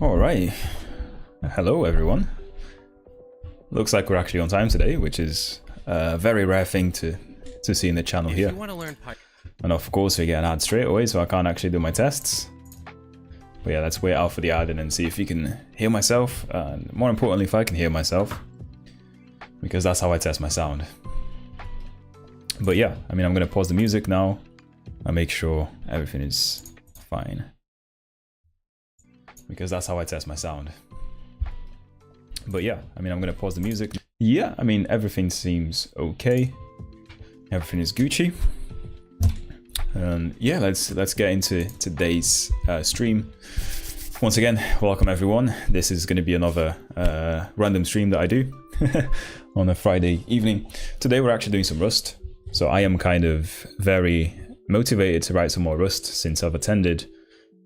All right. Hello, everyone. Looks like we're actually on time today, which is a very rare thing to see in the channel here. You want to learn and of course, we get an ad straight away, so I can't actually do my tests. But yeah, let's wait out for the ad and then see if you can hear myself, and more importantly, if I can hear myself, because that's how I test my sound. But yeah, I mean, I'm gonna pause the music now and make sure everything is fine, because that's how I test my sound. But yeah, I mean, I'm gonna pause the music. Yeah, I mean, everything seems okay. Everything is Gucci. And yeah, let's get into today's stream. Once again, welcome everyone. This is going to be another random stream that I do on a Friday evening. Today we're actually doing some Rust. So I am kind of very motivated to write some more Rust since I've attended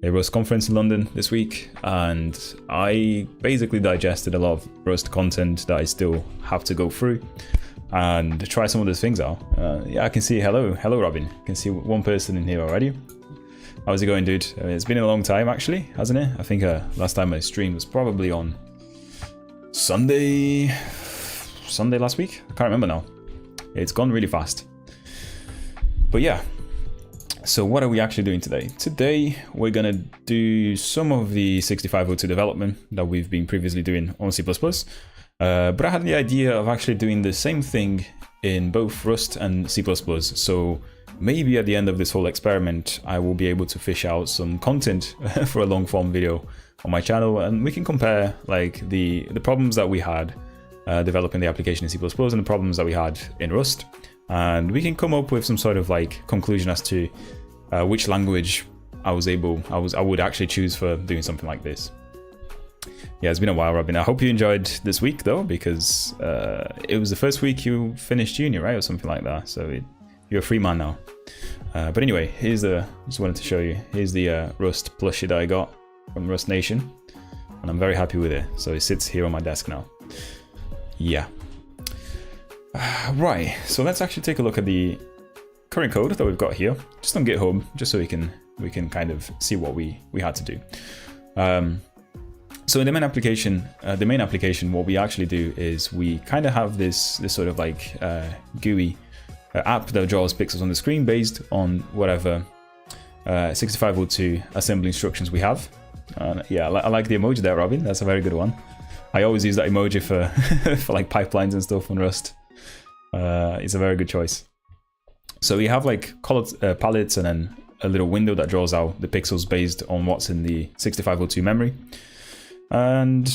a Rust conference in London this week, and I basically digested a lot of Rust content that I still have to go through and try some of those things out. Yeah, I can see hello Robin. I can see one person in here already. How's it going, dude? It's been a long time actually, hasn't it? I think last time I streamed was probably on Sunday last week. I can't remember now. It's gone really fast. But yeah, so what are we actually doing today? Today we're gonna do some of the 6502 development that we've been previously doing on C++. But I had the idea of actually doing the same thing in both Rust and C++. So maybe at the end of this whole experiment, I will be able to fish out some content for a long form video on my channel, and we can compare like the problems that we had developing the application in C++ and the problems that we had in Rust. And we can come up with some sort of like conclusion as to which language I would actually choose for doing something like this. Yeah, it's been a while, Robin. I hope you enjoyed this week though, because it was the first week you finished uni, right, or something like that. So you're a free man now. But anyway, just wanted to show you. Here's the Rust plushie that I got from Rust Nation, and I'm very happy with it. So it sits here on my desk now. Yeah. Right. So let's actually take a look at the current code that we've got here, just on GitHub, just so we can kind of see what we had to do. So in the main application, what we actually do is we kind of have this sort of like GUI app that draws pixels on the screen based on whatever 6502 assembly instructions we have. Yeah, I like the emoji there, Robin. That's a very good one. I always use that emoji for for like pipelines and stuff on Rust. It's a very good choice. So we have like colored palettes and then a little window that draws out the pixels based on what's in the 6502 memory. And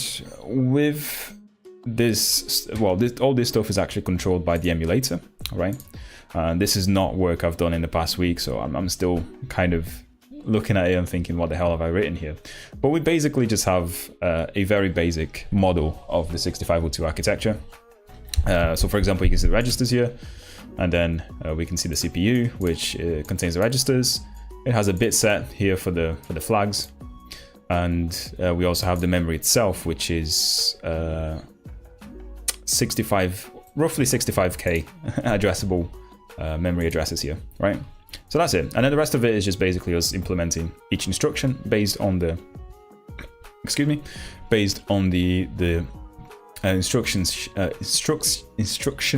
with this, well, all this stuff is actually controlled by the emulator, right? This is not work I've done in the past week, so I'm still kind of looking at it and thinking, what the hell have I written here? But we basically just have a very basic model of the 6502 architecture. So for example, you can see the registers here, and then we can see the CPU, which contains the registers. It has a bit set here for the flags. And we also have the memory itself, which is roughly 65k addressable memory addresses here, right? So that's it. And then the rest of it is just basically us implementing each instruction based on the, instruction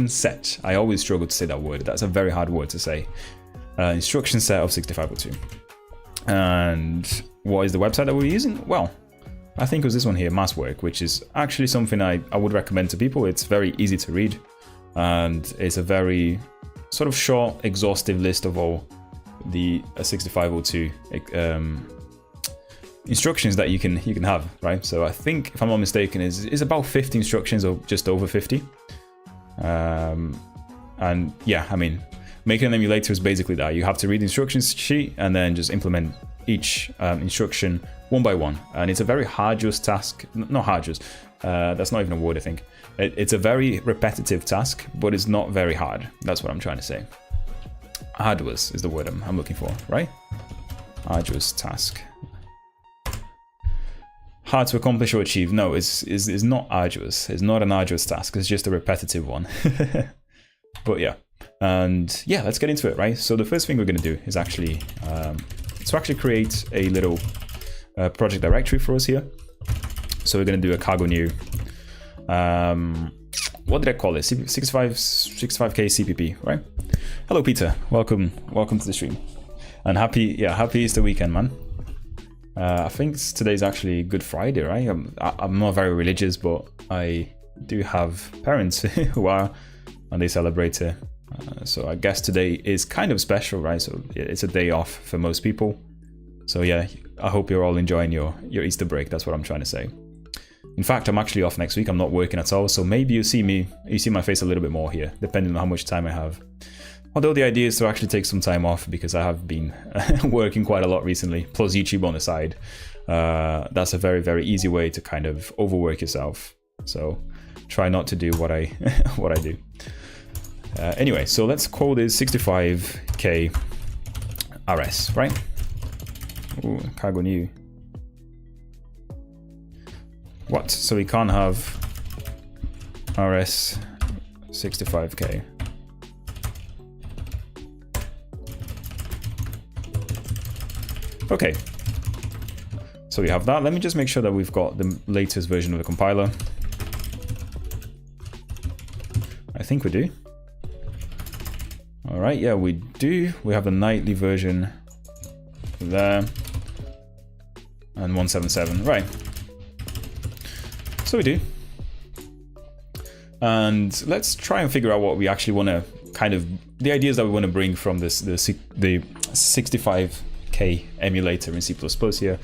set. I always struggle to say that word. That's a very hard word to say. Instruction set of 6502. And what is the website that we're using? Well, I think it was this one here, Masswork, which is actually something I would recommend to people. It's very easy to read, and it's a very sort of short, exhaustive list of all the 6502 instructions that you can have, right? So I think, if I'm not mistaken, is about 50 instructions, or just over 50. And yeah, I mean, making an emulator is basically that. You have to read the instructions sheet and then just implement each instruction one by one. And it's a very arduous task. Not arduous, that's not even a word, I think. It's a very repetitive task, but it's not very hard. That's what I'm trying to say. Arduous is the word I'm looking for, right? Arduous task. Hard to accomplish or achieve. No, it's not arduous. It's not an arduous task. It's just a repetitive one. But yeah. And yeah, let's get into it, right? So the first thing we're going to do is actually create a little project directory for us here. So we're going to do a cargo new. What did I call it? 65k CPP, right? Hello, Peter. Welcome to the stream. And happy Easter weekend, man. I think today's actually Good Friday, right? I'm not very religious, but I do have parents who are, and they celebrate it. So I guess today is kind of special, right? So it's a day off for most people. So yeah, I hope you're all enjoying your Easter break. That's what I'm trying to say. In fact, I'm actually off next week. I'm not working at all. So maybe you see my face a little bit more here, depending on how much time I have. Although the idea is to actually take some time off because I have been working quite a lot recently, plus YouTube on the side. That's a very, very easy way to kind of overwork yourself. So try not to do what I do. Anyway, so let's call this 65k RS, right? Ooh, cargo new. What? So we can't have RS 65k. Okay. So we have that. Let me just make sure that we've got the latest version of the compiler. I think we do. All right, yeah, we do. We have the nightly version there. And 177, right. So we do. And let's try and figure out what we actually want to kind of, the ideas that we want to bring from the 65k emulator in C++ here.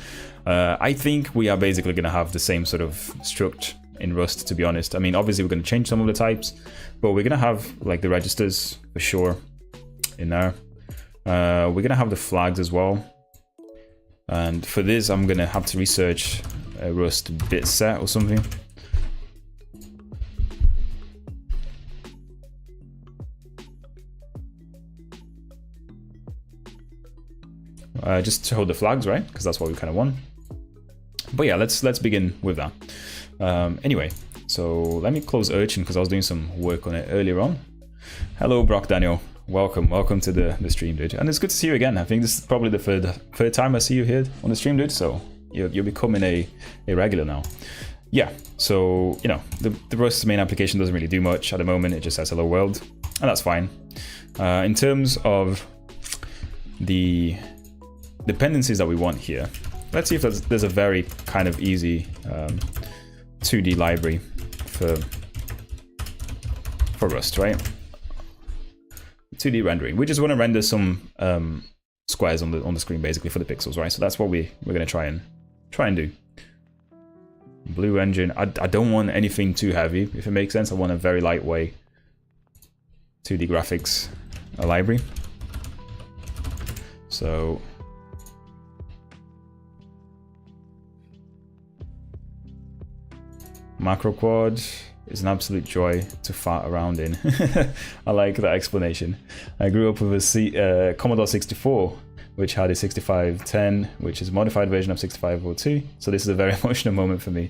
I think we are basically going to have the same sort of struct in Rust, to be honest. I mean, obviously we're going to change some of the types, but we're going to have like the registers for sure in there. We're going to have the flags as well. And for this, I'm going to have to research a Rust bit set or something. Just to hold the flags, right? Because that's what we kind of want. But yeah, let's begin with that. Anyway, so let me close Urchin because I was doing some work on it earlier on. Hello, Brock Daniel. Welcome to the stream, dude. And it's good to see you again. I think this is probably the third time I see you here on the stream, dude. So you're becoming a regular now. Yeah. So you know the Rust main application doesn't really do much at the moment. It just says hello world, and that's fine. In terms of the dependencies that we want here, let's see if there's a very kind of easy 2D library for Rust, right? 2D rendering. We just want to render some squares on the screen basically for the pixels, right? So that's what we're going to try and do. Blue engine. I don't want anything too heavy, if it makes sense. I want a very lightweight 2D graphics library. So macro quad is an absolute joy to fart around in. I like that explanation. I grew up with a Commodore 64, which had a 6510, which is a modified version of 6502. So this is a very emotional moment for me.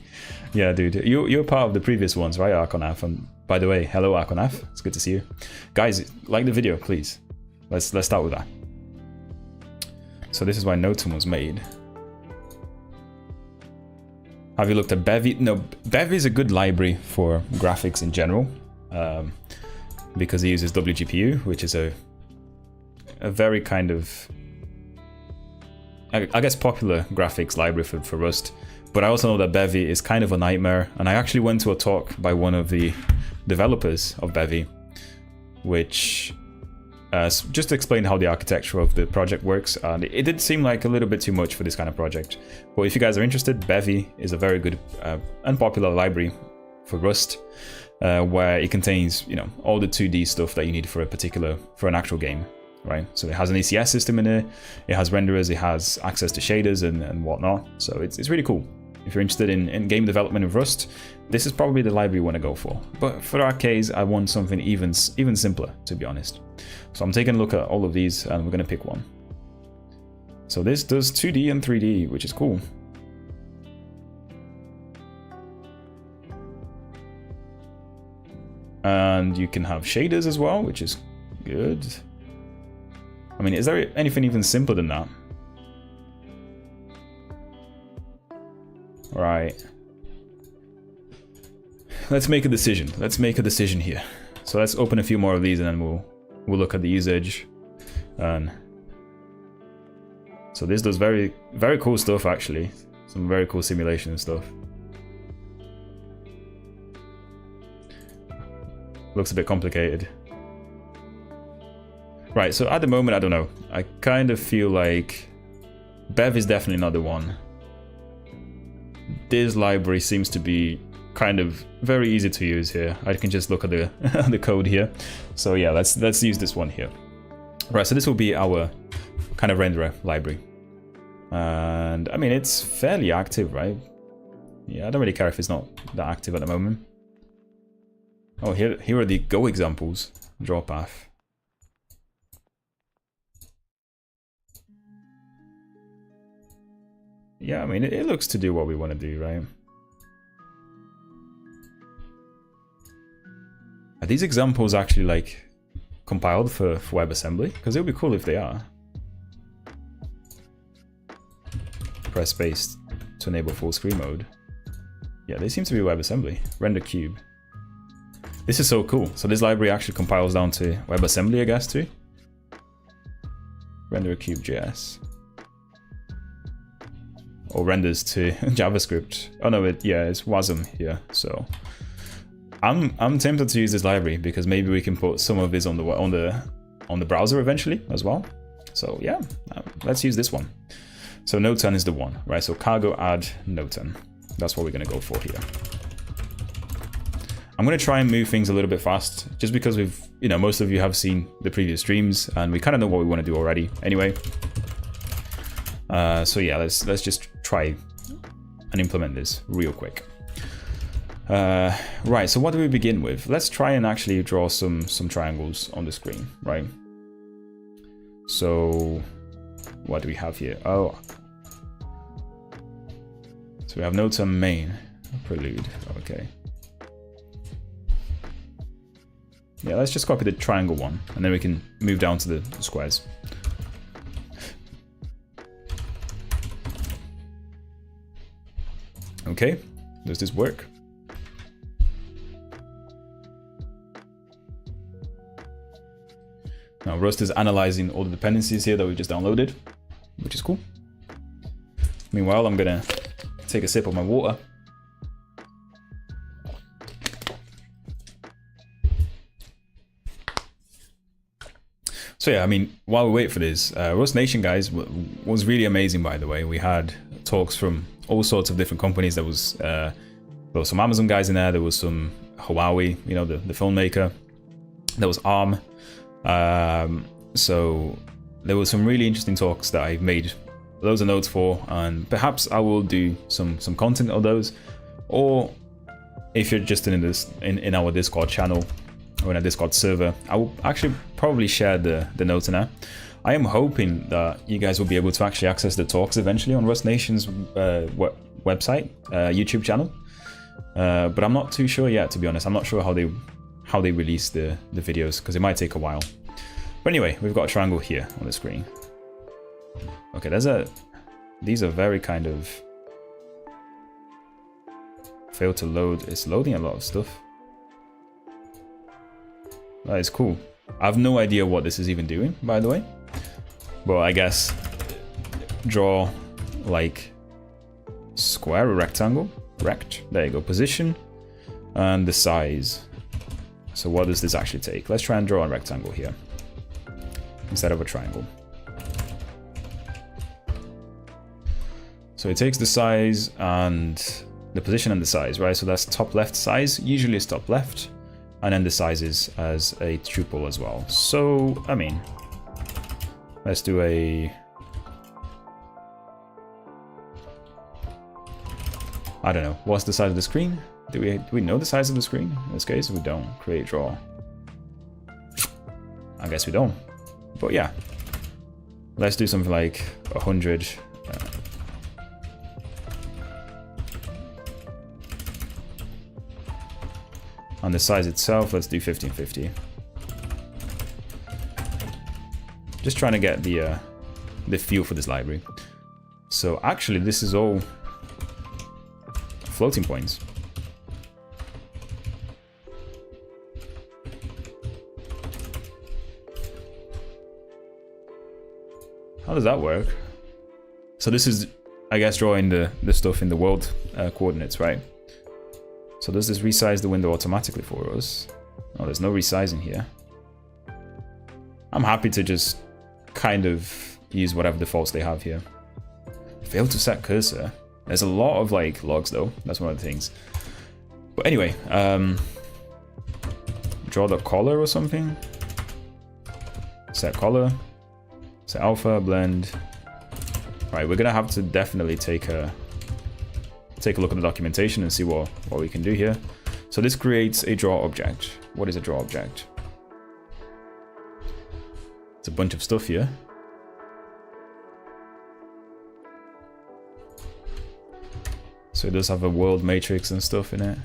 Yeah, dude, you're part of the previous ones, right, Arkonaf? And by the way, hello, Arkonaf. It's good to see you. Guys, like the video, please. Let's start with that. So this is why Notum was made. Have you looked at Bevy? No, Bevy is a good library for graphics in general, because it uses WGPU, which is a very kind of, I guess, popular graphics library for Rust. But I also know that Bevy is kind of a nightmare, and I actually went to a talk by one of the developers of Bevy, which just to explain how the architecture of the project works. And it did seem like a little bit too much for this kind of project. But if you guys are interested, Bevy is a very good and popular library for Rust, where it contains, you know, all the 2D stuff that you need for an actual game, right? So it has an ECS system in it, it has renderers, it has access to shaders and whatnot. So it's really cool. If you're interested in game development of Rust, this is probably the library you want to go for. But for our case, I want something even simpler, to be honest. So I'm taking a look at all of these and we're going to pick one. So this does 2D and 3D, which is cool. And you can have shaders as well, which is good. I mean, is there anything even simpler than that? Right. let's make a decision. Let's make a decision here. So let's open a few more of these and then we'll look at the usage. And so this does very, very cool stuff actually. Some very cool simulation and stuff. Looks a bit complicated. Right, so at the moment, I don't know. I kind of feel like Bev is definitely not the one. This library seems to be kind of very easy to use here. I can just look at the the code here. So yeah, let's use this one here. Right, so this will be our kind of renderer library. And I mean, it's fairly active, right? Yeah, I don't really care if it's not that active at the moment. Oh, here are the Go examples. Draw path. Yeah, I mean, it looks to do what we want to do, right? Are these examples actually, like, compiled for WebAssembly? Because it would be cool if they are. Press space to enable full screen mode. Yeah, they seem to be WebAssembly. Render cube. This is so cool. So this library actually compiles down to WebAssembly, I guess, too. Render cube.js. Or renders to JavaScript. Oh no, it's WASM here. So I'm tempted to use this library because maybe we can put some of this on the browser eventually as well. So yeah, let's use this one. So node 10 is the one, right? So cargo add node 10. That's what we're gonna go for here. I'm gonna try and move things a little bit fast, just because most of you have seen the previous streams and we kind of know what we want to do already anyway. So yeah, let's just try and implement this real quick. Right, so what do we begin with? Let's try and actually draw some triangles on the screen, right? So what do we have here? Oh, so we have nodes on main, prelude, okay. Yeah, let's just copy the triangle one, and then we can move down to the squares. Okay, does this work? Now Rust is analyzing all the dependencies here that we just downloaded, which is cool. Meanwhile, I'm gonna take a sip of my water. So yeah, I mean, while we wait for this, Rust Nation, guys, was really amazing, by the way. We had talks from all sorts of different companies. There was some Amazon guys in there. There was some Huawei, the phone maker. There was ARM. So there was some really interesting talks that I made loads of notes for, and perhaps I will do some content of those. Or if you're just in our Discord channel or in a Discord server, I will actually probably share the notes in there. I am hoping that you guys will be able to actually access the talks eventually on Rust Nation's website, YouTube channel. But I'm not too sure yet, to be honest. I'm not sure how they release the videos, because it might take a while. But anyway, we've got a triangle here on the screen. Okay, these are very kind of failed to load. It's loading a lot of stuff. That is cool. I have no idea what this is even doing, by the way. Well, I guess draw like square or rectangle. Rect. There you go. Position and the size. So what does this actually take? Let's try and draw a rectangle here instead of a triangle. So it takes the size and the position and the size, right? So that's top left size. Usually it's top left. And then the sizes as a tuple as well. So, I mean, let's do I don't know. What's the size of the screen? Do we know the size of the screen? In this case, we don't. Create draw. I guess we don't. But yeah. Let's do something like 100. On the size itself, let's do 1550. Just trying to get the feel for this library. So actually, this is all floating points. How does that work? So this is, I guess, drawing the stuff in the world coordinates, right? So does this resize the window automatically for us? Oh, there's no resizing here. I'm happy to just kind of use whatever defaults they have here. Fail to set cursor. There's a lot of like logs though. That's one of the things. But anyway, draw the color or something. Set color. Set alpha, blend. Right, we're gonna have to definitely take a look at the documentation and see what we can do here. So this creates a draw object. What is a draw object? It's a bunch of stuff here. So it does have a world matrix and stuff in it.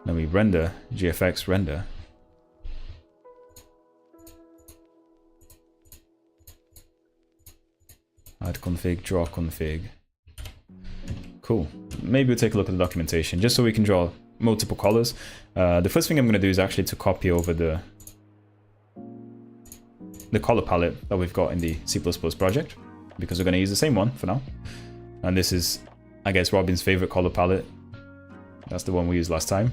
Then we render, GFX render. Add config, draw config. Cool. Maybe we'll take a look at the documentation just so we can draw multiple colors. The first thing I'm going to do is actually to copy over the color palette that we've got in the C++ project, because we're going to use the same one for now. And this is, I guess, Robin's favorite color palette. That's the one we used last time.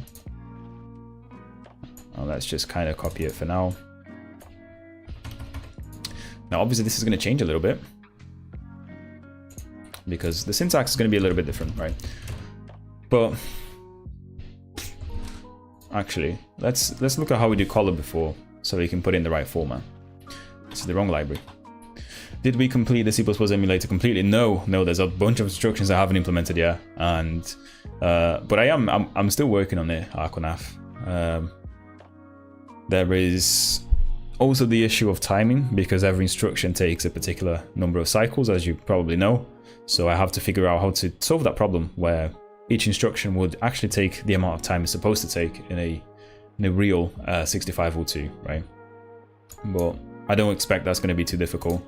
And let's just kind of copy it for now. Now, obviously, this is going to change a little bit, because the syntax is going to be a little bit different, right? But actually, let's look at how we do color before, so we can put it in the right format. This is the wrong library. Did we complete the C++ emulator completely? No, there's a bunch of instructions I haven't implemented yet, and but I'm still working on it, Arconaf. There is also the issue of timing, because every instruction takes a particular number of cycles, as you probably know. So I have to figure out how to solve that problem, where each instruction would actually take the amount of time it's supposed to take in a real 6502, right? But I don't expect that's going to be too difficult.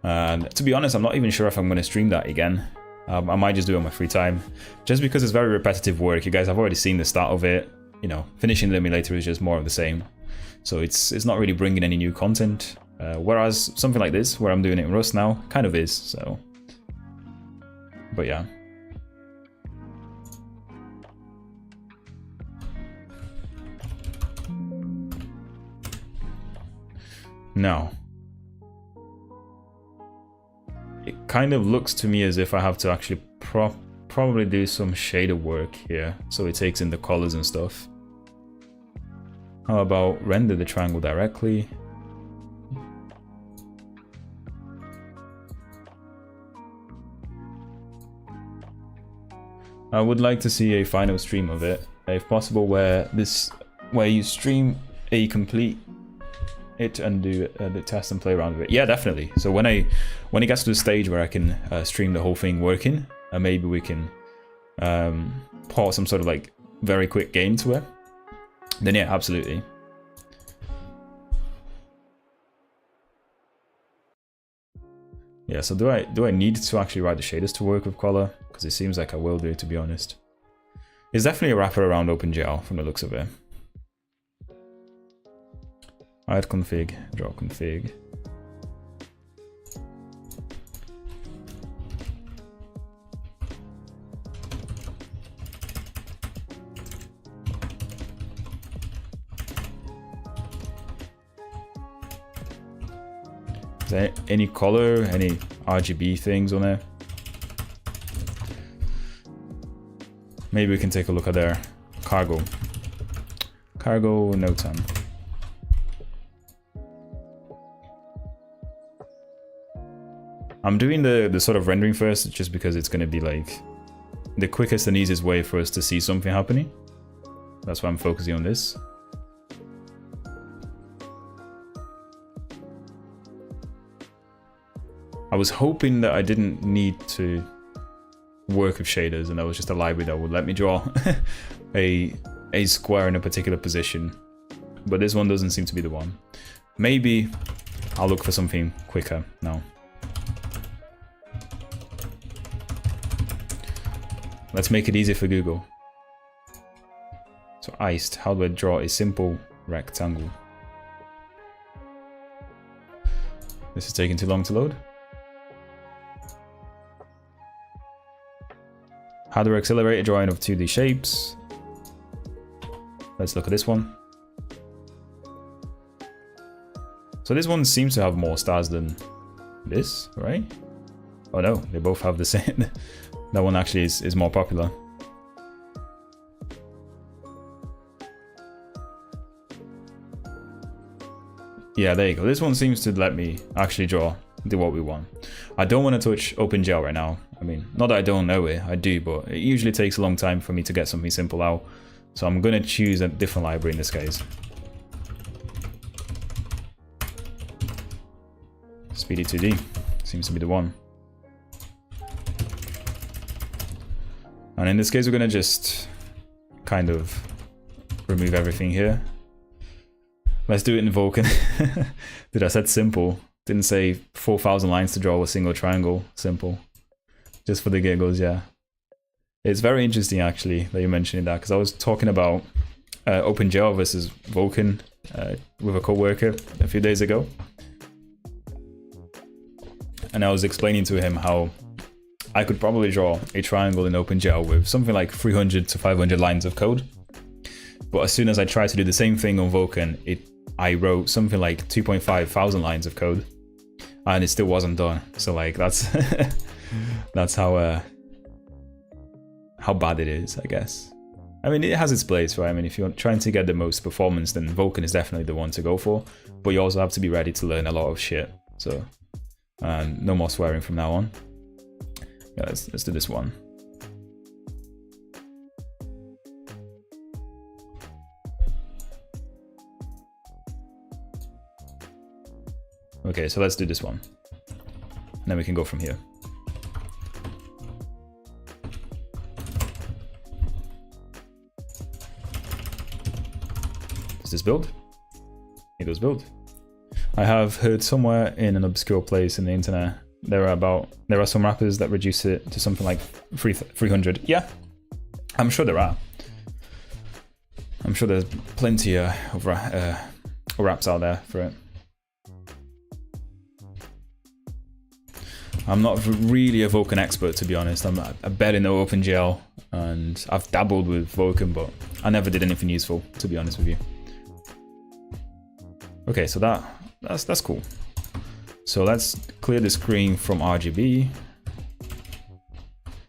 And to be honest, I'm not even sure if I'm going to stream that again. I might just do it on my free time, just because it's very repetitive work. You guys have already seen the start of it. You know, finishing the emulator is just more of the same. So it's not really bringing any new content. Whereas something like this, where I'm doing it in Rust now, kind of is. So, but yeah. Now, it kind of looks to me as if I have to actually probably do some shader work here, so it takes in the colors and stuff. How about render the triangle directly? I would like to see a final stream of it, if possible, where you stream a complete it and do the test and play around with it. Yeah, definitely. So when it gets to the stage where I can stream the whole thing working, maybe we can port some sort of like very quick game to it, then yeah, absolutely. Yeah, so do I need to actually write the shaders to work with color? Because it seems like I will do, to be honest. It's definitely a wrapper around OpenGL from the looks of it. Add config, draw config. Is there any color, any RGB things on there? Maybe we can take a look at their cargo. Cargo Notan. I'm doing the sort of rendering first, just because it's going to be like the quickest and easiest way for us to see something happening. That's why I'm focusing on this. I was hoping that I didn't need to work with shaders, and that was just a library that would let me draw a square in a particular position. But this one doesn't seem to be the one. Maybe I'll look for something quicker now. Let's make it easy for Google. So iced, how do I draw a simple rectangle? This is taking too long to load. How do we accelerate a drawing of 2D shapes? Let's look at this one. So this one seems to have more stars than this, right? Oh no, they both have the same. That one actually is more popular. Yeah, there you go. This one seems to let me actually do what we want. I don't want to touch OpenGL right now. I mean, not that I don't know it, I do, but it usually takes a long time for me to get something simple out. So I'm going to choose a different library in this case. Speedy 2D seems to be the one. And in this case, we're going to just kind of remove everything here. Let's do it in Vulkan. Dude, I said simple. Didn't say 4,000 lines to draw a single triangle. Simple. Just for the giggles, yeah. It's very interesting, actually, that you're mentioning that, because I was talking about OpenGL versus Vulkan with a coworker a few days ago. And I was explaining to him how I could probably draw a triangle in OpenGL with something like 300 to 500 lines of code. But as soon as I tried to do the same thing on Vulkan, I wrote something like 2,500 lines of code, and it still wasn't done. So like that's that's how bad it is, I guess. I mean, it has its place, right? I mean, if you're trying to get the most performance, then Vulkan is definitely the one to go for. But you also have to be ready to learn a lot of shit. So no more swearing from now on. Yeah, let's do this one. Okay, so let's do this one. And then we can go from here. Does this build? It does build. I have heard somewhere in an obscure place in the internet, there are some wrappers that reduce it to something like 300. Yeah, I'm sure there are. I'm sure there's plenty of wraps out there for it. I'm not really a Vulkan expert, to be honest. I barely know OpenGL, and I've dabbled with Vulkan, but I never did anything useful, to be honest with you. Okay, so that's cool. So let's clear the screen from RGB.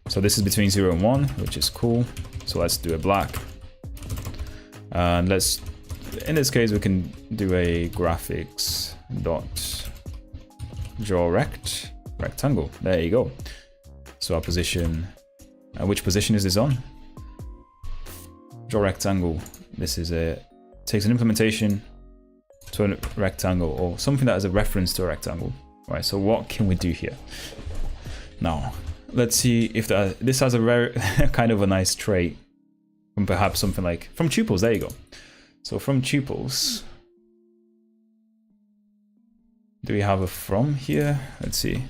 So this is between 0 and 1, which is cool. So let's do a black. And in this case, we can do a graphics dot draw rectangle. There you go. So our position, which position is this on? Draw rectangle. This is takes an implementation to a rectangle, or something that has a reference to a rectangle. Right, so what can we do here? Now, let's see if this has a very kind of a nice trait from perhaps something like, from tuples, there you go. So from tuples, do we have a from here? Let's see.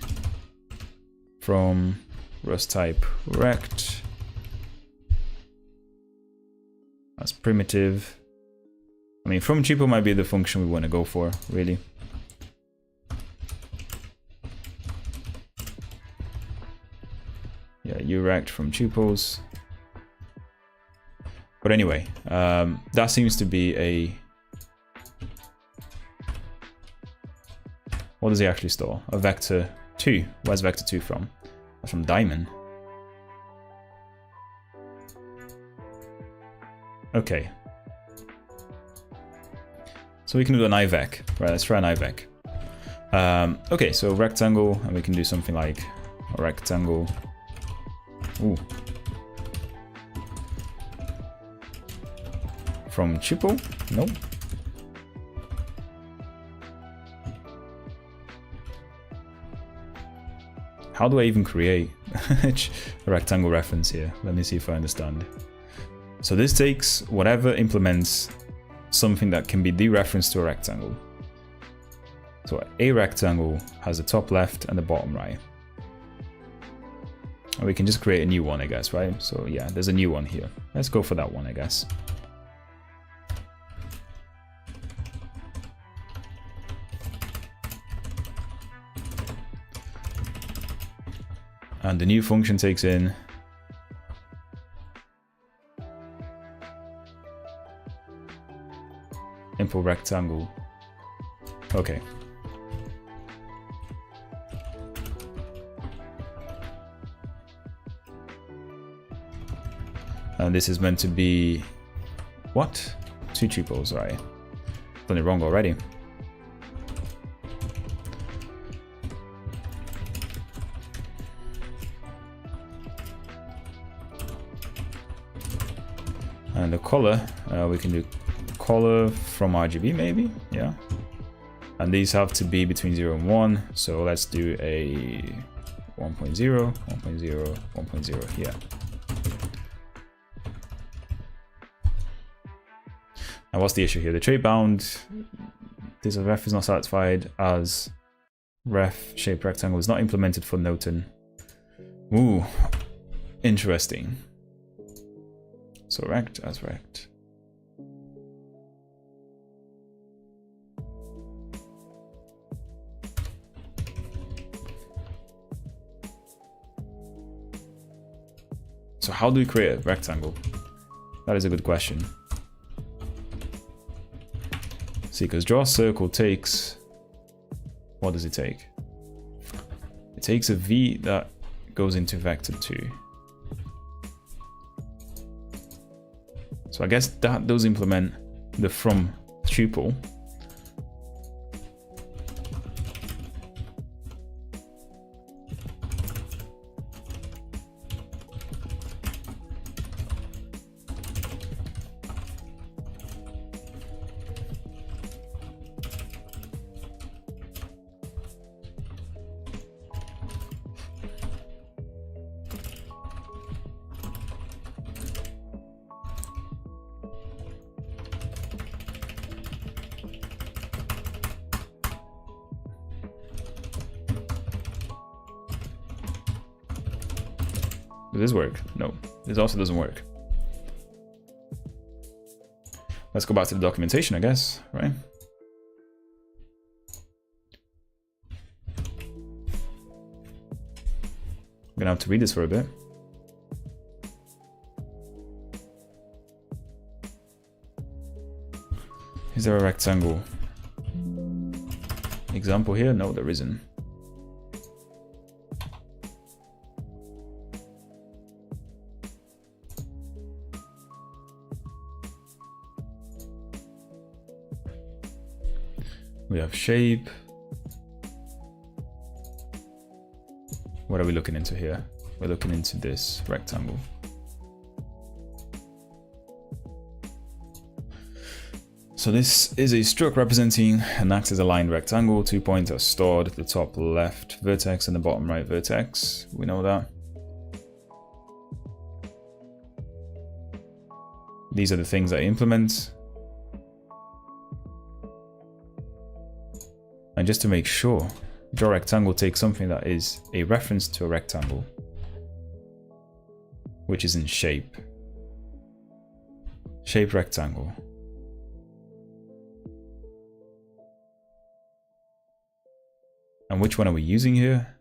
From Rust type rect. That's primitive. I mean, from tuple might be the function we want to go for, really. Yeah, urect from tuples. But anyway, that seems to be a... What does he actually store? A vector 2. Where's vector 2 from? That's from diamond. Okay. So we can do an IVEC. Right, let's try an IVEC. Okay, so rectangle, and we can do something like a rectangle. Ooh. From tuple? Nope. How do I even create a rectangle reference here? Let me see if I understand. So this takes whatever implements something that can be dereferenced to a rectangle. So a rectangle has the top left and the bottom right. And we can just create a new one, I guess, right? So yeah, there's a new one here. Let's go for that one, I guess. And the new function takes in import rectangle. Okay. And this is meant to be what? 2 tuples, right? Done it wrong already. And the color, we can do color from RGB maybe, yeah. And these have to be between 0 and 1, so let's do a 1.0, 1.0, 1.0 here. Now what's the issue here? The trait bound, this ref is not satisfied as ref shape rectangle is not implemented for Noten. Ooh, interesting. So rect as rect. So how do we create a rectangle? That is a good question. See, because draw circle takes, what does it take? It takes a V that goes into vector 2. So I guess that does implement the from tuple. Does this work? No, this also doesn't work. Let's go back to the documentation, I guess, right? I'm gonna have to read this for a bit. Is there a rectangle example here? No, there isn't. We have shape. What are we looking into here? We're looking into this rectangle. So this is a struct representing an axis aligned rectangle. 2 points are stored at the top left vertex and the bottom right vertex. We know that. These are the things I implement. And just to make sure, draw rectangle takes something that is a reference to a rectangle, which is in shape. Shape rectangle. And which one are we using here?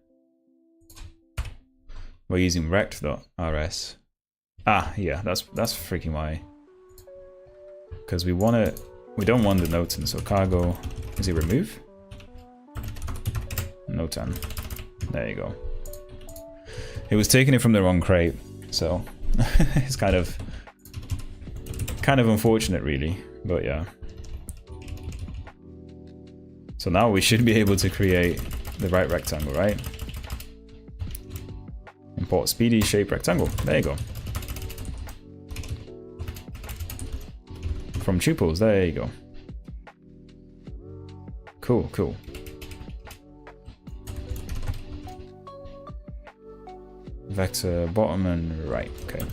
We're using rect.rs. Ah, yeah, that's freaking why. Because we don't want the Noten, so cargo, is it remove? Noten. There you go. It was taking it from the wrong crate, so it's kind of unfortunate, really. But yeah. So now we should be able to create the right rectangle, right? Import speedy shape rectangle. There you go. From tuples. There you go. Cool, cool. Vector bottom and right. Okay,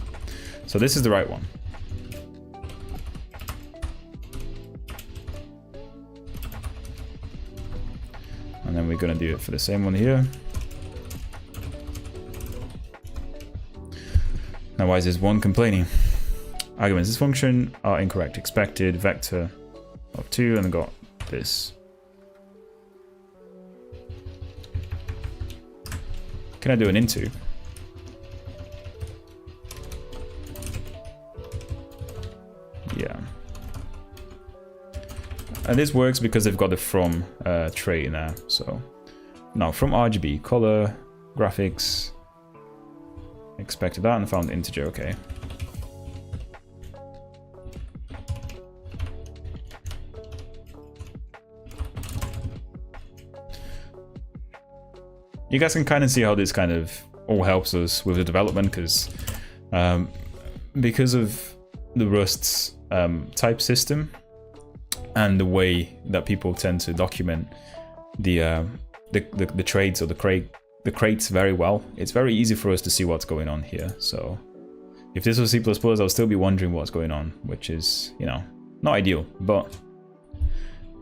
so this is the right one. And then we're going to do it for the same one here. Now why is this one complaining? Arguments this function are incorrect. Expected vector of 2 and got this. Can I do an into? And this works because they've got the from trait in there. So now from RGB, color, graphics, expected that and found integer, okay. You guys can kind of see how this kind of all helps us with the development, because of the Rust's type system and the way that people tend to document the traits or the crates very well, it's very easy for us to see what's going on here. So if this was C++, I'll still be wondering what's going on, which is, you know, not ideal, but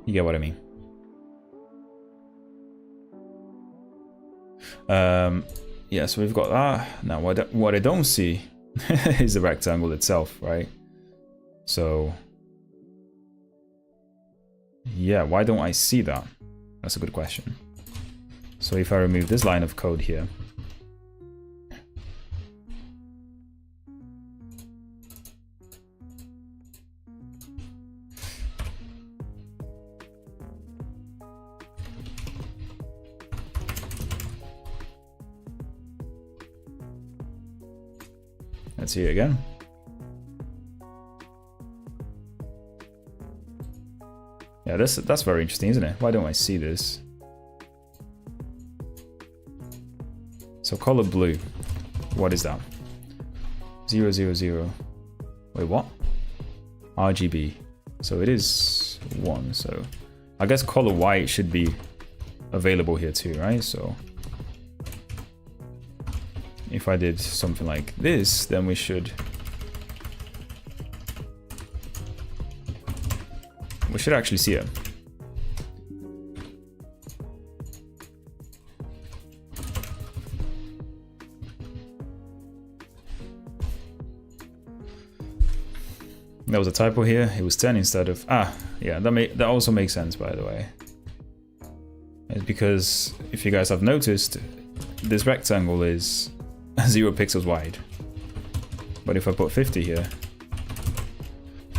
you get what I mean. Yeah, so we've got that. Now what I don't see is the rectangle itself, right? So yeah, why don't I see that? That's a good question. So if I remove this line of code here, let's see it again. Yeah, that's very interesting, isn't it? Why don't I see this? So color blue, what is that? 0, 0, 0. Wait, what? RGB. So it is 1. So I guess color white should be available here too, right? So if I did something like this, then we should actually see it. There was a typo here. It was 10 instead of yeah. That also makes sense, by the way. It's because if you guys have noticed, this rectangle is 0 pixels wide. But if I put 50 here,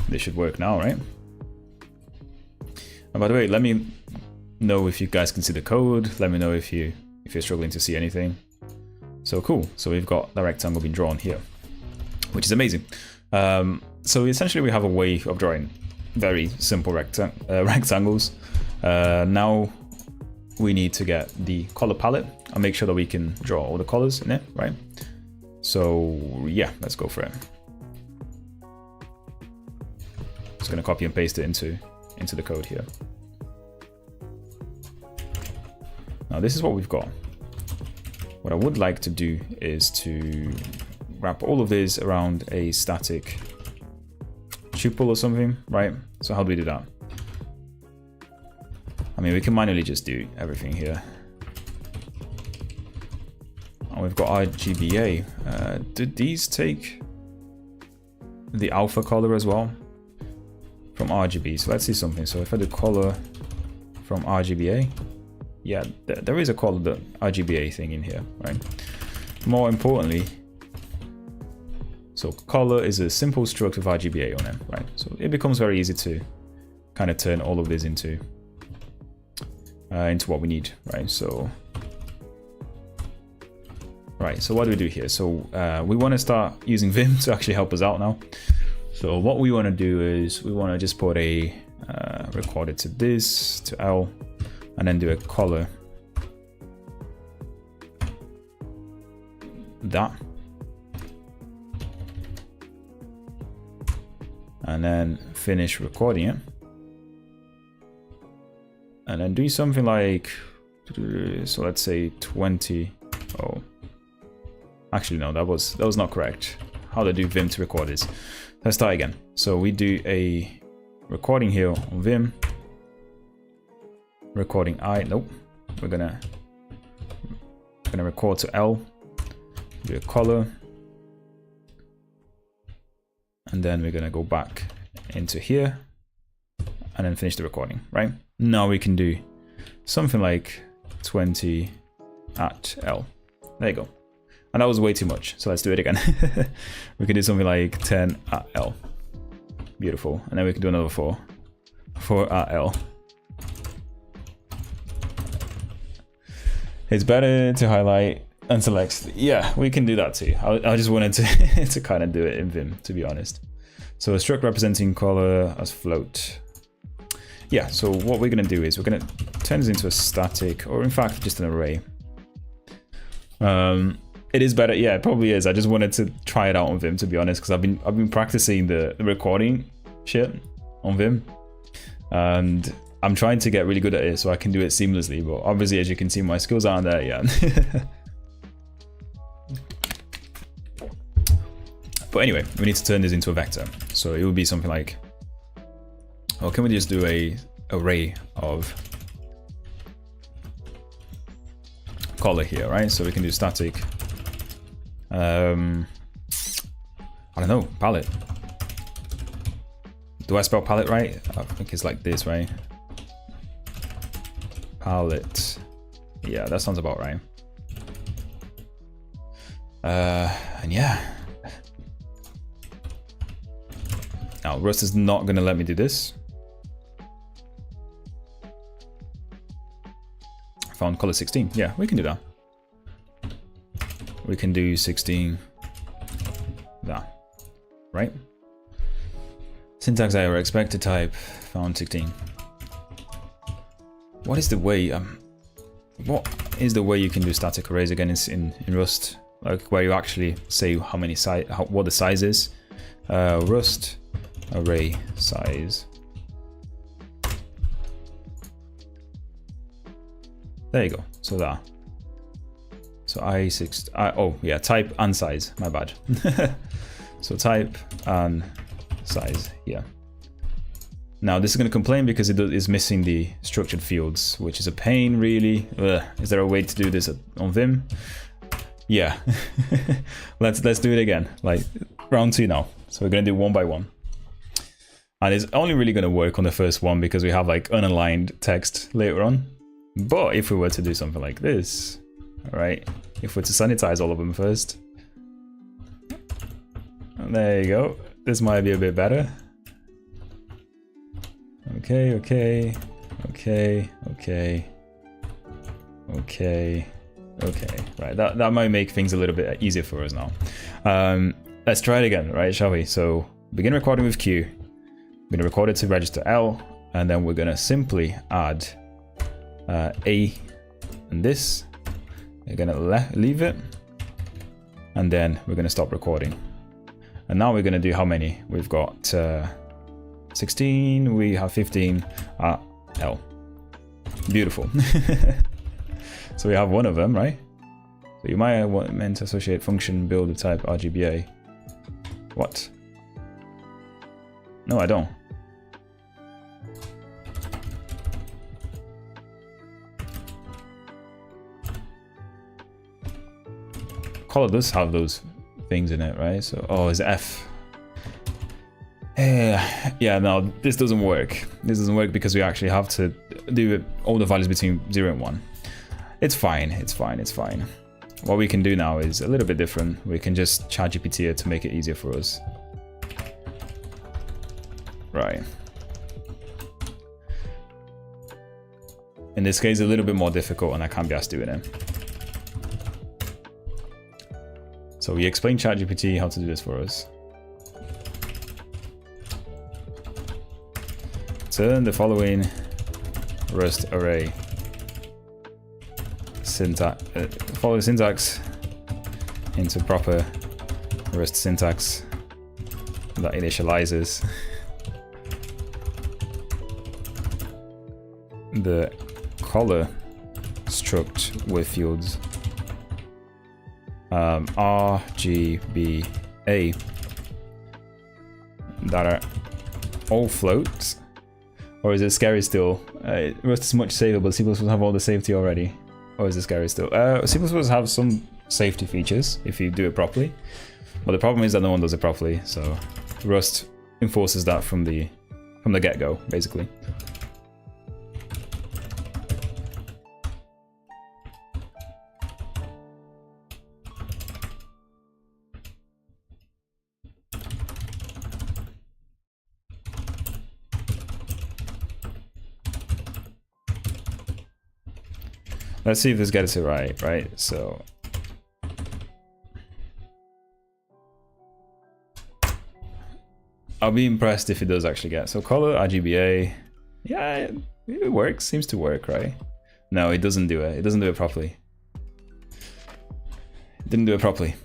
this should work now, right? And by the way, let me know if you guys can see the code. Let me know if you're struggling to see anything. So cool. So we've got the rectangle being drawn here, which is amazing. So essentially we have a way of drawing very simple rectangles. Now we need to get the color palette and make sure that we can draw all the colors in it, right? So yeah, let's go for it. Just gonna copy and paste it into the code here. Now this is what we've got. What I would like to do is to wrap all of this around a static tuple or something, right? So how do we do that? I mean, we can manually just do everything here. And we've got RGBA. Did these take the alpha color as well from RGB? So let's see something. So if I do color from RGBA, yeah, there is a color, the RGBA thing in here, right? More importantly, so color is a simple struct of RGBA on it, right? So it becomes very easy to kind of turn all of this into what we need, right? So what do we do here? So we want to start using Vim to actually help us out now. So what we want to do is we want to just put a record it to this, to L, and then do a color that, and then finish recording it, and then do something like, so let's say 20. Oh, actually no, that was not correct. How do I do Vim to record this? Let's start again. So we do a recording here on Vim, recording nope, we're gonna record to L, do a color, and then we're gonna go back into here and then finish the recording, right? Now we can do something like 20 at L. There you go. And that was way too much, so let's do it again. We can do something like 10 at L. Beautiful. And then we can do another 4. for RL. It's better to highlight and select. Yeah, we can do that too. I just wanted to to kind of do it in Vim, to be honest. So a struct representing color as float. Yeah, so what we're going to do is we're going to turn this into a static, or in fact just an array. It is better. Yeah, it probably is. I just wanted to try it out on Vim, to be honest, because I've been practicing the recording shit on Vim, and I'm trying to get really good at it so I can do it seamlessly. But obviously, as you can see, my skills aren't there yet. But anyway, we need to turn this into a vector. So it would be something like, or can we just do a array of color here, right? So we can do static. I don't know, palette. Do I spell palette right? I think it's like this, right? Palette. Yeah, that sounds about right. And yeah. Now, Rust is not going to let me do this. Found color 16. Yeah, we can do that. We can do 16. That. Right? Syntax error, expected type, found 16. What is the way? What is the way you can do static arrays again in Rust? Like where you actually say how many size, what the size is. Rust array size. There you go. So that. So oh yeah, type and size. My bad. So type and size. Yeah. Now this is going to complain because it is missing the structured fields, which is a pain, really. Ugh. Is there a way to do this on Vim? Yeah. let's do it again. Like round 2 now. So we're going to do one by one. And it's only really going to work on the first one because we have like unaligned text later on. But if we were to do something like this, all right, if we're to sanitize all of them first, there you go. This might be a bit better. Okay, okay, okay, okay, okay, okay. Right, that might make things a little bit easier for us now. Let's try it again, right? Shall we? So begin recording with Q. We're gonna record it to register L, and then we're gonna simply add A and this. We're gonna leave it, and then we're gonna stop recording. And now we're gonna do how many? We've got 16, we have 15 L. Beautiful. So we have one of them, right? So you might have meant to associate function build with type RGBA. What? No, I don't. Color does have those things in it, right? So, oh, it's F. Yeah, no, this doesn't work. This doesn't work because we actually have to do all the values between 0 and 1. It's fine, it's fine, it's fine. What we can do now is a little bit different. We can just chat GPT it to make it easier for us. Right. In this case, a little bit more difficult, and I can't be asked doing it. So we explain ChatGPT how to do this for us. Turn the following Rust array follow the syntax into proper Rust syntax that initializes the color struct with fields RGBA that are all floats. Or is it scary still? Rust is much safer, but C++ have all the safety already. Or is it scary still? C++ have some safety features if you do it properly. But the problem is that no one does it properly, so Rust enforces that from the get-go, basically. Let's see if this gets it right? So I'll be impressed if it does actually get. So color, RGBA, yeah, it works, seems to work, right? No, it doesn't do it. It doesn't do it properly. It didn't do it properly.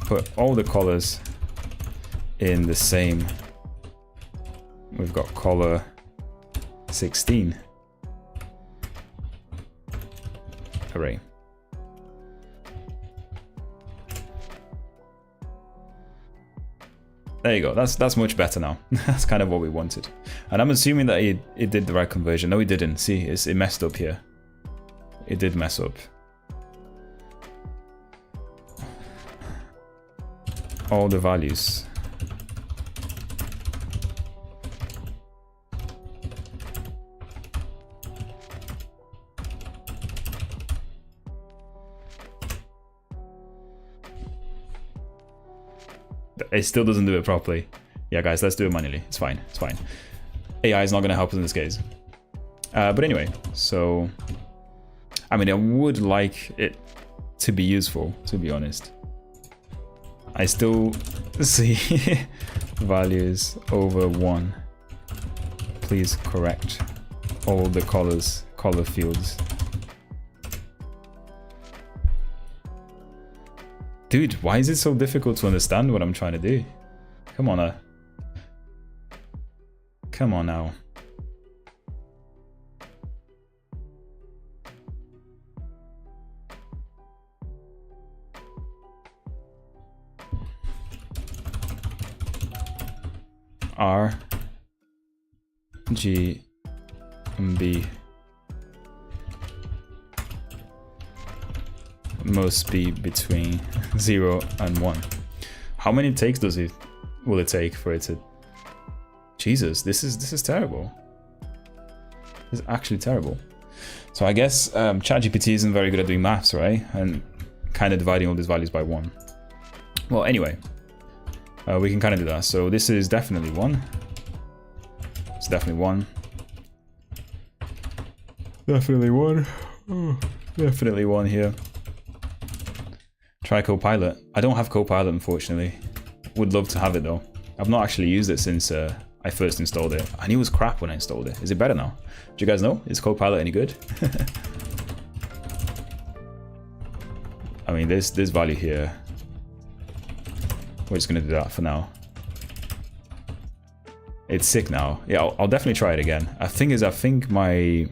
Put all the colors in the same. We've got color 16. Hooray. There you go. That's much better now. That's kind of what we wanted. And I'm assuming that it did the right conversion. No, it didn't. See, it messed up here. It did mess up. All the values. It still doesn't do it properly. Yeah, guys, let's do it manually. It's fine. It's fine. AI is not going to help us in this case. But anyway, so I mean, I would like it to be useful, to be honest. I still see values over 1. Please correct all the color fields. Dude, why is it so difficult to understand what I'm trying to do? Come on, come on now. R, G, and B must be between 0 and 1. How many takes will it take for it to... Jesus, this is terrible. This is actually terrible. So I guess ChatGPT isn't very good at doing maths, right? And kind of dividing all these values by 1. Well, anyway, we can kind of do that. So this is definitely 1. It's definitely 1. Definitely 1. Oh, definitely 1 here. Try Copilot. I don't have Copilot, unfortunately. Would love to have it though. I've not actually used it since I first installed it. I knew it was crap when I installed it. Is it better now? Do you guys know? Is Copilot any good? I mean, this value here. We're just gonna do that for now. It's sick now. Yeah, I'll definitely try it again. The thing is, I think my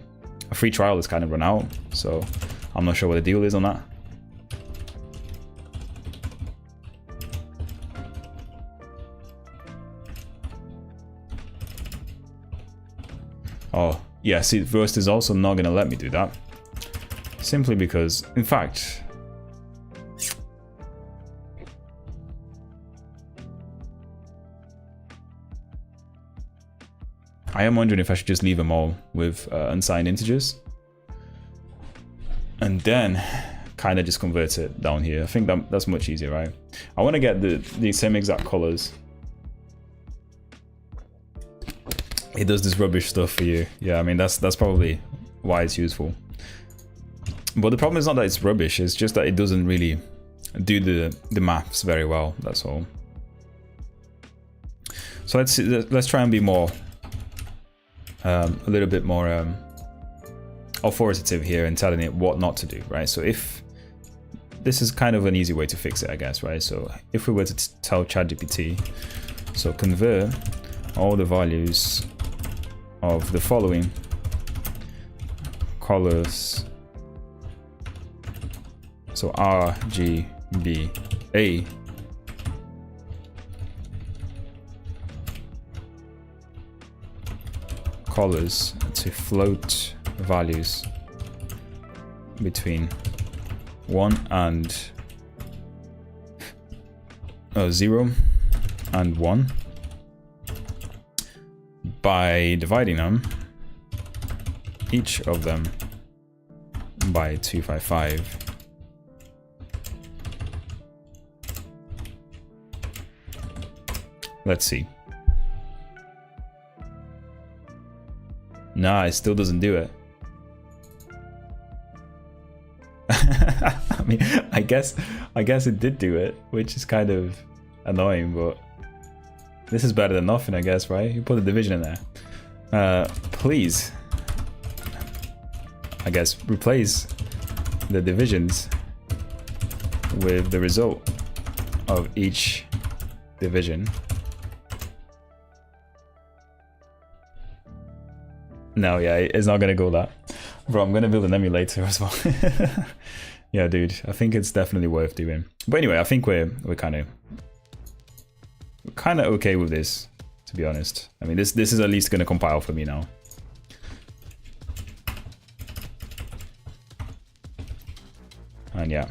free trial has kind of run out, so I'm not sure what the deal is on that. Oh, yeah, see, Rust is also not going to let me do that. Simply because, in fact... I am wondering if I should just leave them all with unsigned integers. And then kind of just convert it down here. I think that's much easier, right? I want to get the same exact colors. It does this rubbish stuff for you. Yeah, I mean, that's probably why it's useful. But the problem is not that it's rubbish, it's just that it doesn't really do the maths very well, that's all. So let's try and be more, a little bit more authoritative here and telling it what not to do, right? So if this is kind of an easy way to fix it, I guess, right? So if we were to tell ChatGPT, so convert all the values of the following colors, so R, G, B, A, colors to float values between 1 and 0 and 1 by dividing them, each of them, by 255. Let's see. Nah, it still doesn't do it. I guess it did do it, which is kind of annoying, but this is better than nothing, I guess, right? You put the division in there. Please, I guess, replace the divisions with the result of each division. No, yeah, it's not gonna go that. Bro, I'm gonna build an emulator as well. Yeah, dude, I think it's definitely worth doing. But anyway, I think we're kind of okay with this, to be honest. I mean, this is at least gonna compile for me now. And yeah.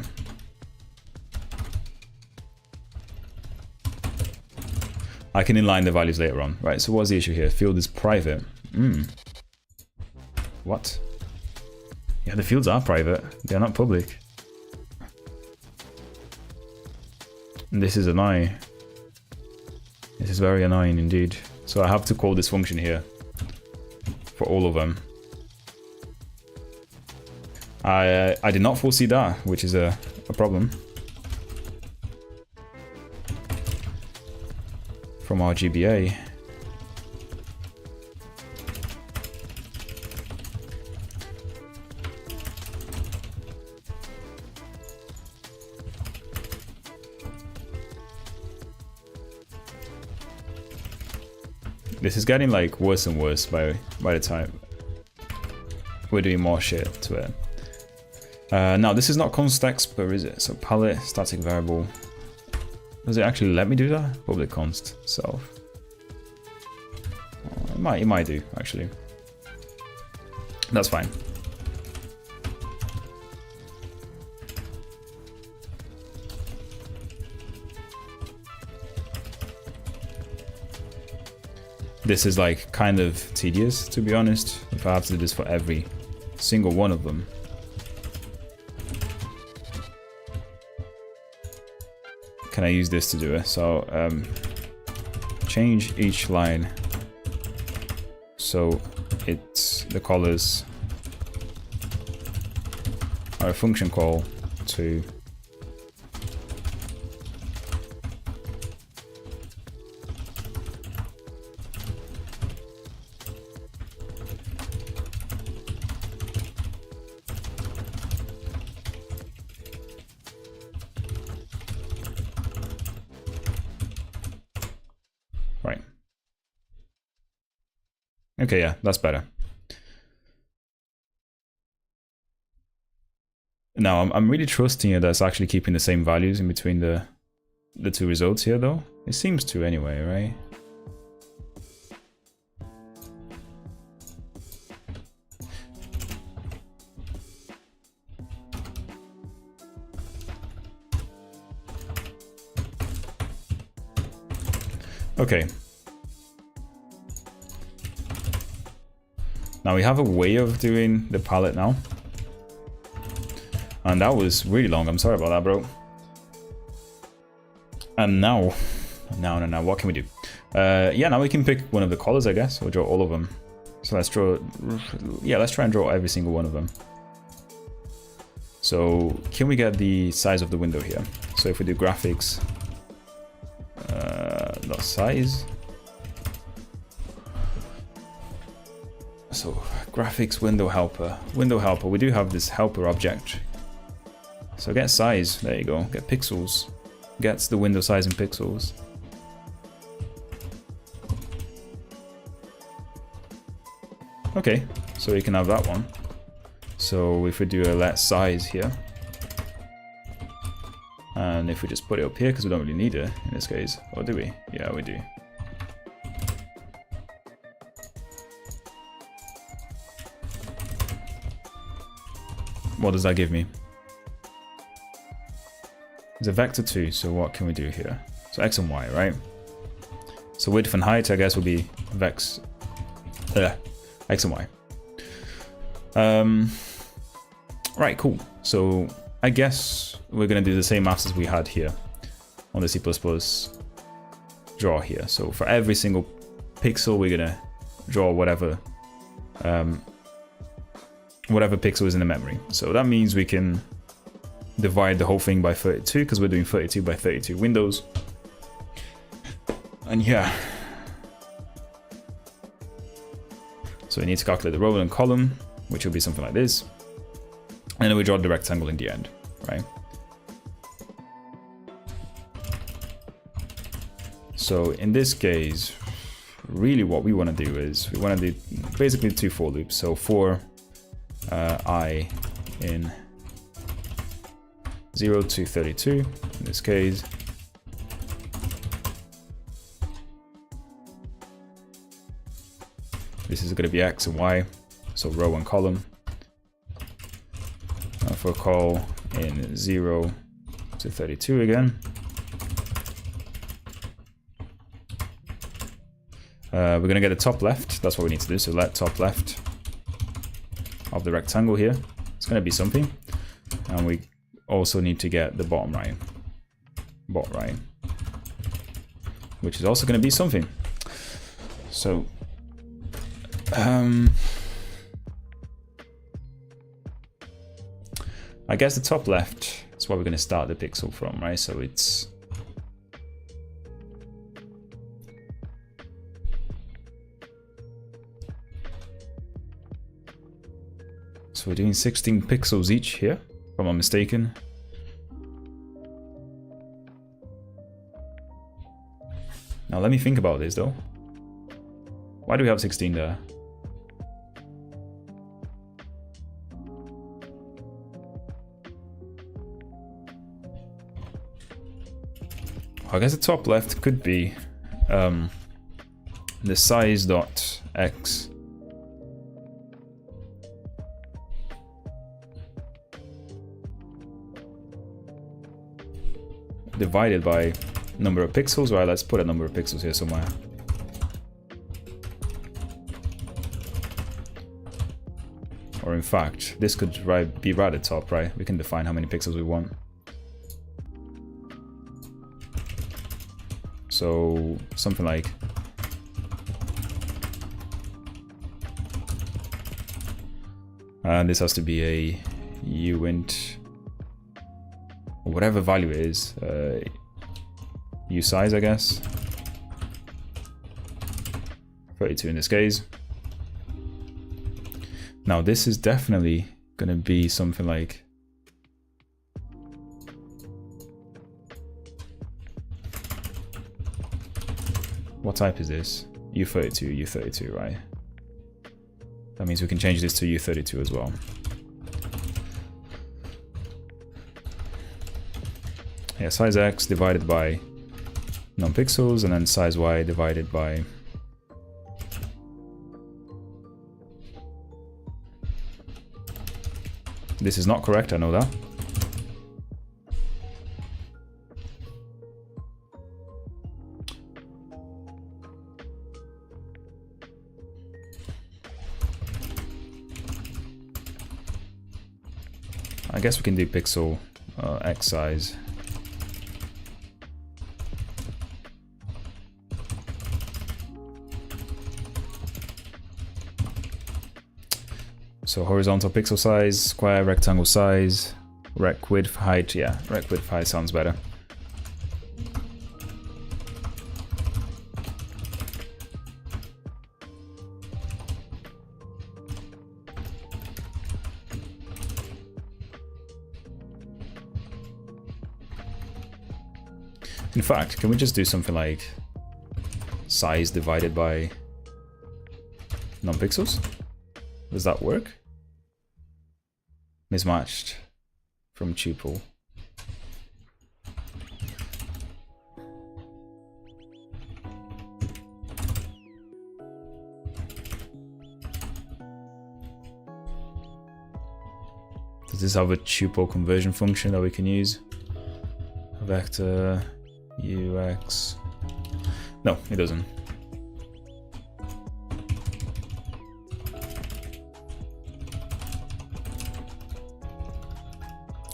I can inline the values later on. Right, so what's the issue here? Field is private. What? Yeah, the fields are private. They're not public. And this is annoying. This is very annoying indeed. So I have to call this function here for all of them. I did not foresee that, which is a problem. From our GBA. This is getting like worse and worse by the time we're doing more shit to it. Now this is not const but is it? So palette static variable. Does it actually let me do that? Public const self. Oh, it might do actually. That's fine. This is like kind of tedious, to be honest, if I have to do this for every single one of them. Can I use this to do it? So change each line so it's the colors are a function call to right. Okay, yeah, that's better. Now, I'm really trusting it that's actually keeping the same values in between the two results here, though. It seems to anyway, right? Okay. Now we have a way of doing the palette now. And that was really long. I'm sorry about that, bro. And now, what can we do? Yeah, now we can pick one of the colors, I guess, or draw all of them. So let's draw, yeah, let's try and draw every single one of them. So can we get the size of the window here? So if we do graphics, dot size. So graphics window helper, we do have this helper object. So get size, there you go, get pixels, gets the window size in pixels. Okay, so we can have that one. So if we do a let size here, and if we just put it up here, because we don't really need it in this case, or do we? Yeah, we do. What does that give me? It's a vector 2, so what can we do here? So x and y, right? So width and height, I guess, will be x and y. Right, cool. So I guess we're gonna do the same maths as we had here on the C++ draw here. So for every single pixel, we're gonna draw whatever pixel is in the memory. So that means we can divide the whole thing by 32 because we're doing 32 by 32 windows. And yeah. So we need to calculate the row and column, which will be something like this. And then we draw the rectangle in the end, right? So in this case, really what we want to do is we want to do basically 2 for loops. So for I in 0 to 32 in this case. This is going to be X and Y, so row and column. For call in 0 to 32 again. We're going to get the top left, that's what we need to do, so let top left of the rectangle here. It's going to be something. And we also need to get the bottom right. Bottom right. Which is also going to be something. So I guess the top left is where we're going to start the pixel from, right? So it's we're doing 16 pixels each here, if I'm not mistaken. Now let me think about this though. Why do we have 16 there? I guess the top left could be the size dot x divided by number of pixels. Right, let's put a number of pixels here somewhere. Or in fact, this could be right at the top, right? We can define how many pixels we want. So something like this has to be a uint or whatever value it is, u size, I guess. 32 in this case. Now this is definitely gonna be something like what type is this? U32, U32, right? That means we can change this to U32 as well. Yeah, size X divided by non-pixels, and then size Y divided by this is not correct, I know that. I guess we can do pixel X size. So horizontal pixel size, square rectangle size, rec width height. Yeah, rec width height sounds better. In fact, can we just do something like size divided by non-pixels? Does that work? Mismatched from tuple. Does this have a tuple conversion function that we can use? Vector ux. No, it doesn't.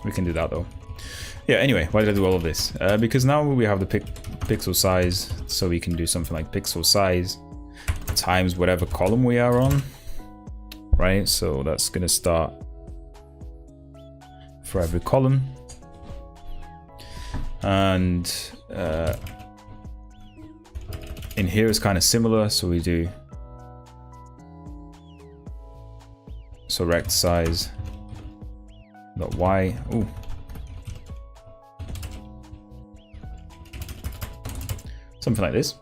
We can do that though. Yeah, anyway, why did I do all of this? Because now we have the pixel size, so we can do something like pixel size times whatever column we are on, right? So that's gonna start for every column. And in here is kind of similar, so we do rect size dot y. Ooh. Something like this.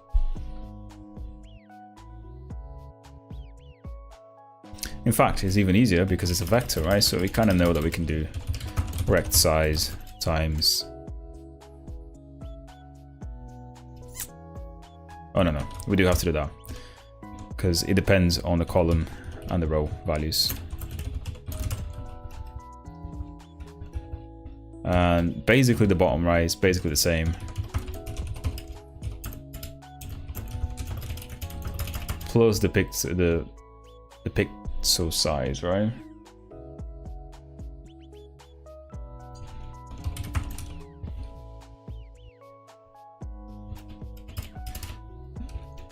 In fact, it's even easier because it's a vector, right? So we kind of know that we can do rect size times... Oh, no, we do have to do that because it depends on the column and the row values. And basically the bottom right is basically the same. Plus the pixel size, right?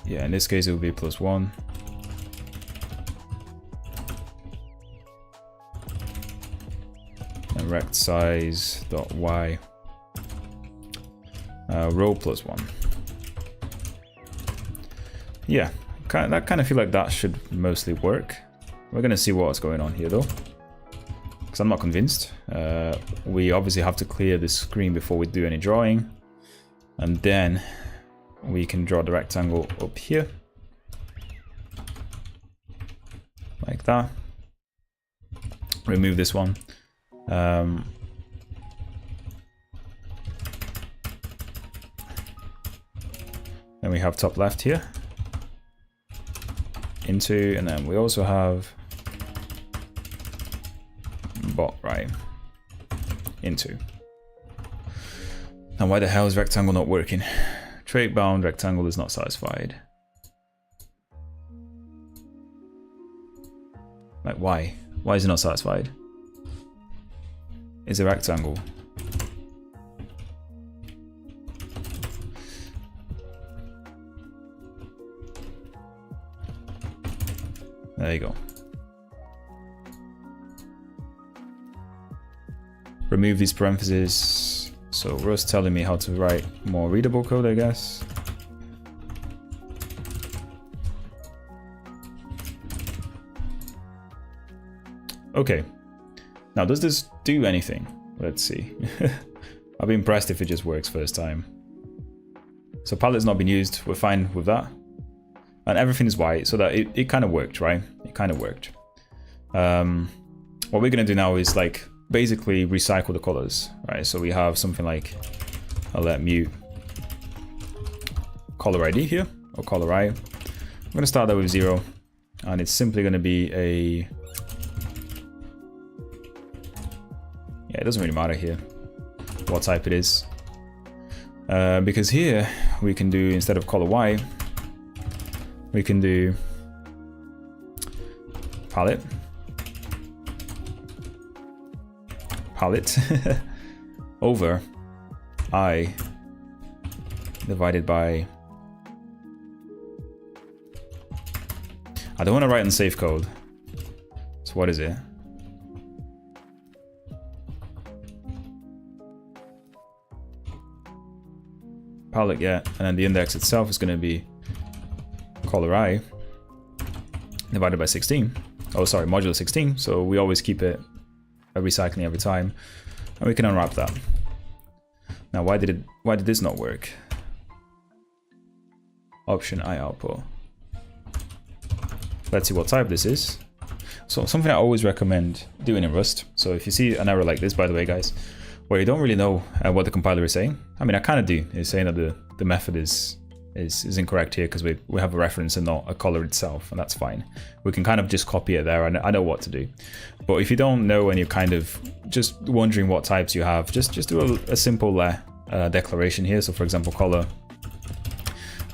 Yeah, in this case it will be +1. And rect size dot y row +1. Yeah, that kind of feel like that should mostly work. We're gonna see what's going on here though, because I'm not convinced. We obviously have to clear the screen before we do any drawing, and then we can draw the rectangle up here, like that. Remove this one. Then we have top left here, into, and then we also have bot right, into. Now why the hell is rectangle not working? Trait bound rectangle is not satisfied. Like why? Why is it not satisfied? It's a rectangle. There you go. Remove these parentheses. So Rust telling me how to write more readable code, I guess. Okay. Now, does this do anything? Let's see. I'll be impressed if it just works first time. So palette's not been used. We're fine with that. And everything is white, so that it kind of worked, right? It kind of worked. What we're going to do now is like basically recycle the colors, right? So we have something like, I'll let mute color ID here, or color I. I'm going to start that with 0, and it's simply going to be a... Yeah, it doesn't really matter here what type it is. Because here we can do, instead of color Y, we can do palette over I divided by... I don't want to write in safe code. So what is it? Palette, yeah, and then the index itself is going to be color I divided by 16. Oh, sorry, modulo 16. So we always keep it recycling every time, and we can unwrap that. Now, why did this not work? Option I output. Let's see what type this is. So something I always recommend doing in Rust. So if you see an error like this, by the way, guys, where you don't really know what the compiler is saying. I mean, I kind of do. It's saying that the method is incorrect here because we have a reference and not a color itself, and that's fine. We can kind of just copy it there. I know what to do. But if you don't know and you're kind of just wondering what types you have, just do a simple declaration here. So for example, color,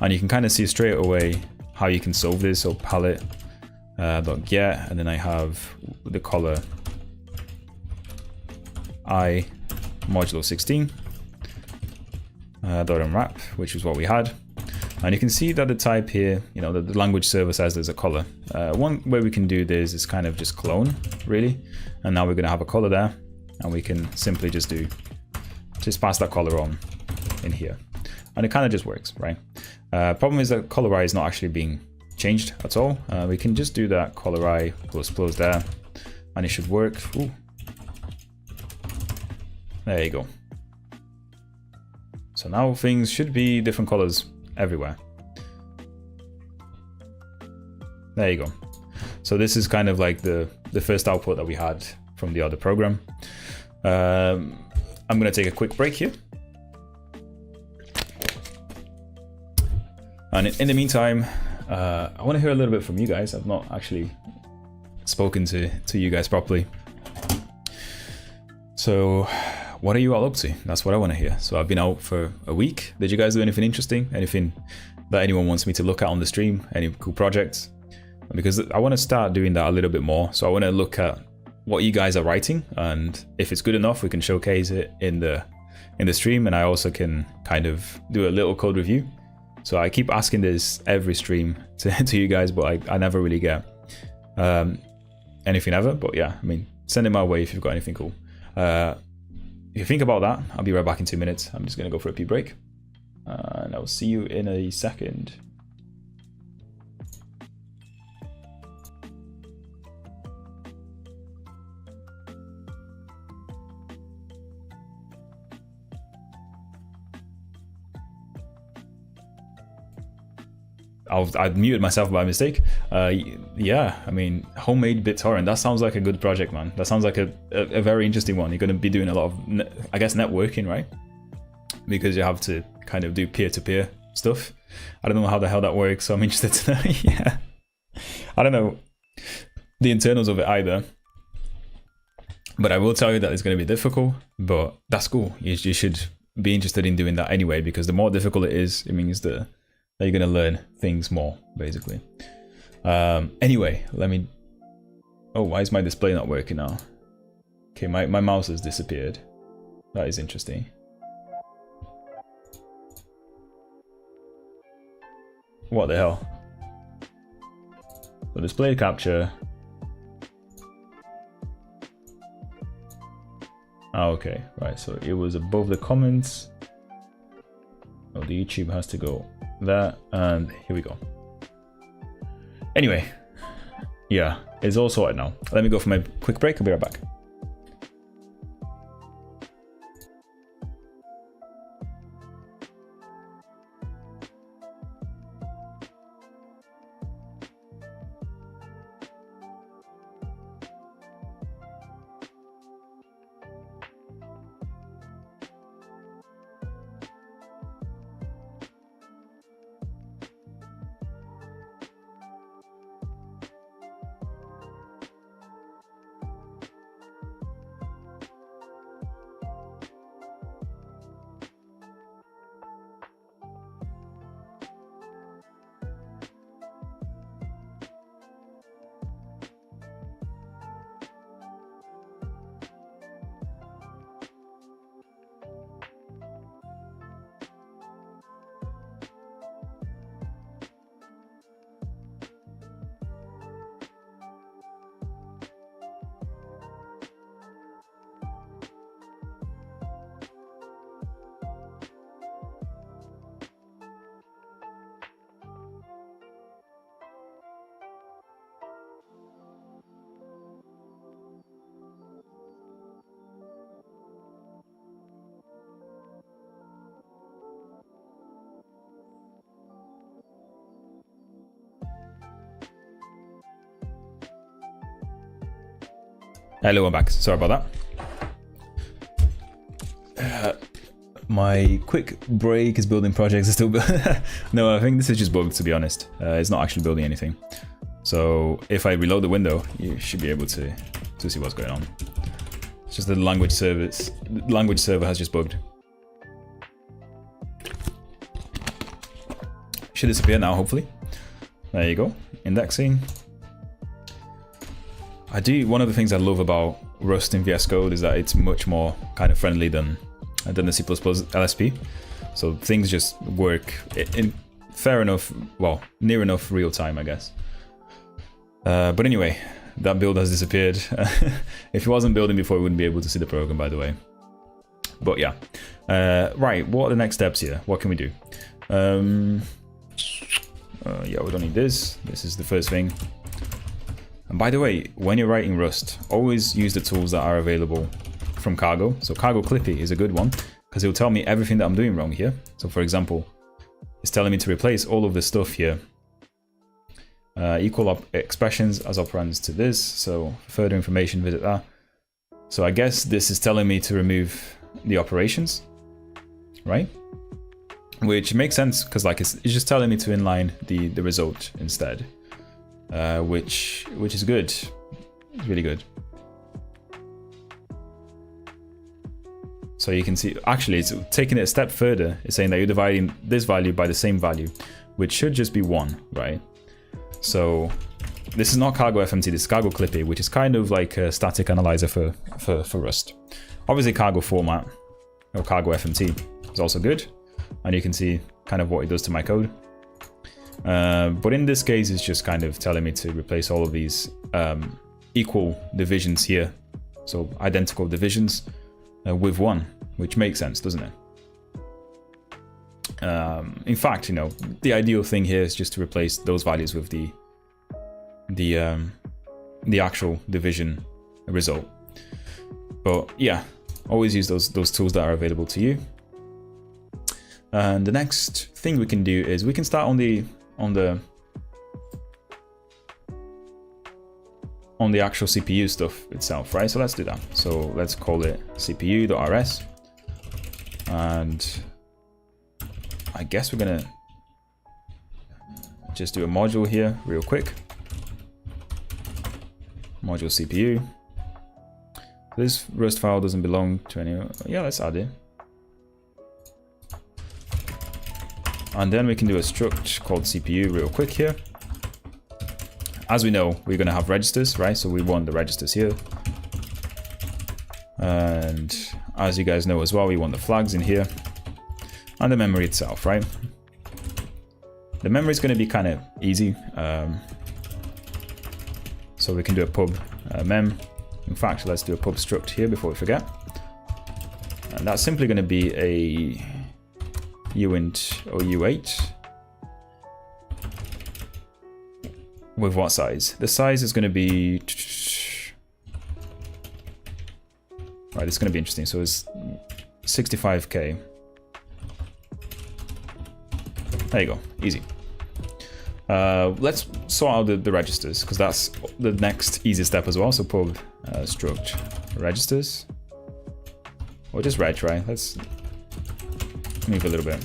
and you can kind of see straight away how you can solve this. So palette dot get, and then I have the color I modulo 16 dot unwrap, which is what we had. And you can see that the type here, you know, the language server says there's a color. One way we can do this is kind of just clone, really. And now we're going to have a color there, and we can simply just pass that color on. in here. And it kind of just works, right? Problem is that color I is not actually being changed at all. We can just do that color I close there, and it should work. Ooh. There you go. So now things should be different colors everywhere. There you go. So this is kind of like the first output that we had from the other program. I'm going to take a quick break here. And in the meantime, I want to hear a little bit from you guys. I've not actually spoken to you guys properly. So what are you all up to? That's what I want to hear. So I've been out for a week. Did you guys do anything interesting? Anything that anyone wants me to look at on the stream? Any cool projects? Because I want to start doing that a little bit more. So I want to look at what you guys are writing, and if it's good enough, we can showcase it in the stream. And I also can kind of do a little code review. So I keep asking this every stream to you guys, but I never really get anything ever. But yeah, I mean, send it my way if you've got anything cool. If you think about that, I'll be right back in 2 minutes. I'm just going to go for a pee break, and I'll see you in a second. I muted myself by mistake. Yeah, I mean, homemade BitTorrent. That sounds like a good project, man. That sounds like a very interesting one. You're going to be doing a lot of, I guess, networking, right? Because you have to kind of do peer-to-peer stuff. I don't know how the hell that works, so I'm interested to know. Yeah, I don't know the internals of it either. But I will tell you that it's going to be difficult, but that's cool. You should be interested in doing that anyway, because the more difficult it is, it means that you're going to learn things more, basically. Anyway, let me... Oh, why is my display not working now? Okay, my mouse has disappeared. That is interesting. What the hell? So display capture. Oh, okay, right, so it was above the comments. Oh, the YouTube has to go there, and here we go. Anyway, yeah, it's all sorted now. Let me go for my quick break. I'll be right back. Hello, I'm back. Sorry about that. My quick break is building projects. Still, no, I think this is just bugged, to be honest. It's not actually building anything. So if I reload the window, you should be able to see what's going on. It's just the language server has just bugged. Should disappear now, hopefully. There you go. Indexing. One of the things I love about Rust in VS Code is that it's much more kind of friendly than the C++ LSP. So things just work in fair enough, well, near enough real time, I guess. But anyway, that build has disappeared. If it wasn't building before, we wouldn't be able to see the program, by the way. but yeah. Right, what are the next steps here? What can we do? Yeah, we don't need this. This is the first thing. And by the way, when you're writing Rust, always use the tools that are available from Cargo. So Cargo Clippy is a good one because it'll tell me everything that I'm doing wrong here. So for example, it's telling me to replace all of this stuff here. Equal expressions as operands to this. So for further information, visit that. So I guess this is telling me to remove the operations, right? Which makes sense because like it's just telling me to inline the result instead. Which is good. It's really good. So you can see, actually, it's taking it a step further. It's saying that you're dividing this value by the same value, which should just be 1, right? So this is not Cargo FMT, this is Cargo Clippy, which is kind of like a static analyzer for Rust. Obviously, Cargo Format or Cargo FMT is also good, and you can see kind of what it does to my code. But in this case, it's just kind of telling me to replace all of these equal divisions here, so identical divisions, with 1, which makes sense, doesn't it? In fact, you know, the ideal thing here is just to replace those values with the actual division result. But yeah, always use those tools that are available to you. And the next thing we can do is we can start on the actual CPU stuff itself, right? So let's do that. So let's call it cpu.rs, and I guess we're gonna just do a module here real quick. Module CPU. This Rust file doesn't belong to any. Yeah, let's add it. And then we can do a struct called CPU real quick here. As we know, we're going to have registers, right? So we want the registers here. And as you guys know as well, we want the flags in here. And the memory itself, right? The memory is going to be kind of easy. So we can do a pub mem. In fact, let's do a pub struct here before we forget. And that's simply going to be a uint or u8. With what size? The size is going to be... Right, it's going to be interesting. So it's 65k. There you go, easy. Let's sort out the registers, because that's the next easy step as well. So pub struct registers. Or just reg, right? Let's move a little bit.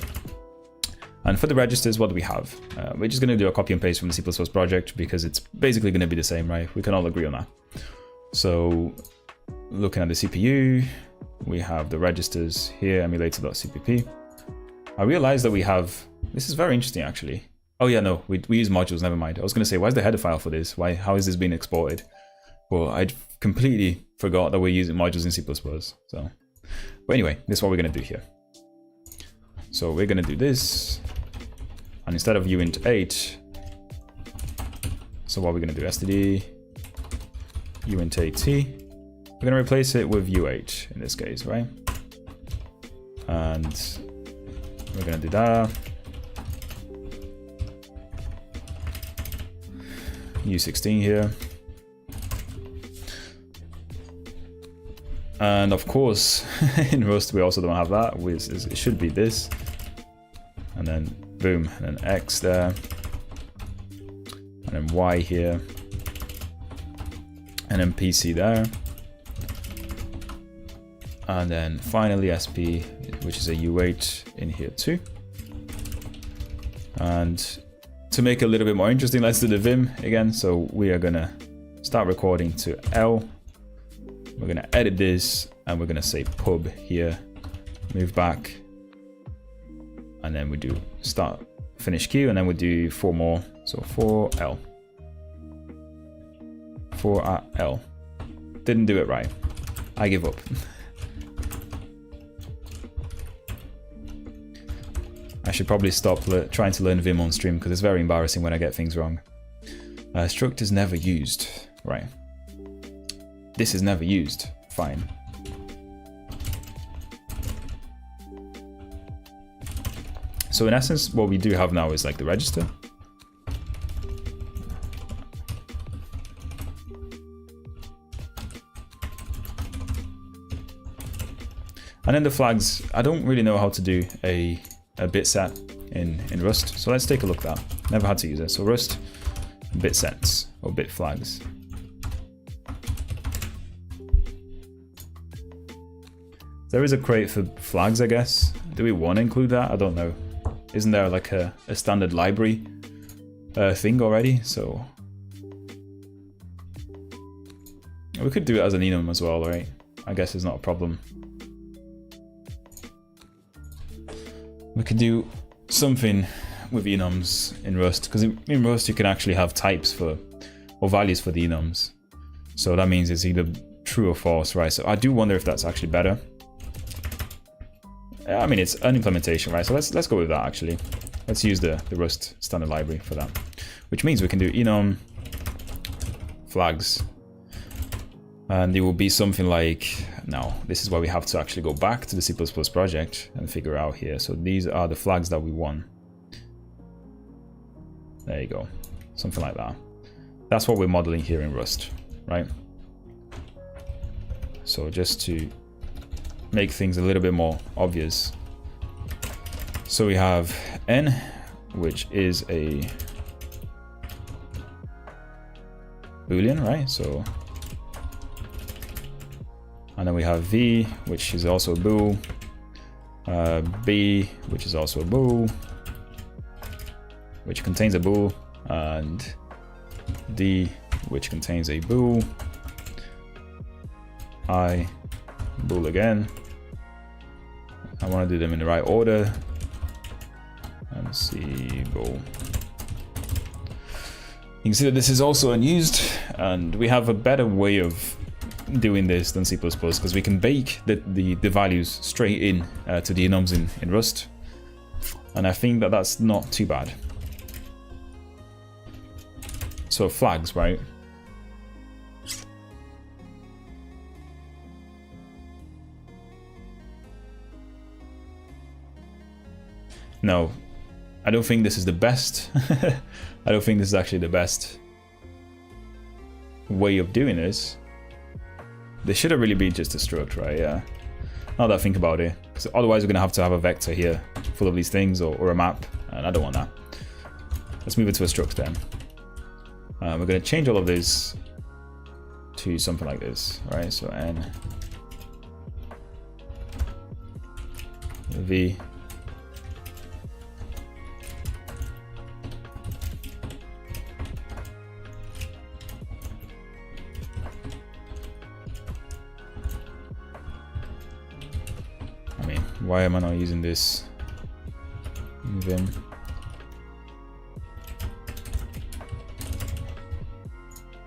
And for the registers, what do we have? We're just going to do a copy and paste from the C++ project because it's basically going to be the same, right? We can all agree on that. So looking at the CPU, we have the registers here, emulator.cpp. I realized that we have, this is very interesting actually. Oh yeah, no, we use modules, never mind. I was going to say, where's the header file for this? How is this being exported? Well, I'd completely forgot that we're using modules in C++. So, but anyway, this is what we're going to do here. So we're going to do this, and instead of uint 8, so what we're going to do, std uint 8t, we're going to replace it with u8 in this case, right? And we're going to do that. u16 here. And of course, in Rust, we also don't have that. It should be this. And then boom, and then X there. And then Y here. And then PC there. And then finally SP, which is a U8 in here too. And to make it a little bit more interesting, let's do the Vim again. So we are gonna start recording to L. We're gonna edit this and we're gonna say pub here, move back, and then we do start finish queue, and then we do 4 more. So 4L. 4L. Didn't do it right. I give up. I should probably stop trying to learn Vim on stream because it's very embarrassing when I get things wrong. Struct is never used. Right. This is never used. Fine. So in essence, what we do have now is like the register. And then the flags, I don't really know how to do a bit set in Rust. So let's take a look at that. Never had to use it. So Rust bit sets or bit flags. There is a crate for flags, I guess. Do we want to include that? I don't know. Isn't there like a standard library thing already? So we could do it as an enum as well, right? I guess it's not a problem. We could do something with enums in Rust, because in Rust you can actually have types for, or values for the enums. So that means it's either true or false, right? So I do wonder if that's actually better. I mean, it's an implementation, right? So let's go with that actually. Let's use the Rust standard library for that, which means we can do enum flags. And it will be something like, now this is why we have to actually go back to the C++ project and figure out here. So these are the flags that we want. There you go, something like that. That's what we're modeling here in Rust, right? So just to make things a little bit more obvious. So we have n, which is a Boolean, right? So, and then we have v, which is also a bool, b, which is also a bool, which contains a bool, and d, which contains a bool, I, bool again. I want to do them in the right order. And C, bool. You can see that this is also unused, and we have a better way of doing this than C++, because we can bake the values straight in to the enums in Rust, and I think that that's not too bad. So flags, right? No, I don't think this is the best. I don't think this is actually the best way of doing this. This should have really been just a struct, right? Yeah. Now that I think about it, because otherwise we're going to have a vector here full of these things, or a map, and I don't want that. Let's move it to a struct then. We're going to change all of this to something like this, right? So n v Why am I not using this Vim?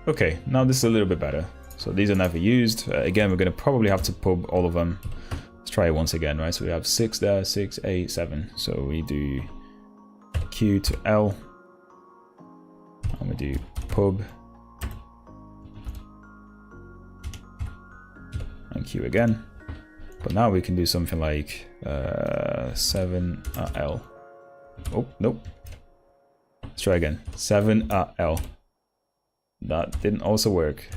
Okay, now this is a little bit better. So these are never used. Again, we're going to probably have to pub all of them. Let's try it once again, right? So we have 6 there, 6, 8, 7. So we do Q to L. And we do pub. And Q again. But now we can do something like 7 L. Oh, nope. Let's try again. 7 L. That didn't also work.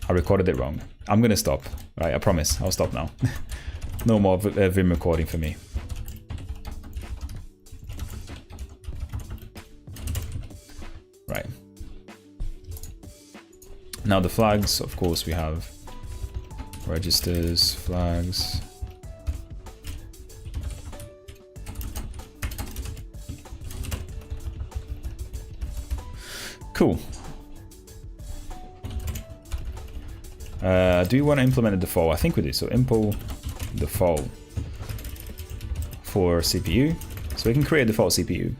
I recorded it wrong. I'm gonna stop. Right, I promise. I'll stop now. No more Vim recording for me. Right. Now the flags, of course, we have registers, flags. Cool. Do you want to implement a default? I think we do. So impl default for CPU. So we can create a default CPU.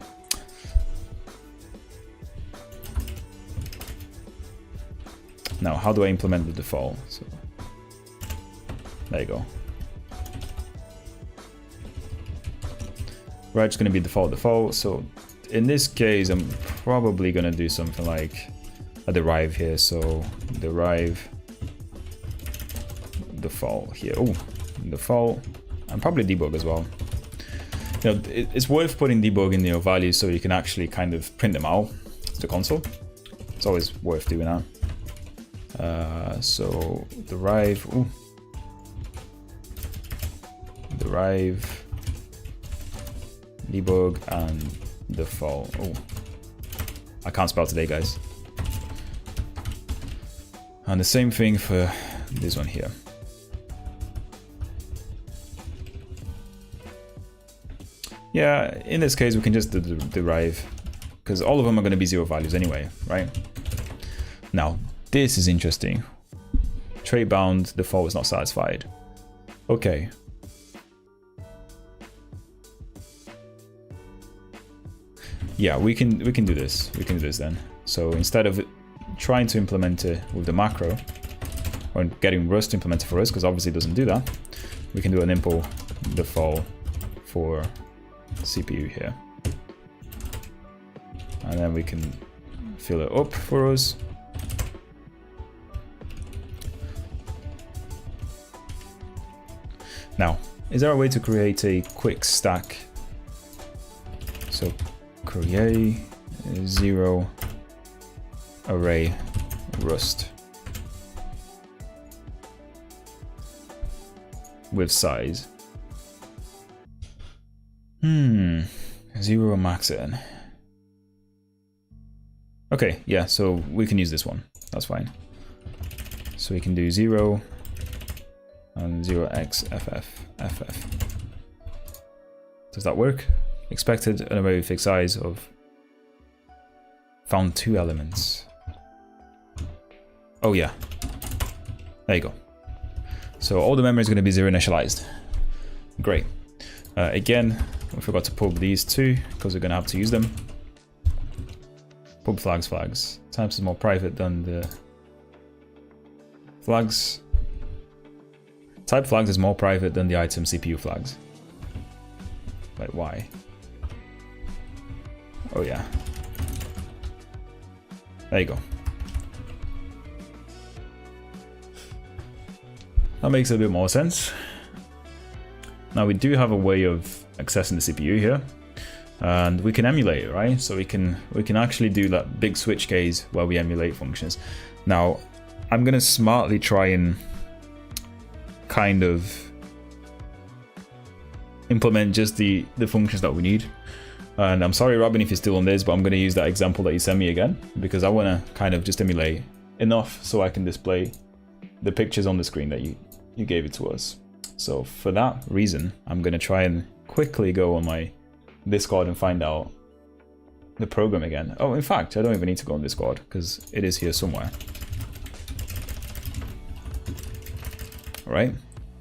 Now, how do I implement the default? So there you go. Right, it's going to be default. So in this case, I'm probably going to do something like a derive here. So derive default here. Oh, default, and probably debug as well. You know, it's worth putting debug in your values so you can actually kind of print them out to the console. It's always worth doing that. So derive, debug and default. Oh, I can't spell today, guys. And the same thing for this one here. Yeah, in this case we can just derive, because all of them are going to be 0 values anyway, right? Now, this is interesting. Trait bound default is not satisfied. Okay. Yeah, we can do this. We can do this then. So instead of trying to implement it with the macro, or getting Rust implemented for us, because obviously it doesn't do that, we can do an import default for CPU here. And then we can fill it up for us. Now, is there a way to create a quick stack? So create 0 array Rust with size. 0 max it in. Okay, yeah, so we can use this one. That's fine. So we can do 0 and 0xFF. Does that work? Expected an array with fixed size of found 2 elements. Oh yeah, there you go. So all the memory is going to be 0 initialized. Great. Again, we forgot to pub these two because we're going to have to use them. Pub flags. Types is more private than the flags. Type flags is more private than the item CPU flags. Like why? Oh yeah. There you go. That makes a bit more sense. Now we do have a way of accessing the CPU here, and we can emulate it, right? So we can actually do that big switch case where we emulate functions. Now I'm gonna smartly try and kind of implement just the functions that we need. And I'm sorry, Robin, if you're still on this, but I'm going to use that example that you sent me again, because I want to kind of just emulate enough so I can display the pictures on the screen that you gave it to us. So for that reason, I'm going to try and quickly go on my Discord and find out the program again. Oh, in fact, I don't even need to go on Discord because it is here somewhere. All right,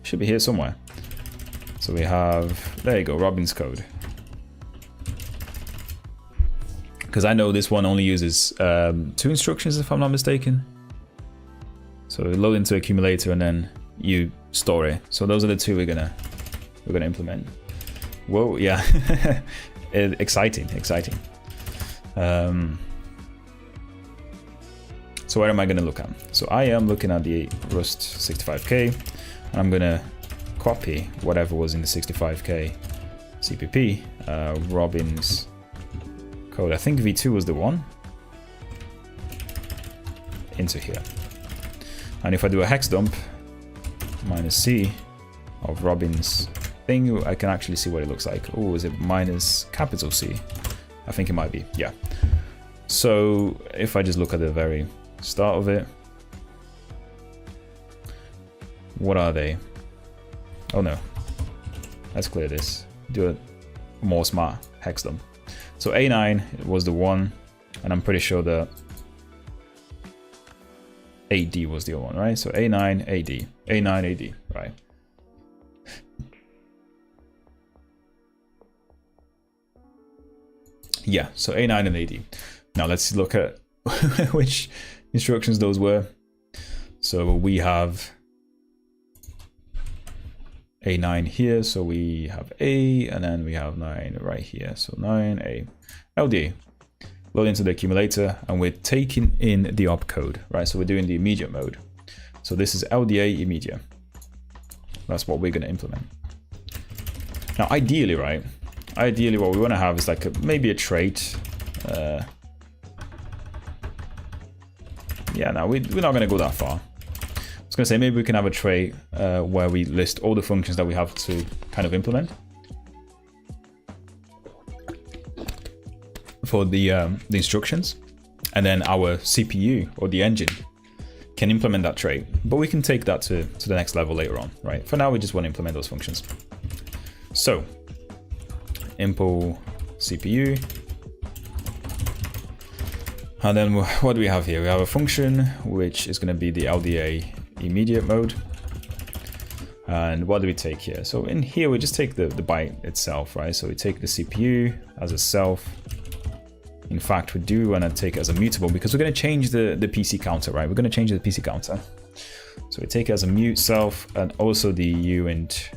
should be here somewhere. So we have, there you go, Robin's code. Because I know this one only uses 2 instructions if I'm not mistaken. So load into accumulator and then you store it. So those are the 2 we're gonna implement. Whoa, yeah, exciting. So where am I gonna look at? So I am looking at the Rust 65K, and I'm gonna copy whatever was in the 65K CPP, Robin's code. I think v2 was the one, into here. And if I do a hex dump -c of Robin's thing, I can actually see what it looks like. Oh, is it -C? I think it might be, yeah. So if I just look at the very start of it, what are they? Oh no, let's clear this. Do a more smart hex dump. So A9 was the one, and I'm pretty sure that AD was the other one, right? So A9, AD, A9, AD, right? Yeah, so A9 and AD. Now let's look at which instructions those were. So we have A9 here, so we have A, and then we have 9 right here. So 9A, LDA, load into the accumulator, and we're taking in the opcode, right? So we're doing the immediate mode. So this is LDA immediate. That's what we're going to implement. Now, ideally, right, ideally what we want to have is like maybe a trait. Yeah, no, we're not going to go that far. I was going to say maybe we can have a trait where we list all the functions that we have to kind of implement for the instructions, and then our CPU or the engine can implement that trait. But we can take that to the next level later on, right? For now, we just want to implement those functions. So, impl CPU. And then what do we have here? We have a function which is going to be the LDA immediate mode. And what do we take here? So in here, we just take the byte itself, right? So we take the CPU as a self. In fact, we do want to take it as a mutable because we're going to change the PC counter, right? We're going to change the PC counter. So we take it as a mute self, and also the uint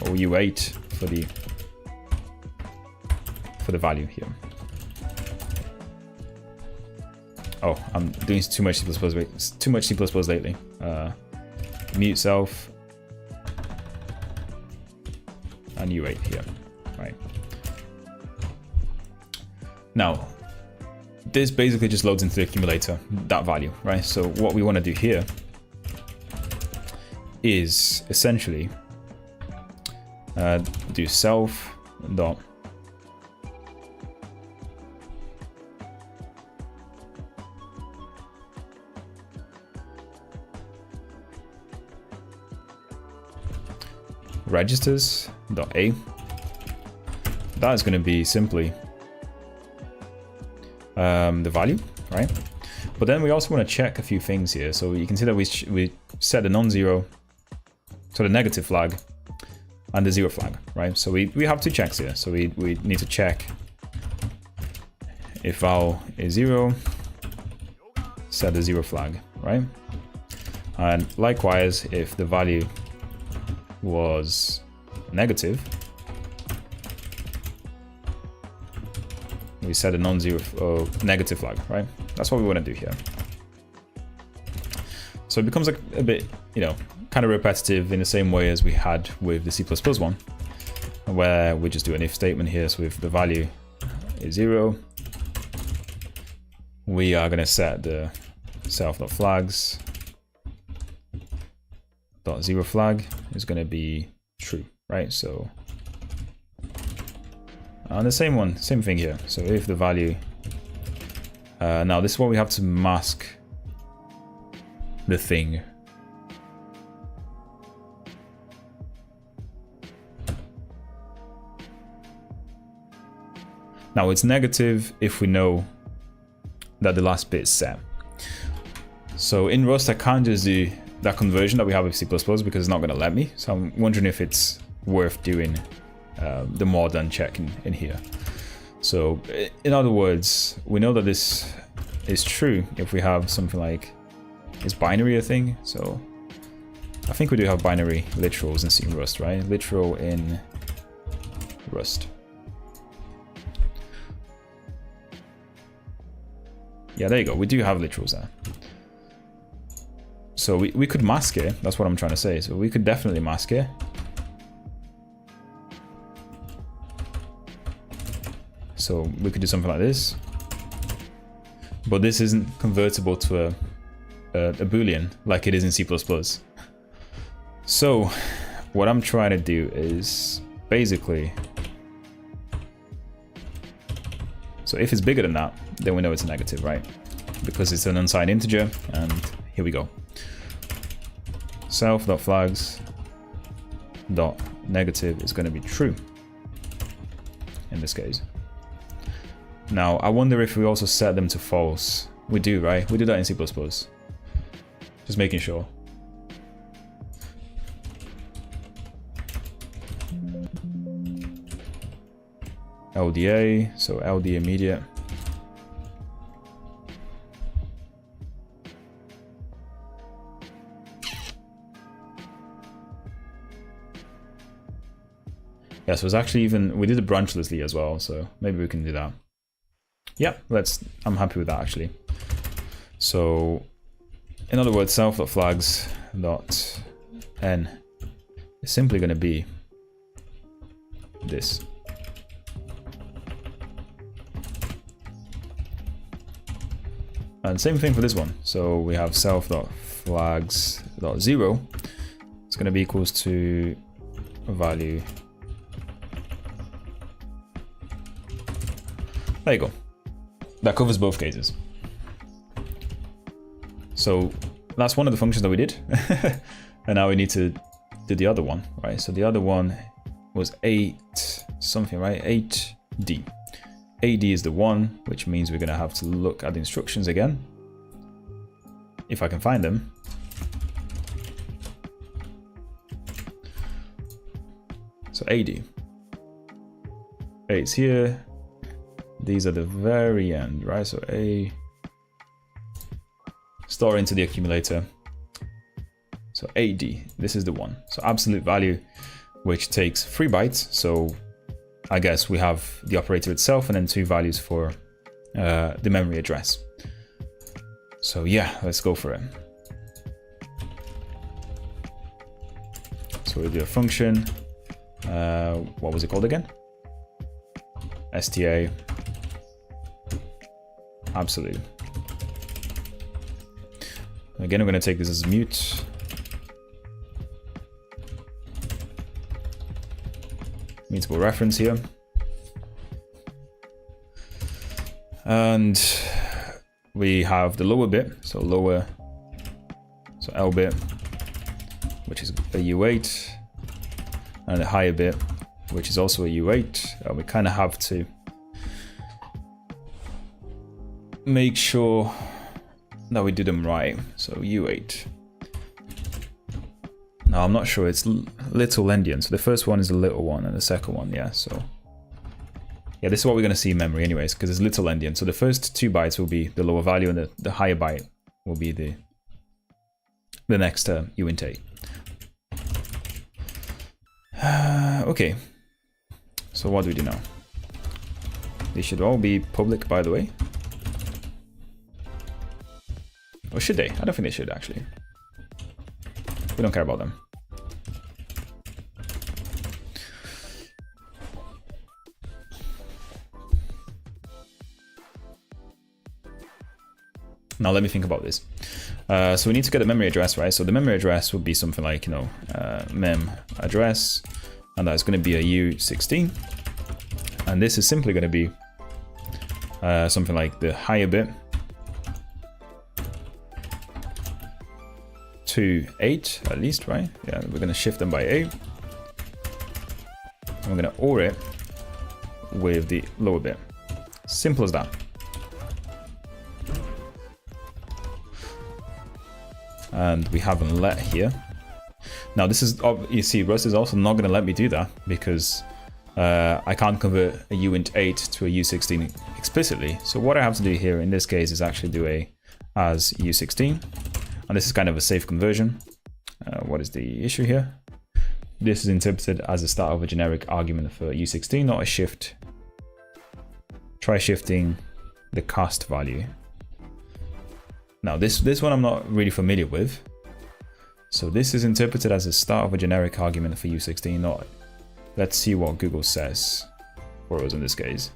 or u8 for the value here. Oh, I'm doing too much C++. Too much C++ lately. Mute self and u8 here, right? Now, this basically just loads into the accumulator that value, right? So what we want to do here is essentially do self dot registers.a. That is going to be simply the value, right? But then we also want to check a few things here. So you can see that we set the non-zero, so the negative flag, and the zero flag, right? So we have two checks here. So we need to check if val is 0, set the zero flag, right? And likewise, if the value was negative, we set a non-zero negative flag, right? That's what we want to do here. So it becomes a bit, kind of repetitive in the same way as we had with the C++ one, where we just do an if statement here. So if the value is 0, we are going to set the self.flags .zero flag is going to be true, right? So and the same thing here. So if the value now this is what we have to mask the thing. Now it's negative if we know that the last bit is set. So in Rust I can't just do that conversion that we have with C++ because it's not going to let me. So I'm wondering if it's worth doing the more than check in here. So in other words, we know that this is true if we have something like, is binary a thing? So I think we do have binary literals in Rust, right? Literal in Rust. Yeah, there you go. We do have literals there. So we could mask it. That's what I'm trying to say. So we could definitely mask it. So we could do something like this. But this isn't convertible to a Boolean like it is in C++. So what I'm trying to do is basically, so if it's bigger than that, then we know it's a negative, right? Because it's an unsigned integer, and here we go. Self.flags dot negative is going to be true in this case. Now I wonder if we also set them to false. We do, right? We do that in C++. Just making sure. LDA, so LD immediate. Yeah, so it's actually even, we did a branchlessly as well, so maybe we can do that. Yeah, I'm happy with that actually. So, in other words, self.flags.n is simply going to be this. And same thing for this one. So we have self.flags.0. It's going to be equals to a value. There you go. That covers both cases. So that's one of the functions that we did. And now we need to do the other one, right? So the other one was 8 something, right? 8D. AD is the one, which means we're going to have to look at the instructions again. If I can find them. So AD. A is here. These are the very end, right? So A, store into the accumulator. So AD, this is the one. So absolute value, which takes 3 bytes. So I guess we have the operator itself and then 2 values for the memory address. So yeah, let's go for it. So we'll do a function. What was it called again? STA. Absolute. Again, I'm going to take this as mute. Mutable reference here. And we have the lower bit, so lower, so L bit, which is a U8, and the higher bit, which is also a U8. We kind of have to make sure that we do them right. So U8. Now I'm not sure, it's little endian. So the first one is the little one and the second one, yeah. So yeah, this is what we're going to see in memory anyways, because it's little endian. So the first 2 bytes will be the lower value and the higher byte will be the next uint 8. Okay, so what do we do now? They should all be public, by the way. Or should they? I don't think they should, actually. We don't care about them. Now let me think about this. So we need to get the memory address, right? So the memory address would be something like, you know, mem address, and that's going to be a U16. And this is simply going to be something like the higher bit to 8 at least, right? Yeah, we're going to shift them by 8. And we're going to OR it with the lower bit. Simple as that. And we have a let here. Now this is, you see, Rust is also not going to let me do that because I can't convert a uint 8 to a U16 explicitly. So what I have to do here in this case is actually do a as U16. And this is kind of a safe conversion. What is the issue here? This is interpreted as the start of a generic argument for U16, not a shift. Try shifting the cast value. Now this one I'm not really familiar with. So this is interpreted as the start of a generic argument for U16, not. Let's see what Google says for us in this case.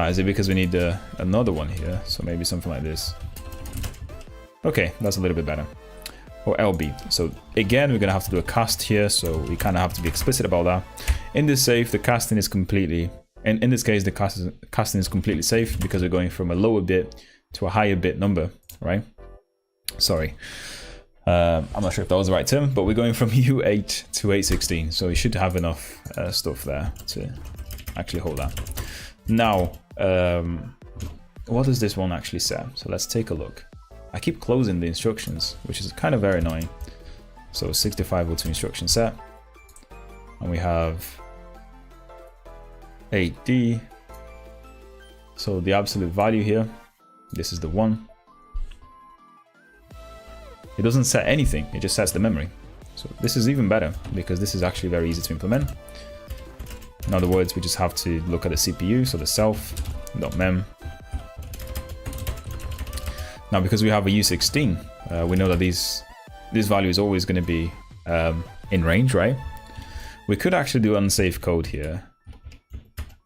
Is it because we need another one here? So maybe something like this. Okay, that's a little bit better. Or LB. So again, we're gonna have to do a cast here, so we kind of have to be explicit about that. In this safe, the casting is completely, and in this case, the casting is completely safe because we're going from a lower bit to a higher bit number, right? Sorry. I'm not sure if that was the right term, but we're going from U8 to 816, so we should have enough stuff there to actually hold that. Now, what does this one actually say? So let's take a look. I keep closing the instructions, which is kind of very annoying. So 6502 instruction set, and we have 8D. So the absolute value here, this is the 1. It doesn't set anything, it just sets the memory. So this is even better because this is actually very easy to implement. In other words, we just have to look at the CPU, so the self, .mem. Now, because we have a U16, we know that this value is always going to be in range, right? We could actually do unsafe code here,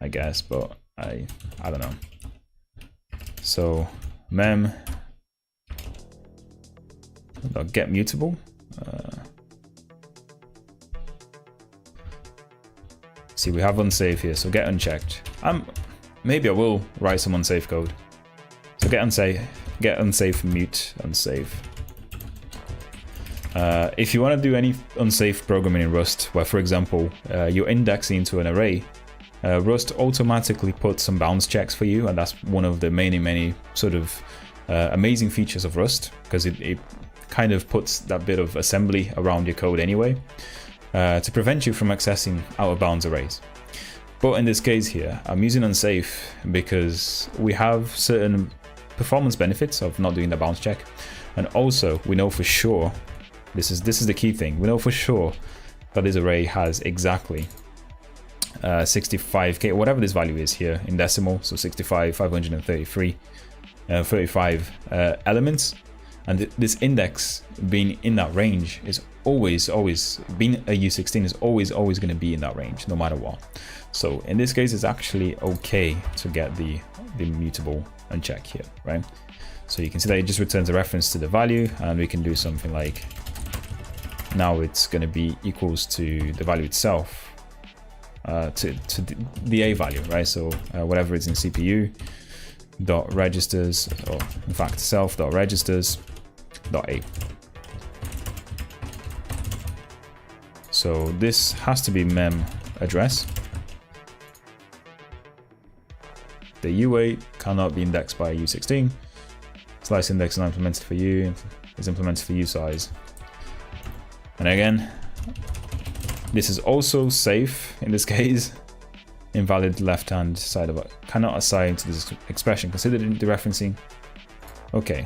I guess, but I don't know. So mem get mutable. See, we have unsafe here, so get unchecked. Maybe I will write some unsafe code. So get unsafe mute unsafe. If you want to do any unsafe programming in Rust, where for example you're indexing into an array, Rust automatically puts some bounds checks for you, and that's one of the many sort of amazing features of Rust, because it kind of puts that bit of assembly around your code anyway, to prevent you from accessing out of bounds arrays. But in this case here, I'm using unsafe because we have certain performance benefits of not doing the bounds check, and also we know for sure, this is the key thing, we know for sure that this array has exactly 65k, whatever this value is here in decimal, so 65, 533, 35 elements, and this index being in that range is always being a U16 is always going to be in that range no matter what. So in this case, it's actually okay to get the mutable uncheck here, right? So you can see that it just returns a reference to the value, and we can do something like, now it's going to be equals to the value itself, to the A value, right? So whatever is in CPU dot registers, or in fact self dot registers dot A. So this has to be mem address. The U8 cannot be indexed by U16. Slice index is not implemented for U, is implemented for U size. And again, this is also safe in this case. Invalid left hand side of it cannot assign to this expression considered in dereferencing. Okay.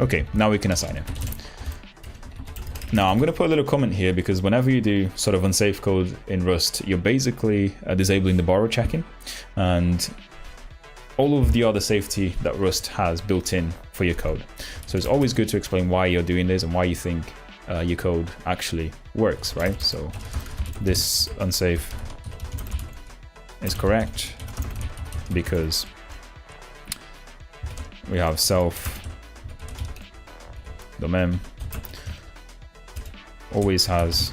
Okay, now we can assign it. Now I'm going to put a little comment here, because whenever you do sort of unsafe code in Rust, you're basically disabling the borrow checking and all of the other safety that Rust has built in for your code. So it's always good to explain why you're doing this and why you think your code actually works, right? So this unsafe is correct because we have self domain always has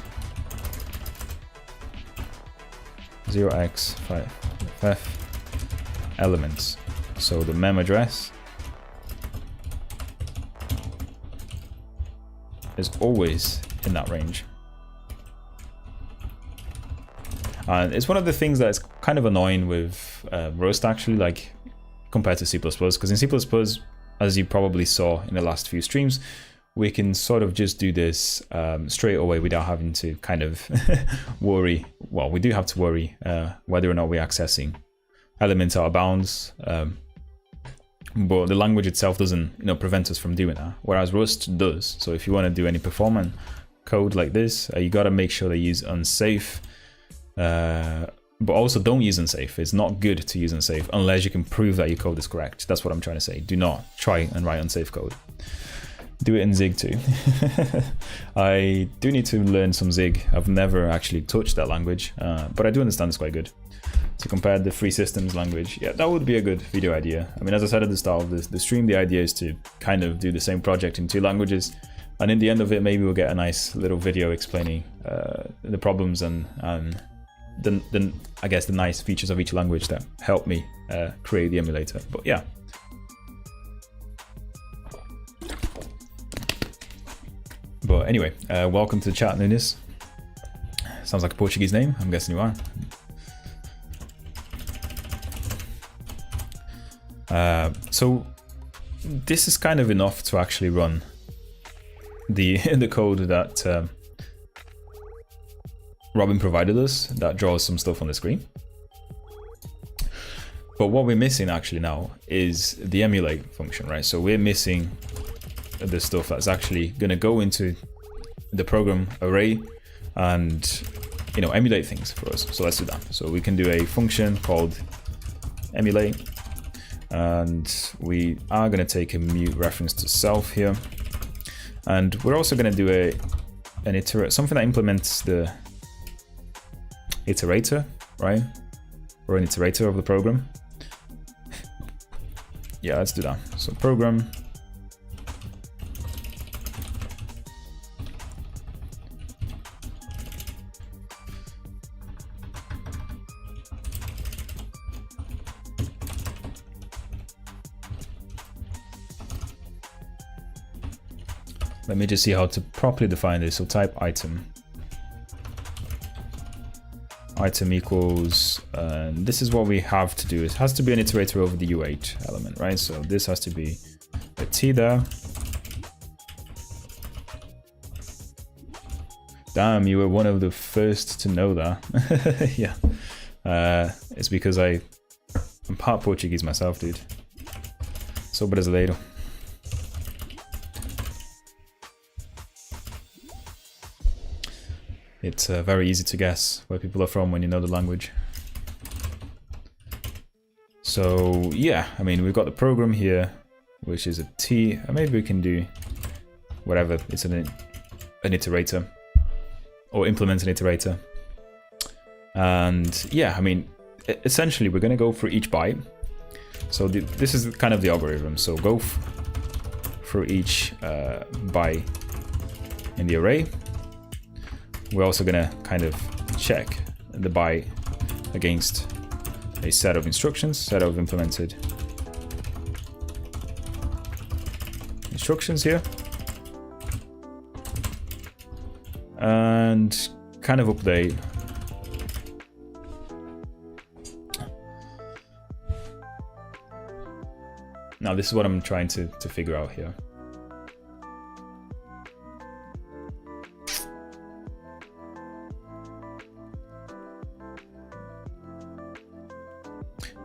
0x5 elements. So the mem address is always in that range. And it's one of the things that's kind of annoying with Rust actually, like compared to C++, because in C++, as you probably saw in the last few streams, we can sort of just do this straight away without having to kind of worry. Well, we do have to worry whether or not we're accessing elements out of bounds, but the language itself doesn't, prevent us from doing that. Whereas Rust does. So if you want to do any performance code like this, you got to make sure they use unsafe. But also don't use unsafe. It's not good to use unsafe unless you can prove that your code is correct. That's what I'm trying to say. Do not try and write unsafe code. Do it in Zig too. I do need to learn some Zig. I've never actually touched that language, but I do understand it's quite good. To compare the free systems language, yeah, that would be a good video idea. I mean, as I said at the start of the stream, the idea is to kind of do the same project in 2 languages, and in the end of it, maybe we'll get a nice little video explaining the problems and then I guess the nice features of each language that help me create the emulator. But yeah. But anyway, welcome to the chat, Nunes. Sounds like a Portuguese name. I'm guessing you are. So this is kind of enough to actually run the code that Robin provided us that draws some stuff on the screen. But what we're missing actually now is the emulate function, right? So we're missing the stuff that's actually going to go into the program array and emulate things for us. So let's do that. So we can do a function called emulate, and we are going to take a mute reference to self here, and we're also going to do something that implements the iterator, right? Or an iterator of the program. Yeah, let's do that. So program. Let me just see how to properly define this. So type item. Item equals, this is what we have to do. It has to be an iterator over the U8 element, right? So this has to be a T there. Damn, you were one of the first to know that. Yeah. It's because I'm part Portuguese myself, dude. Sou brasileiro. It's very easy to guess where people are from when you know the language. So yeah, I mean, we've got the program here, which is a T. Maybe we can do whatever. It's an iterator, or implement an iterator. And yeah, I mean, essentially we're going to go for each byte. So this is kind of the algorithm. So go for each byte in the array. We're also going to kind of check the byte against a set of instructions, set of implemented instructions here. And kind of update. Now this is what I'm trying to figure out here.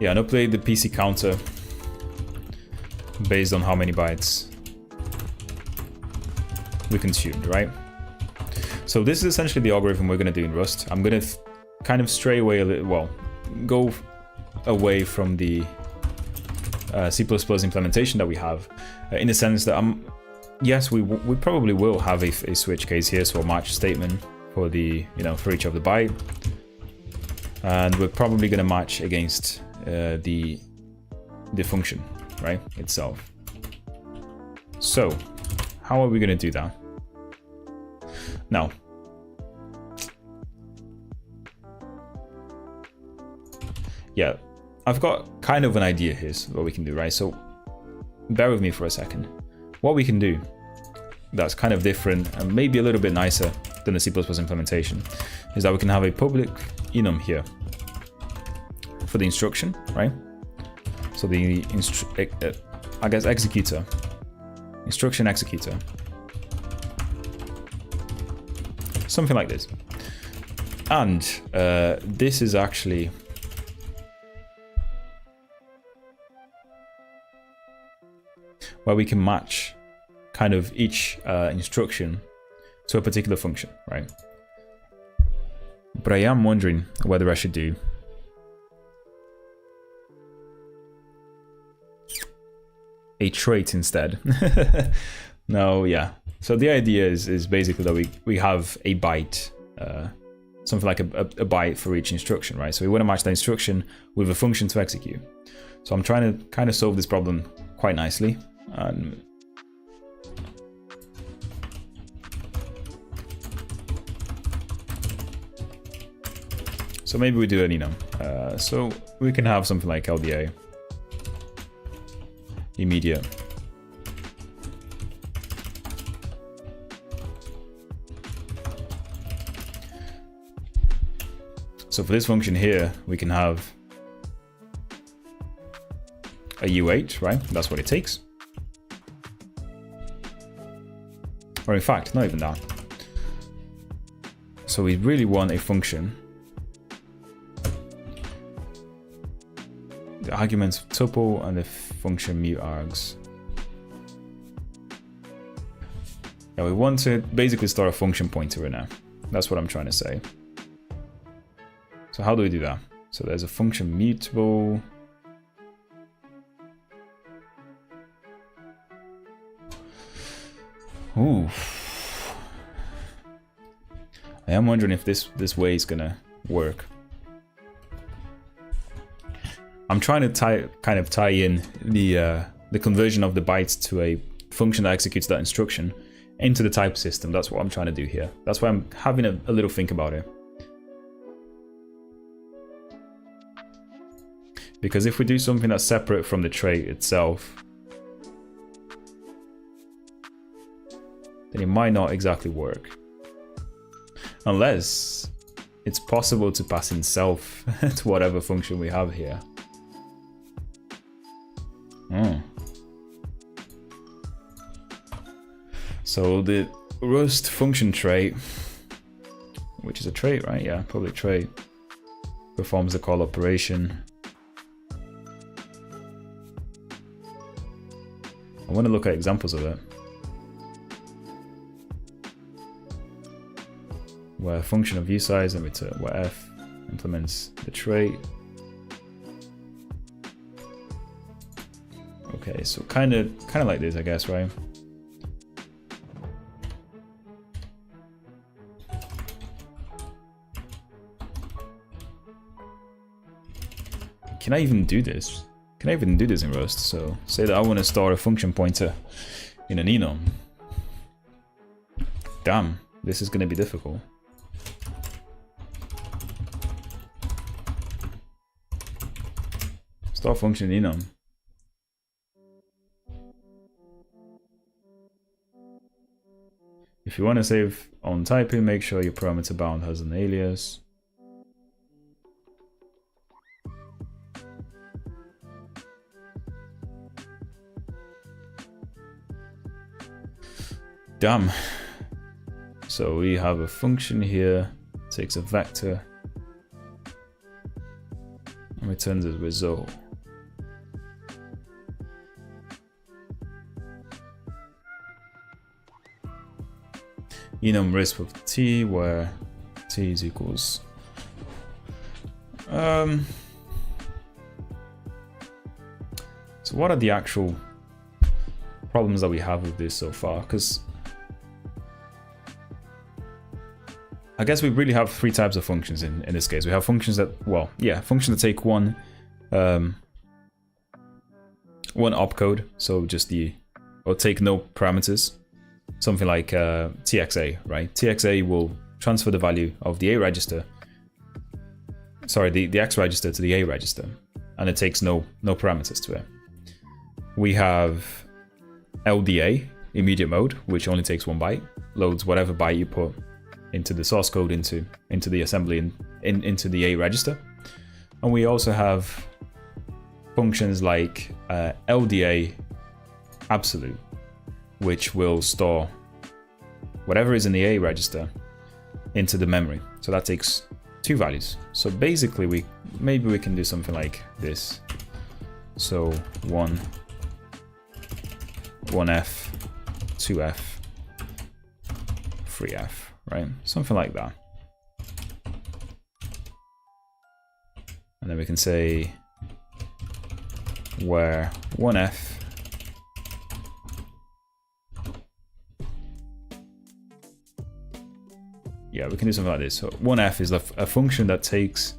Yeah, and update the PC counter based on how many bytes we consumed, right? So this is essentially the algorithm we're going to do in Rust. I'm going to kind of stray away a little, well, go away from the C++ implementation that we have, in the sense that yes, we probably will have a switch case here, so a match statement for the, for each of the byte, and we're probably going to match against the function, right, itself. So how are we going to do that? Now, yeah, I've got kind of an idea here, so what we can do, right? So bear with me for a second. What we can do that's kind of different and maybe a little bit nicer than the C++ implementation is that we can have a public enum here for the instruction, right? So the I guess executor, instruction executor, something like this. And this is actually where we can match kind of each instruction to a particular function, right? But I am wondering whether I should do a trait instead. No, yeah. So the idea is basically that we have a byte, something like a byte for each instruction, right? So we want to match that instruction with a function to execute. So I'm trying to kind of solve this problem quite nicely. So maybe we do an enum. So we can have something like LDA immediate. So for this function here, we can have a U8, right? That's what it takes. Or in fact, not even that. So we really want a function. The arguments tuple and the function mute args. Yeah, we want to basically store a function pointer in there. That's what I'm trying to say. So how do we do that? So there's a function mutable. Ooh. I am wondering if this way is gonna work. I'm trying to kind of tie in the conversion of the bytes to a function that executes that instruction into the type system. That's what I'm trying to do here. That's why I'm having a little think about it. Because if we do something that's separate from the trait itself, then it might not exactly work. Unless it's possible to pass in self to whatever function we have here. So the Rust function trait, which is a trait, right? Yeah, public trait, performs the call operation. I want to look at examples of it. Where function of usize and return, where f implements the trait. Okay, so kind of like this, I guess, right? Can I even do this? Can I even do this in Rust? So say that I want to store a function pointer in an enum. Damn, this is going to be difficult. Store function enum. If you want to save on typing, make sure your parameter bound has an alias. Damn. So we have a function here, takes a vector, and returns a result. Enum risp of t, where t is equals so what are the actual problems that we have with this so far? Because I guess we really have three types of functions in this case. We have functions that, well, yeah, functions that take one opcode, so just or take no parameters. Something like TXA, right? TXA will transfer the value of the A register, sorry, the X register to the A register, and it takes no parameters to it. We have LDA, immediate mode, which only takes 1 byte, loads whatever byte you put into the source code into the assembly into the A register. And we also have functions like LDA absolute, which will store whatever is in the A register into the memory. So that takes 2 values. So basically maybe we can do something like this. So 1F, 2F, 3F, right? Something like that. And then we can say where 1F yeah, we can do something like this. So 1F is a function that takes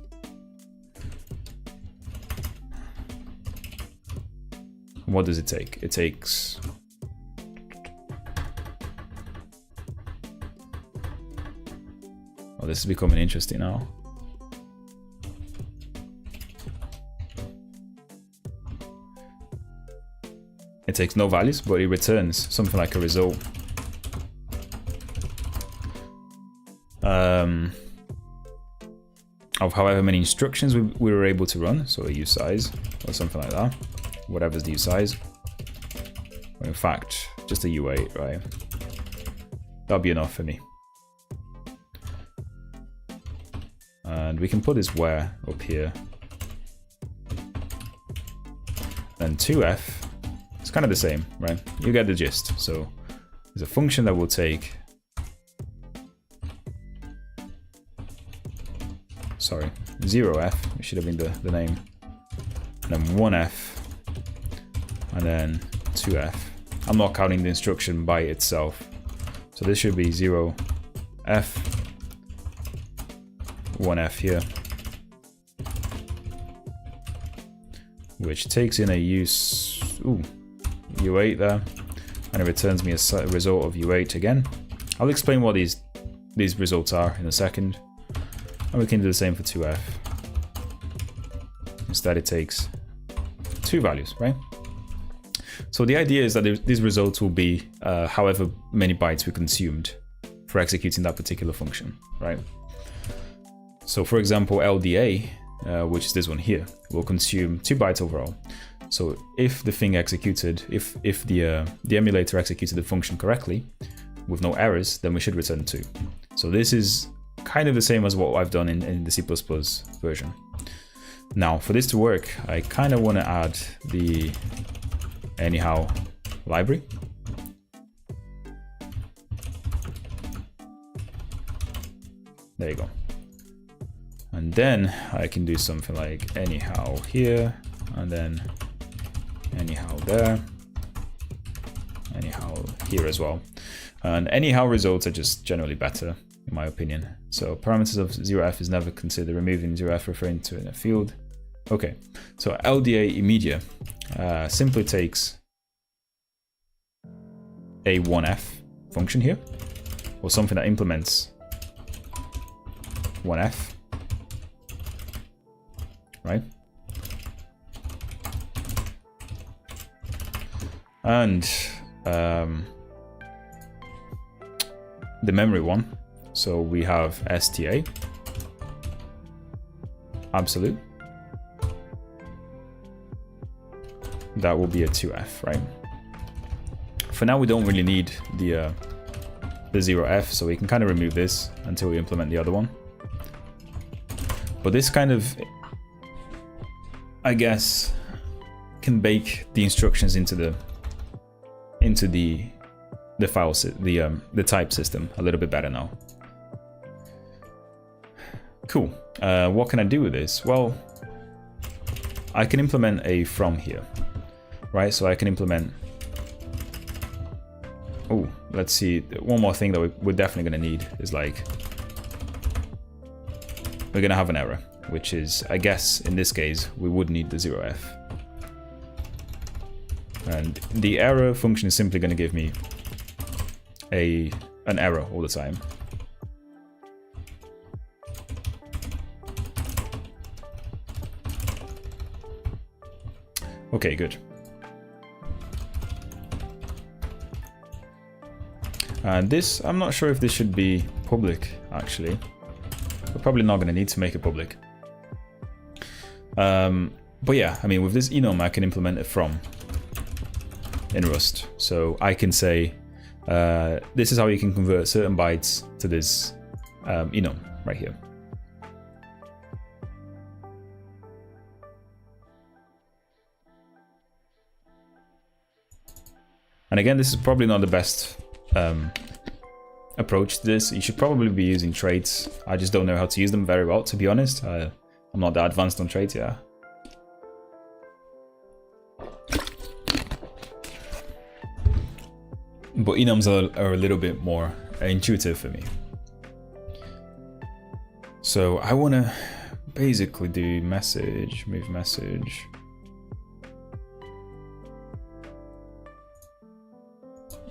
what does it take? It takes oh, this is becoming interesting now. It takes no values, but it returns something like a result. Of however many instructions we were able to run, so a usize or something like that, whatever's the usize. Or in fact, just a U8, right? That'll be enough for me. And we can put this where up here. Then 2F, it's kind of the same, right? You get the gist. So there's a function that will sorry, 0f, it should have been the name, and then 1f, and then 2f. I'm not counting the instruction by itself. So this should be 0f, 1f here, which takes in a U8 there, and it returns me a result of U8 again. I'll explain what these results are in a second, and we can do the same for 2f. Instead it takes 2 values, right? So the idea is that these results will be however many bytes we consumed for executing that particular function, right? So for example, LDA, which is this one here, will consume 2 bytes overall. So if the thing executed, if the emulator executed the function correctly with no errors, then we should return 2. So this is kind of the same as what I've done in the C++ version. Now for this to work, I kind of want to add the anyhow library. There you go. And then I can do something like anyhow here, and then anyhow there, anyhow here as well. And anyhow results are just generally better, in my opinion. So parameters of 0f is never considered, removing 0f referring to in a field. Okay, so LDA immediate simply takes a 1f function here, or something that implements 1f, right? And the memory one, so we have STA, absolute, that will be a 2f, right? For now we don't really need the 0f, so we can kind of remove this until we implement the other one. But this kind of, I guess, can bake the instructions into the file, the type system a little bit better now. Cool. What can I do with this? Well, I can implement a from here, right? So I can implement. Oh, let's see. One more thing that we're definitely going to need is like, we're going to have an error, which is, I guess, in this case, we would need the 0f. And the error function is simply going to give me an error all the time. Okay, good. And this, I'm not sure if this should be public, actually. We're probably not going to need to make it public. But yeah, I mean, with this enum, I can implement it from in Rust. So I can say, this is how you can convert certain bytes to this enum right here. And again, this is probably not the best approach to this. You should probably be using traits. I just don't know how to use them very well, to be honest. I'm not that advanced on traits, yeah. But enums are a little bit more intuitive for me. So I want to basically do message, move message.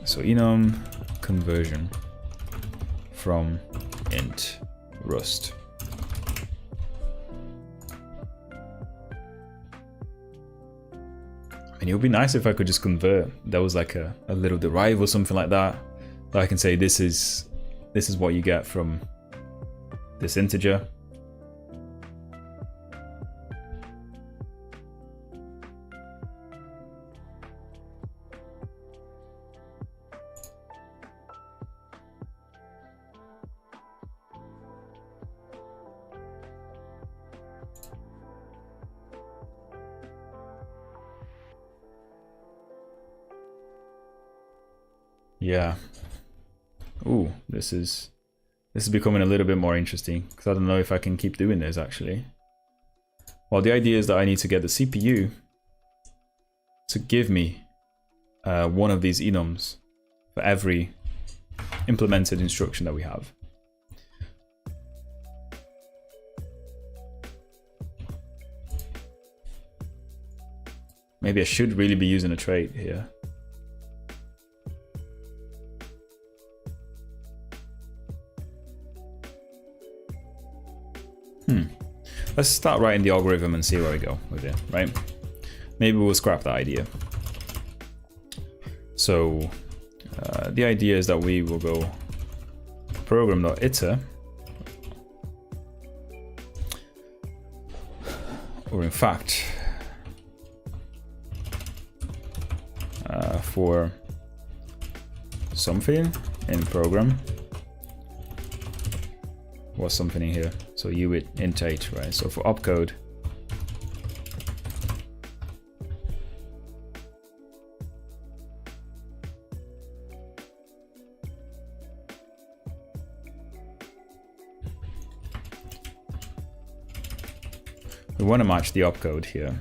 So enum conversion from int Rust. And it would be nice if I could just convert. There was like a little derive or something like that. That I can say this is what you get from this integer. Yeah. Ooh, this is This is becoming a little bit more interesting because I don't know if I can keep doing this actually. Well, the idea is that I need to get the CPU to give me one of these enums for every implemented instruction that we have. Maybe I should really be using a trait here. Let's start writing the algorithm and see where we go with it, right? Maybe we'll scrap that idea. So the idea is that we will go program.iter, or in fact, for something in program, what's something in here? So uit int 8, right? So for opcode, we want to match the opcode here.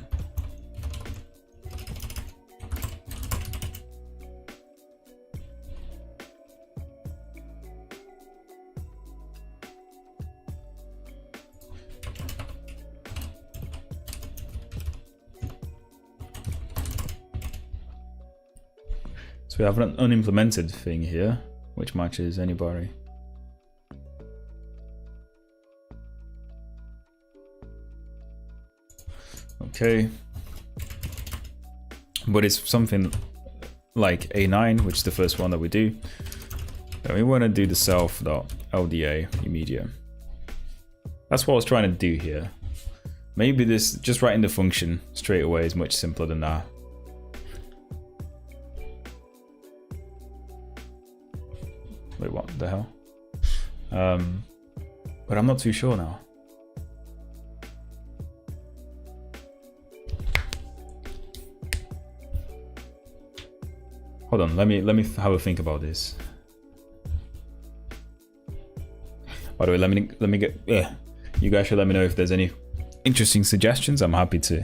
So we have an unimplemented thing here, which matches anybody. Okay. But it's something like A9, which is the first one that we do. And we want to do the self.lda immediate. That's what I was trying to do here. Maybe this, just writing the function straight away is much simpler than that. Wait, what the hell? But I'm not too sure now. Hold on, let me have a think about this. By the way, let me get you guys should let me know if there's any interesting suggestions. I'm happy to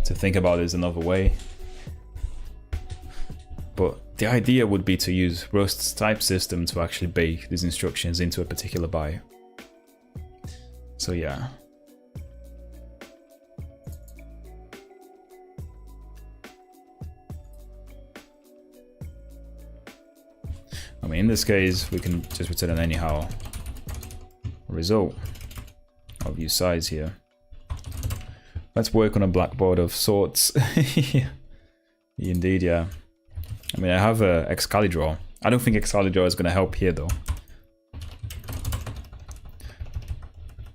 think about this another way. But the idea would be to use Rust's type system to actually bake these instructions into a particular byte. So yeah. I mean, in this case, we can just return an anyhow result. I'll use size here. Let's work on a blackboard of sorts. Indeed, yeah. I mean, I have a Excalidraw. I don't think Excalidraw is going to help here, though.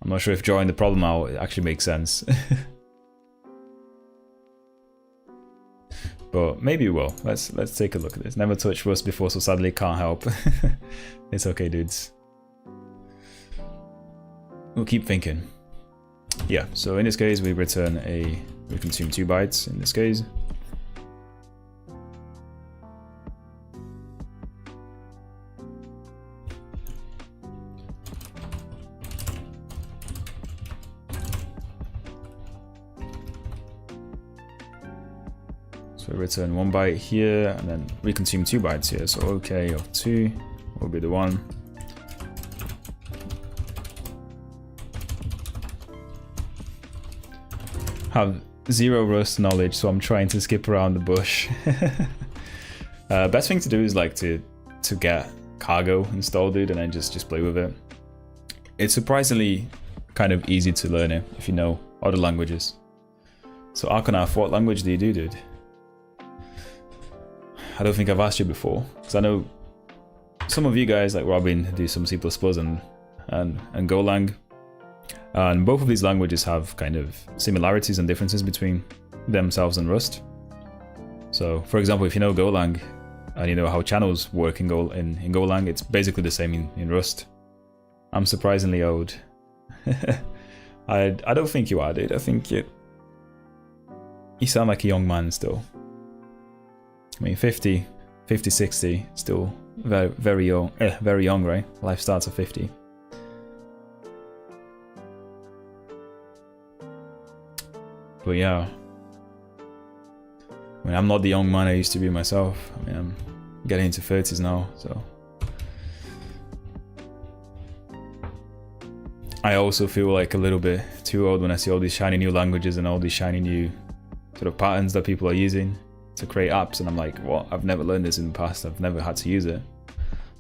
I'm not sure if drawing the problem out actually makes sense. But maybe it will. Let's take a look at this. Never touched Rust before, so sadly can't help. It's okay, dudes. We'll keep thinking. Yeah, so in this case, we return we consume 2 bytes in this case. So we return 1 byte here, and then we consume 2 bytes here. So OK of 2 will be the 1. Have 0 Rust knowledge, so I'm trying to skip around the bush. Best thing to do is like to get cargo installed, dude, and then just play with it. It's surprisingly kind of easy to learn it if you know other languages. So Arconaf, what language do you do, dude? I don't think I've asked you before, because I know some of you guys, like Robin, do some C++ and Golang. And both of these languages have kind of similarities and differences between themselves and Rust. So, for example, if you know Golang and you know how channels work in Golang, it's basically the same in Rust. I'm surprisingly old. I don't think you are, dude. I think you sound like a young man still. I mean, 50, 60, still very young, right? Life starts at 50. But yeah, I mean, I'm not the young man I used to be myself. I mean, I'm getting into 30s now, so I also feel like a little bit too old when I see all these shiny new languages and all these shiny new sort of patterns that people are using to create apps, and I'm like, what? I've never learned this in the past. I've never had to use it.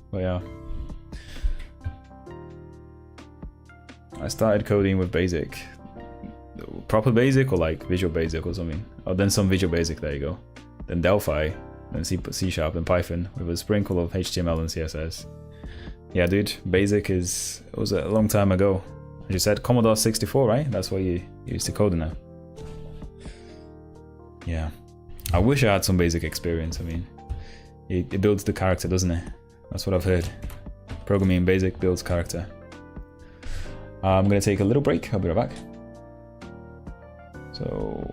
But yeah, I started coding with Basic, proper Basic or like Visual Basic or something. Oh, then some Visual Basic. There you go. Then Delphi, then C Sharp, and Python with a sprinkle of HTML and CSS. Yeah, dude, Basic it was a long time ago. As you said, Commodore 64, right? That's what you used to code in now. Yeah, I wish I had some Basic experience. I mean, it builds the character, doesn't it? That's what I've heard. Programming in Basic builds character. I'm gonna take a little break. I'll be right back. So.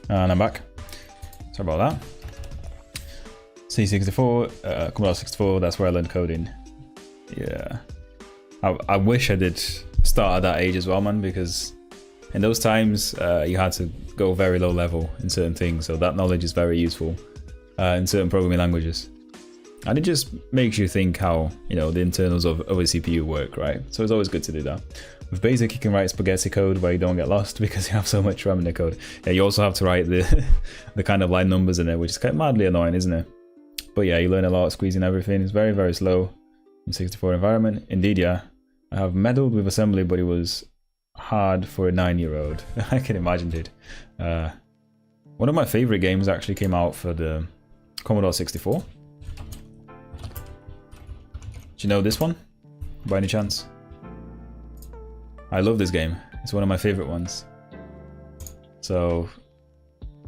And I'm back. Sorry about that. C64, Commodore 64, that's where I learned coding. Yeah. I wish I did start at that age as well, man, because in those times you had to go very low level in certain things, so that knowledge is very useful in certain programming languages. And it just makes you think how, you know, the internals of a CPU work, right? So it's always good to do that. With Basic, you can write spaghetti code where you don't get lost because you have so much RAM in the code. Yeah, you also have to write the the kind of line numbers in it, which is kind of madly annoying, isn't it? But yeah, you learn a lot squeezing everything. It's very, very slow in 64 environment. Indeed, yeah. I have meddled with assembly, but it was hard for a 9-year-old. I can imagine, dude. One of my favorite games actually came out for the Commodore 64. Do you know this one, by any chance? I love this game. It's one of my favorite ones. So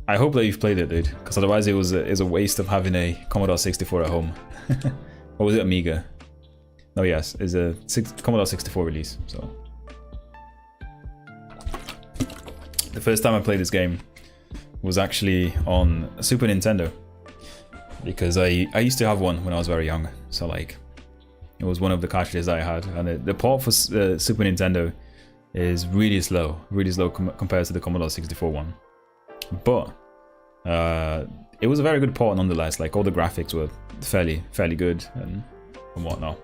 I hope that you've played it, dude, because otherwise it was a waste of having a Commodore 64 at home. Or was it Amiga? No, yes, it's a Commodore 64 release. So the first time I played this game was actually on a Super Nintendo, because I used to have one when I was very young. So like, it was one of the cartridges I had, and the port for Super Nintendo is really slow compared to the Commodore 64 one. But it was a very good port nonetheless. Like, all the graphics were fairly good and whatnot.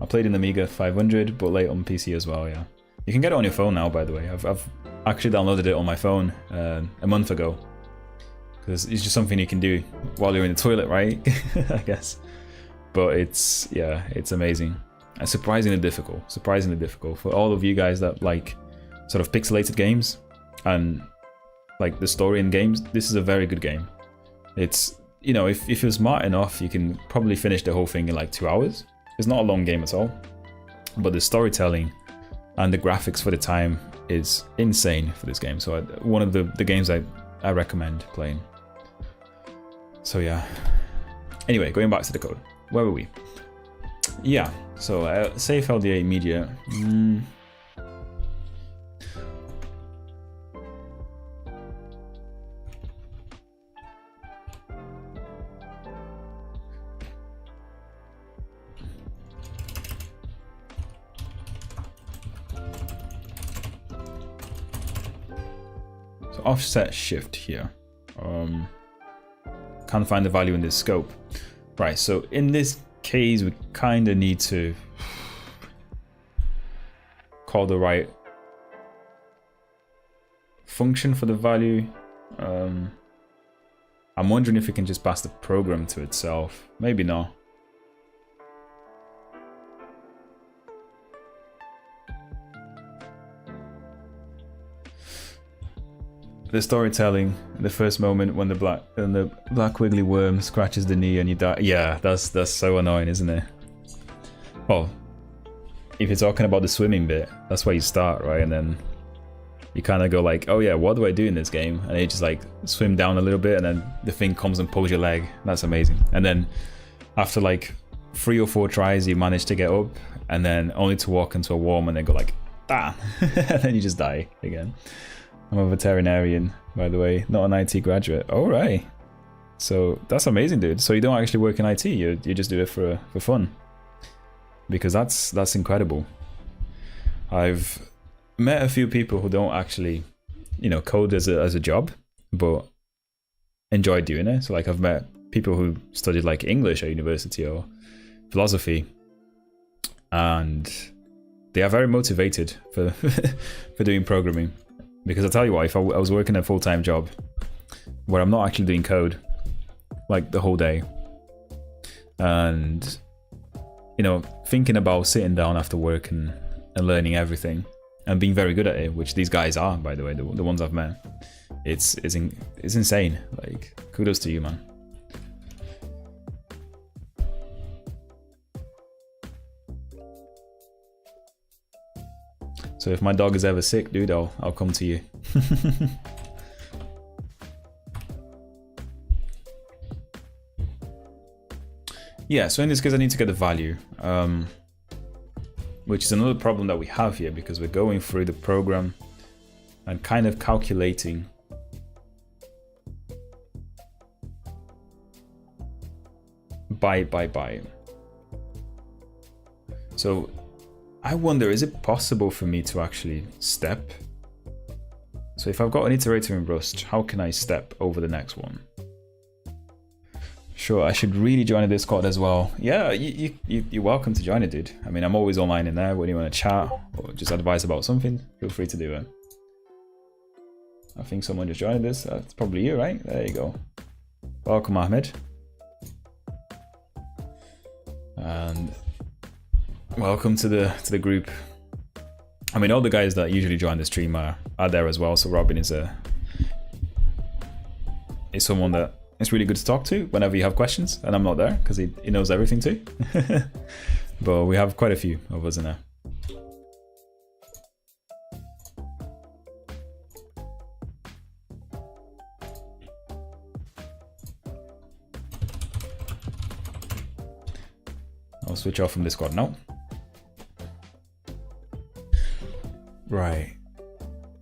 I played in the Amiga 500, but late on PC as well. Yeah, you can get it on your phone now, by the way. I've actually downloaded it on my phone a month ago, because it's just something you can do while you're in the toilet, right? I guess. But it's amazing and surprisingly difficult for all of you guys that like sort of pixelated games and like the story in games. This is a very good game. It's, you know, if you're smart enough, you can probably finish the whole thing in like 2 hours. It's not a long game at all, but the storytelling and the graphics for the time is insane for this game. So one of the games I recommend playing. So yeah. Anyway, going back to the code. Where were we? Yeah, so safe LDA media. offset shift here. Can't find the value in this scope. Right, so in this case, we kind of need to call the right function for the value. I'm wondering if we can just pass the program to itself. Maybe not. The storytelling, the first moment when the black wiggly worm scratches the knee and you die. Yeah, that's so annoying, isn't it? Well, if you're talking about the swimming bit, that's where you start, right? And then you kind of go like, oh yeah, what do I do in this game? And you just like swim down a little bit, and then the thing comes and pulls your leg. That's amazing. And then after like 3 or 4 tries, you manage to get up, and then only to walk into a worm and then go like, ah, and then you just die again. I'm a veterinarian, by the way, not an IT graduate. All right, so that's amazing, dude. So you don't actually work in IT; you just do it for fun, because that's incredible. I've met a few people who don't actually, you know, code as a job, but enjoy doing it. So like I've met people who studied like English at university or philosophy, and they are very motivated for for doing programming. Because I tell you what, if I was working a full-time job where I'm not actually doing code like the whole day, and you know, thinking about sitting down after work and learning everything and being very good at it, which these guys are, by the way, the ones I've met, it's insane. Like, kudos to you, man. So if my dog is ever sick, dude, I'll come to you. Yeah, so in this case I need to get the value, which is another problem that we have here, because we're going through the program and kind of calculating by. So I wonder, is it possible for me to actually step? So if I've got an iterator in Rust, how can I step over the next one? Sure, I should really join a Discord as well. Yeah, you're welcome to join it, dude. I mean, I'm always online in there when you want to chat or just advise about something. Feel free to do it. I think someone just joined this. That's probably you, right? There you go. Welcome, Ahmed. And welcome to the group. I mean, all the guys that usually join the stream are there as well. So Robin is someone that it's really good to talk to whenever you have questions, and I'm not there because he knows everything too. But we have quite a few of us in there. I'll switch off from Discord now. Right.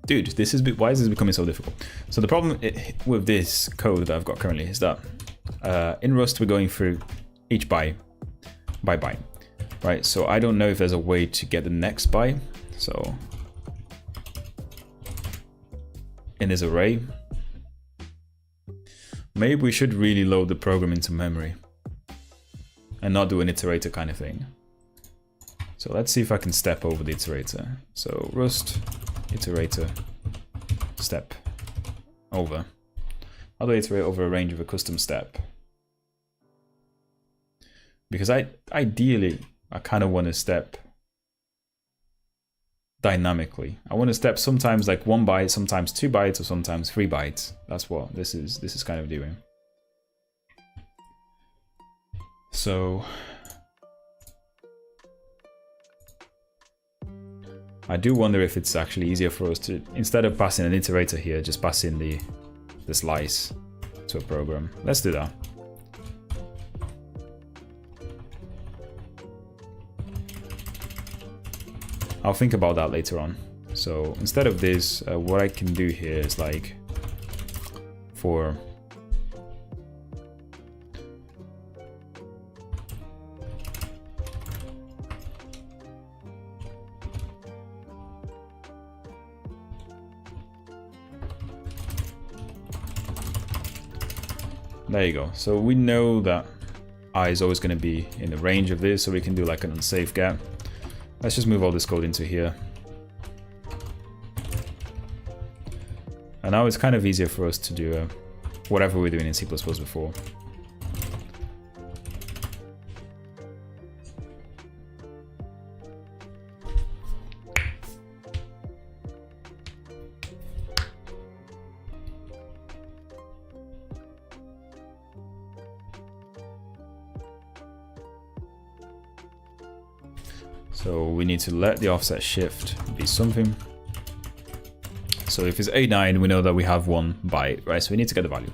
Dude, this is why is this becoming so difficult? So the problem with this code that I've got currently is that in Rust we're going through each by byte, right? So I don't know if there's a way to get the next byte. So in this array, maybe we should really load the program into memory and not do an iterator kind of thing. So let's see if I can step over the iterator. So Rust iterator step over. How do I iterate over a range of a custom step? Because ideally I kind of want to step dynamically. I want to step sometimes like 1 byte, sometimes 2 bytes, or sometimes 3 bytes. That's what this is kind of doing. So I do wonder if it's actually easier for us to, instead of passing an iterator here, just pass in the slice to a program. Let's do that. I'll think about that later on. So instead of this, what I can do here is like for There you go. So we know that I is always going to be in the range of this, so we can do like an unsafe get. Let's just move all this code into here. And now it's kind of easier for us to do whatever we're doing in C++ before. So we need to let the offset shift be something. So if it's 89, we know that we have 1 byte, right? So we need to get the value.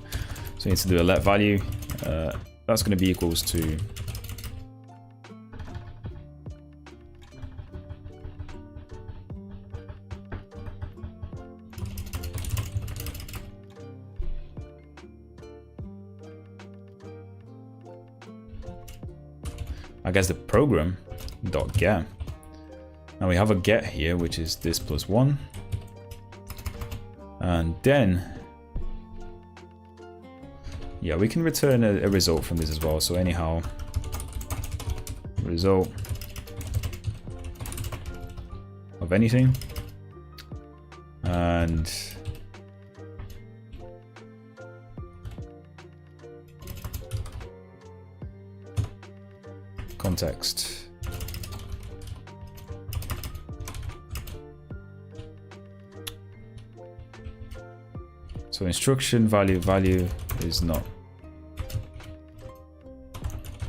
So we need to do a let value. That's going to be equals to I guess the program dot get. Now we have a get here, which is this plus 1. And then, yeah, we can return a result from this as well. So anyhow, result of anything. And context. So instruction value is not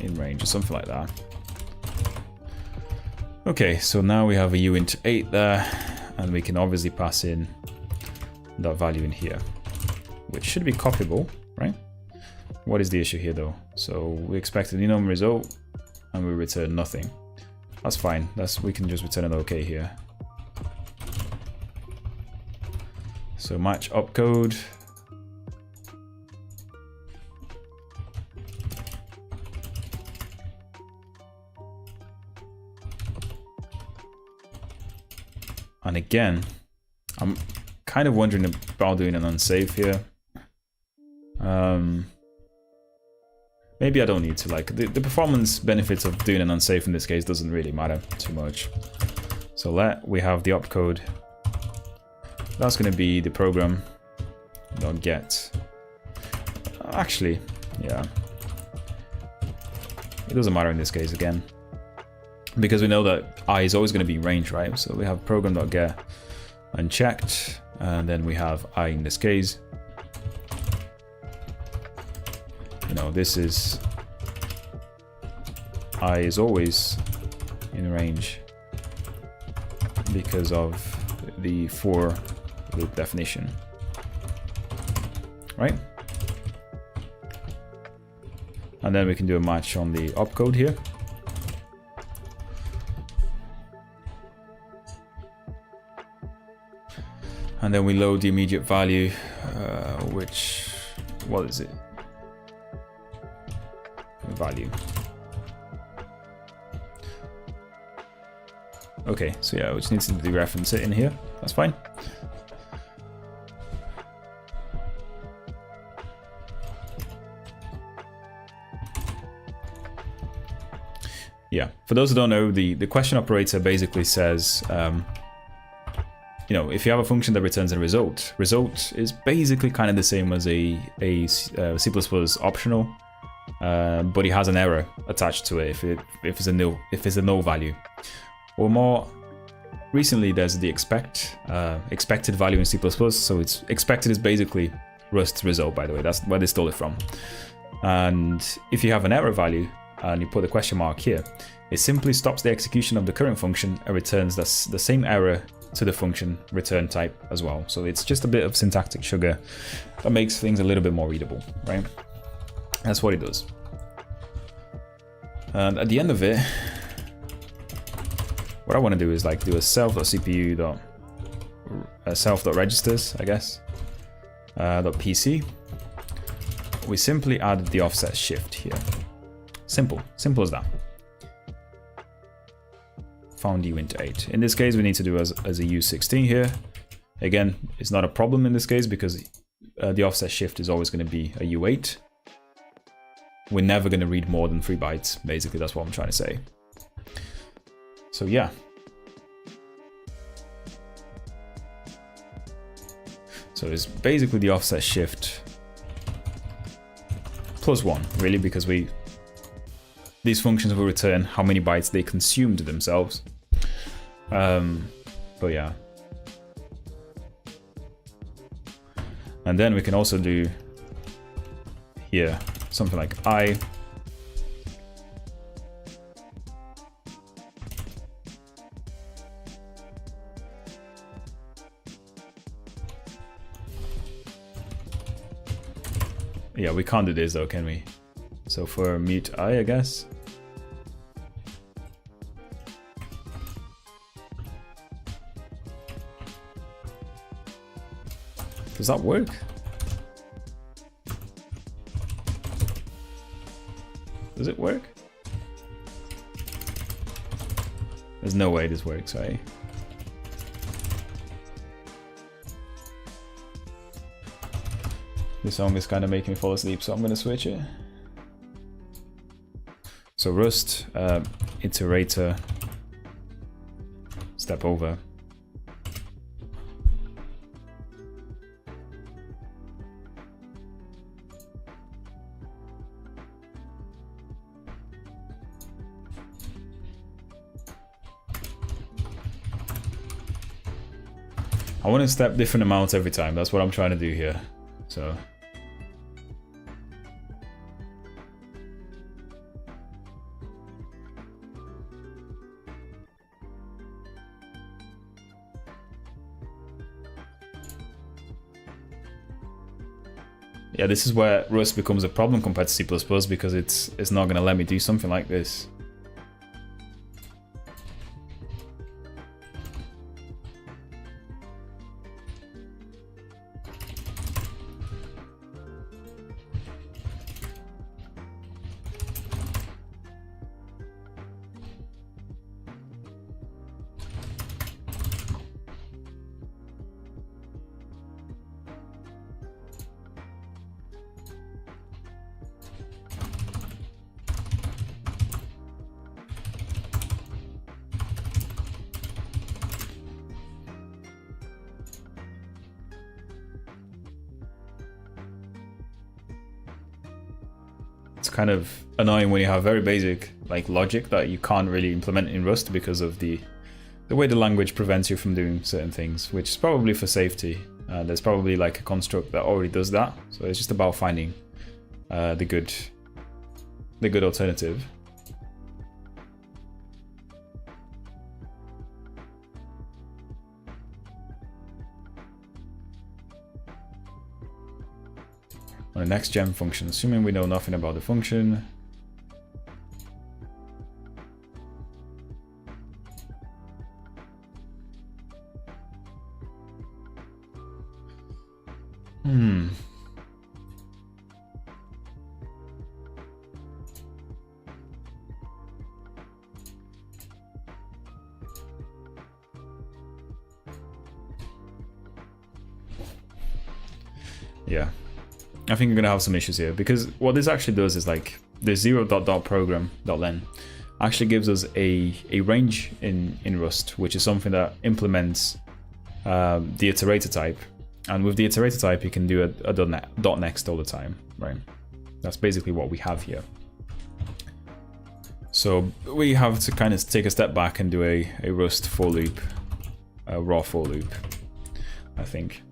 in range or something like that. Okay, so now we have a uint 8 there, and we can obviously pass in that value in here, which should be copyable, right? What is the issue here though? So we expect an enum result and we return nothing. That's fine. We can just return an OK here. So match opcode. And again, I'm kind of wondering about doing an unsafe here. Maybe I don't need to. Like the performance benefits of doing an unsafe in this case doesn't really matter too much. So we have the opcode. That's going to be the program dot get. Actually, yeah, it doesn't matter in this case again, because we know that I is always going to be in range, right? So we have program dot get unchecked, and then we have I in this case. You know, this is I is always in range because of the for loop definition, right? And then we can do a match on the opcode here. And then we load the immediate value, what is it? Value. Okay, so yeah, we just need to dereference it in here. That's fine. Yeah, for those who don't know, the question operator basically says, you know, if you have a function that returns a result is basically kind of the same as a C++ optional, but it has an error attached to it if it's a null value. Or more recently, there's the expected value in C++. So it's expected is basically Rust's result, by the way. That's where they stole it from. And if you have an error value and you put a question mark here, it simply stops the execution of the current function and returns the same error to the function return type as well. So it's just a bit of syntactic sugar that makes things a little bit more readable, right? That's what it does. And at the end of it, what I want to do is like do a self.cpu self.registers, I guess, .pc. We simply add the offset shift here. Simple as that. Found uint 8. In this case, we need to do as a u16 here. Again, it's not a problem in this case because the offset shift is always going to be a u8. we're never going to read more than 3 bytes. Basically, that's what I'm trying to say. So yeah. So it's basically the offset shift +1, really, because these functions will return how many bytes they consumed themselves. But yeah. And then we can also do here something like I. Yeah, we can't do this though, can we? So for mute I guess. Does that work? Does it work? There's no way this works, right? This song is kind of making me fall asleep, so I'm gonna switch it. So Rust, iterator, step over. I want to step different amounts every time. That's what I'm trying to do here. So yeah, this is where Rust becomes a problem compared to C++ because it's not going to let me do something like this. It's kind of annoying when you have very basic like logic that you can't really implement in Rust because of the way the language prevents you from doing certain things, which is probably for safety. There's probably like a construct that already does that, so it's just about finding the good alternative. On the next gem function, assuming we know nothing about the function. Yeah. I think you're gonna have some issues here because what this actually does is like the 0.program.len actually gives us a range in Rust, which is something that implements the iterator type, and with the iterator type you can do a .next all the time, right? That's basically what we have here. So we have to kind of take a step back and do a Rust for loop, a raw for loop, I think.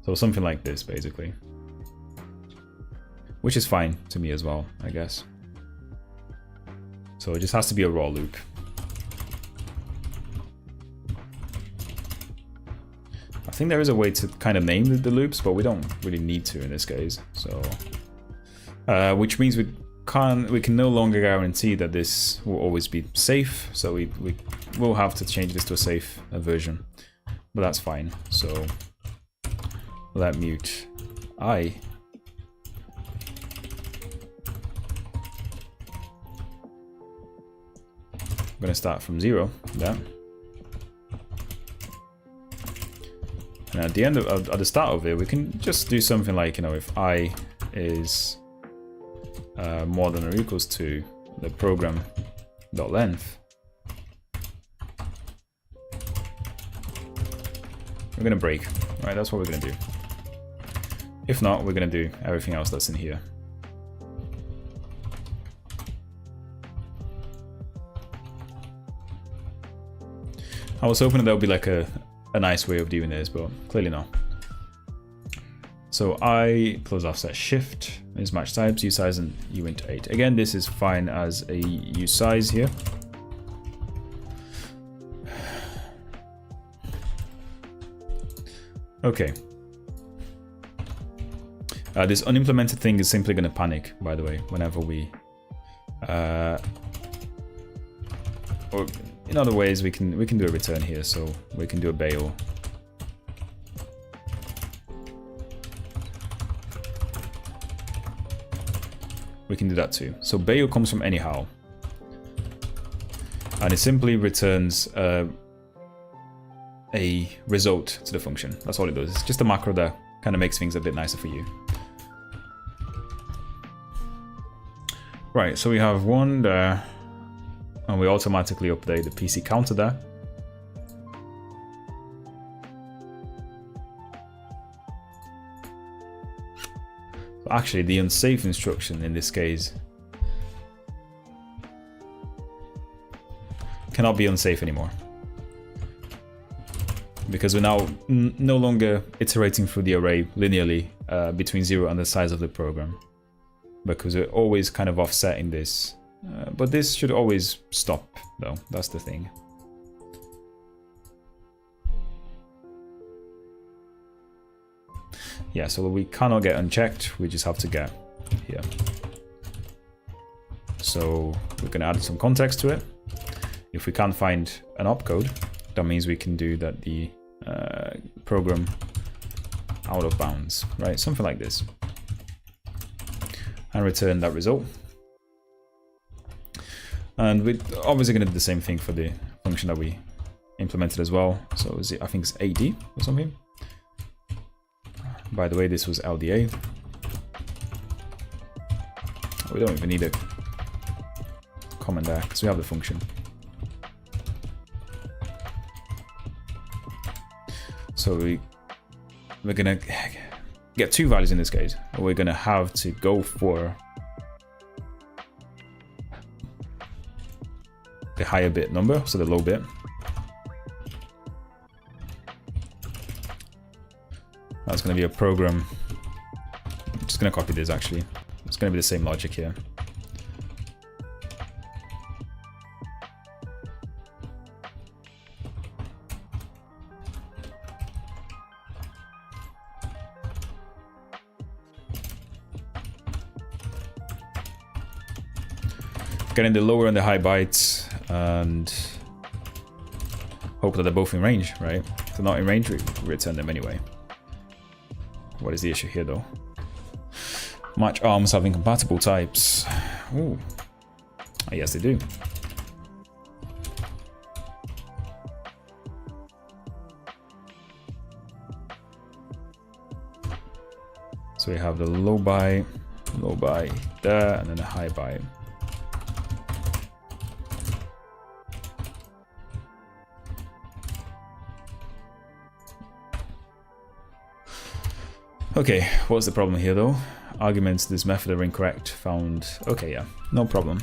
So something like this, basically. Which is fine to me as well, I guess. So it just has to be a raw loop. I think there is a way to kind of name the loops, but we don't really need to in this case. So, which means we can no longer guarantee that this will always be safe. So we will have to change this to a safe version, but that's fine. So let mute I. I'm gonna start from 0. Yeah. And at the end at the start of it, we can just do something like, you know, if I is more than or equals to the program.length, we're gonna break, right? That's what we're gonna do. If not, we're gonna do everything else that's in here. I was hoping there would be like a nice way of doing this, but clearly not. So I close offset shift is match types, usize and uint 8. Again, this is fine as a usize here. Okay. This unimplemented thing is simply going to panic, by the way, whenever we... or in other ways, we can do a return here, so we can do a bail. We can do that too. So bail comes from anyhow, and it simply returns a result to the function. That's all it does. It's just a macro that kind of makes things a bit nicer for you. Right, so we have one there, and we automatically update the PC counter there. Actually, the unsafe instruction in this case cannot be unsafe anymore, because we're now no longer iterating through the array linearly between 0 and the size of the program, because we're always kind of offsetting this. But this should always stop, though. That's the thing. Yeah, so we cannot get unchecked, we just have to get here. So we're going to add some context to it. If we can't find an opcode, that means we can do that the program out of bounds, right? Something like this. And return that result. And we're obviously going to do the same thing for the function that we implemented as well. So is it, I think it's AD or something. By the way, this was LDA. We don't even need a comment there because we have the function. So we're gonna get two values in this case. We're gonna have to go for the higher bit number, so the low bit. That's going to be a program. I'm just going to copy this actually. It's going to be the same logic here. Getting the lower and the high bytes and hope that they're both in range, right? If they're not in range, we return them anyway. What is the issue here, though? Match arms have incompatible types. Ooh. Oh, yes, they do. So we have the low byte there, and then a high byte. Okay, what's the problem here though? Arguments this method are incorrect, found... Okay, yeah, no problem.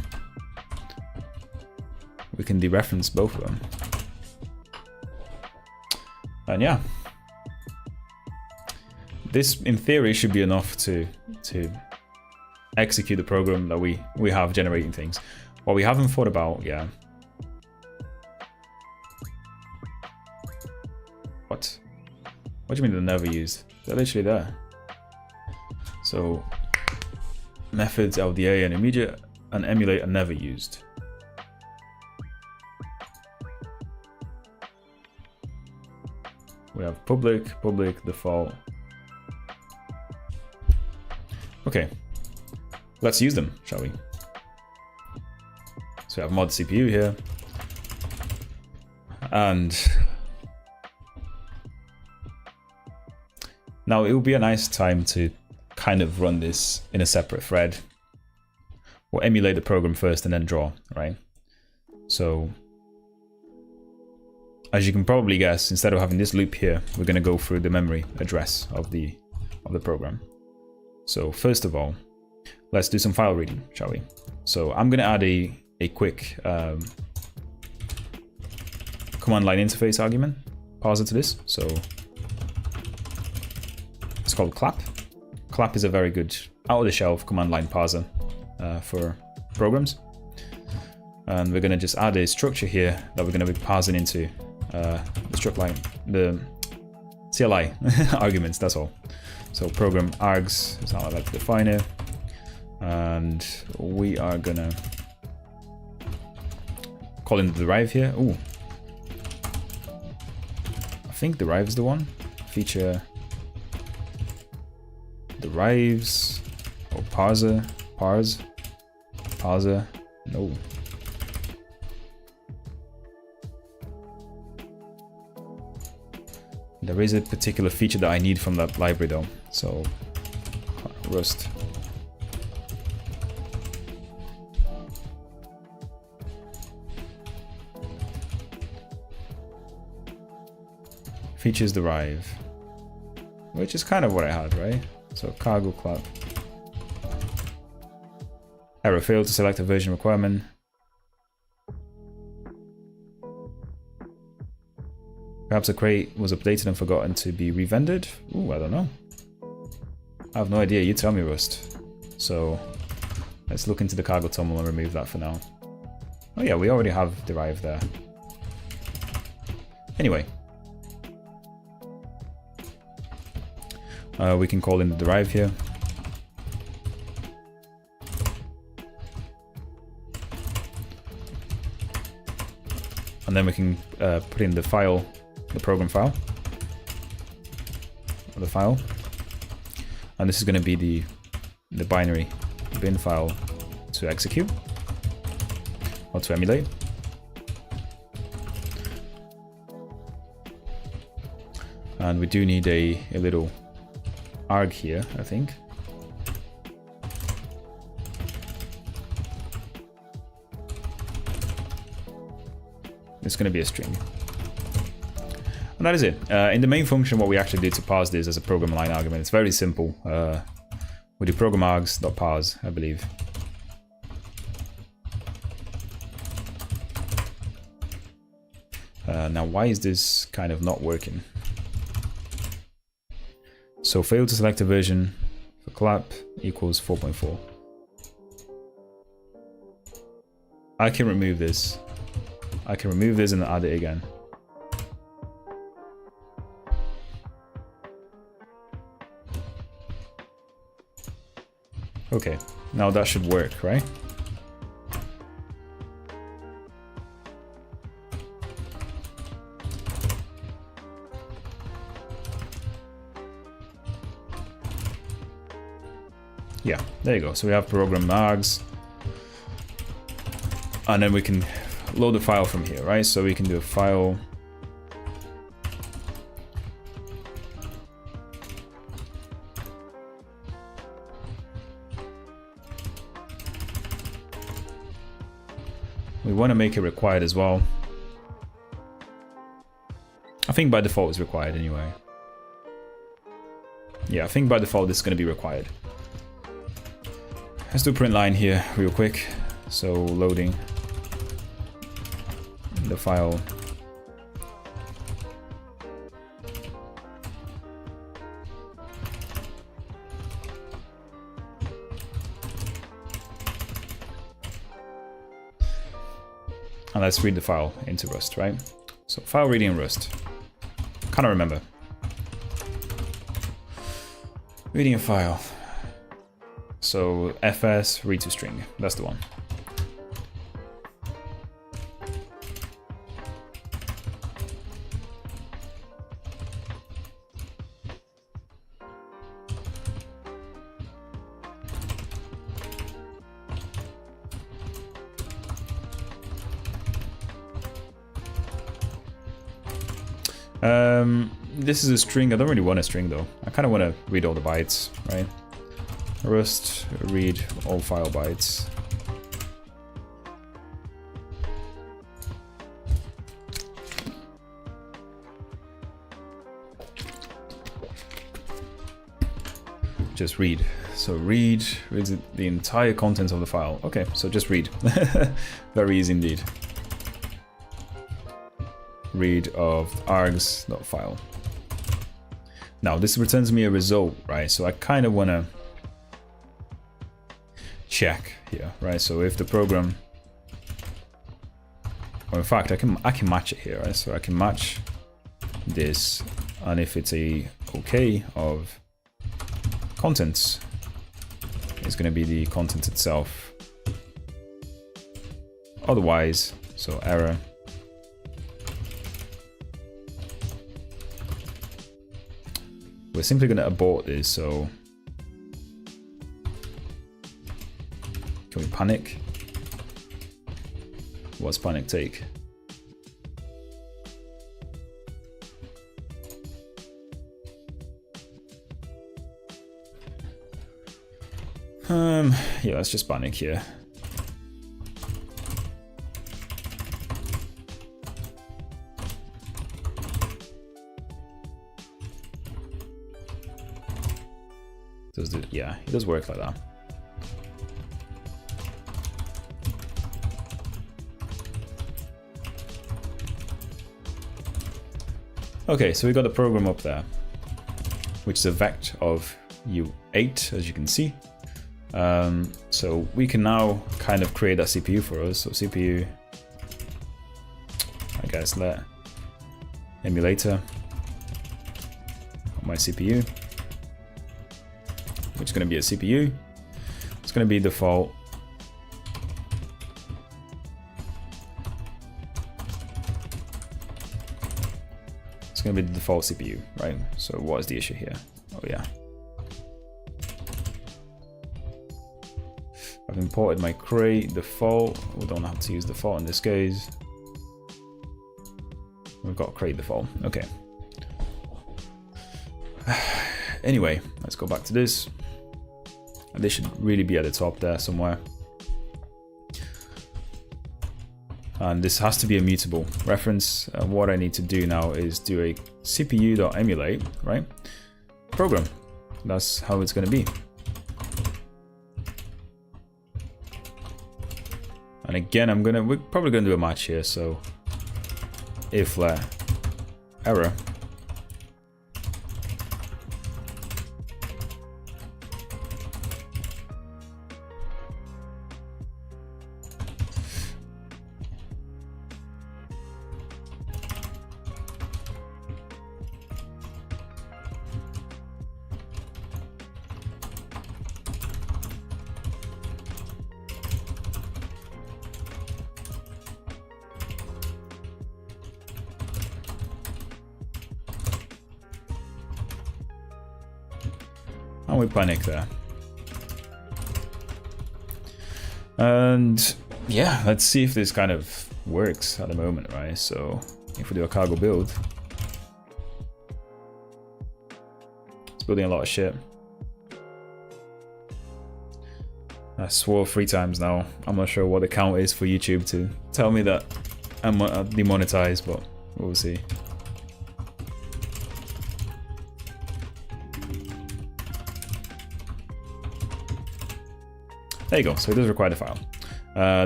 We can dereference both of them. And yeah. This, in theory, should be enough to execute the program that we have generating things. What we haven't thought about, yeah. What? What do you mean they're never used? They're literally there. So methods LDA and immediate and emulate are never used. We have public, default. Okay, let's use them, shall we? So we have mod CPU here, and now it would be a nice time to kind of run this in a separate thread. we'll emulate the program first and then draw, right? So as you can probably guess, instead of having this loop here, we're going to go through the memory address of the program. So first of all, let's do some file reading, shall we? So I'm going to add a quick command line interface argument parser to this. So it's called clap. Clap is a very good out-of-the-shelf command line parser for programs. And we're going to just add a structure here that we're going to be parsing into the struct line, the CLI arguments, that's all. So program args is how I like to define it. And we are going to call in the derive here. Ooh. I think derive is the one. Feature derives or parser, parser, no. There is a particular feature that I need from that library though, so Rust. Features derive, which is kind of what I had, right? So cargo clap. Error, failed to select a version requirement. Perhaps a crate was updated and forgotten to be revendered. Ooh, I don't know. I have no idea, you tell me, Rust. So let's look into the cargo toml and remove that for now. Oh yeah, we already have derive there. Anyway. We can call in the derive here. And then we can put in the file, the program file, or the file. And this is going to be the binary bin file to execute or to emulate. And we do need a little arg here, I think. It's going to be a string. And that is it. In the main function, what we actually do to parse this as a program line argument, it's very simple. We do program args.parse, I believe. Now, why is this kind of not working? So fail to select a version for clap equals 4.4. I can remove this. I can remove this and add it again. Okay, now that should work, right? Yeah, there you go. So we have program args, and then we can load the file from here, right? So we can do a file. We want to make it required as well. I think by default it's required anyway. Yeah, I think by default this is going to be required. Let's do print line here real quick. So loading the file. And let's read the file into Rust, right? So file reading in Rust. Kind of remember. Reading a file. So fs read to string, that's the one. This is a string. I don't really want a string though. I kind of want to read all the bytes, right? Rust read all file bytes. just read. So read the entire contents of the file. Okay, so just read. Very easy indeed. Read of args.file. Now this returns me a result, right? So I kind of want to check here, right? So if the program, or in fact I can match it here, right? So I can match this, and if it's a okay of contents, it's going to be the content itself. Otherwise, so error. We're simply going to abort this, so can we panic? What's panic take? Yeah, let's just panic here. Yeah, it does work like that. Okay, so we got the program up there, which is a vect of U8, as you can see. So we can now kind of create that CPU for us. So CPU, I guess, let emulator on my CPU, which is going to be a CPU. It's going to be default. It's going to be the default CPU, right? So what is the issue here? Oh yeah. I've imported my crate default. We don't have to use default in this case. We've got crate default. Okay. Anyway, let's go back to this. And this should really be at the top there somewhere. And this has to be a mutable reference. What I need to do now is do a cpu.emulate, right? Program. That's how it's going to be. And again, we're probably going to do a match here. So if let error, and we panic there. And yeah, let's see if this kind of works at the moment, right? So if we do a cargo build, it's building a lot of shit. I swore 3 times now. I'm not sure what the count is for YouTube to tell me that I'm demonetized, but we'll see. There you go. So it does require the file.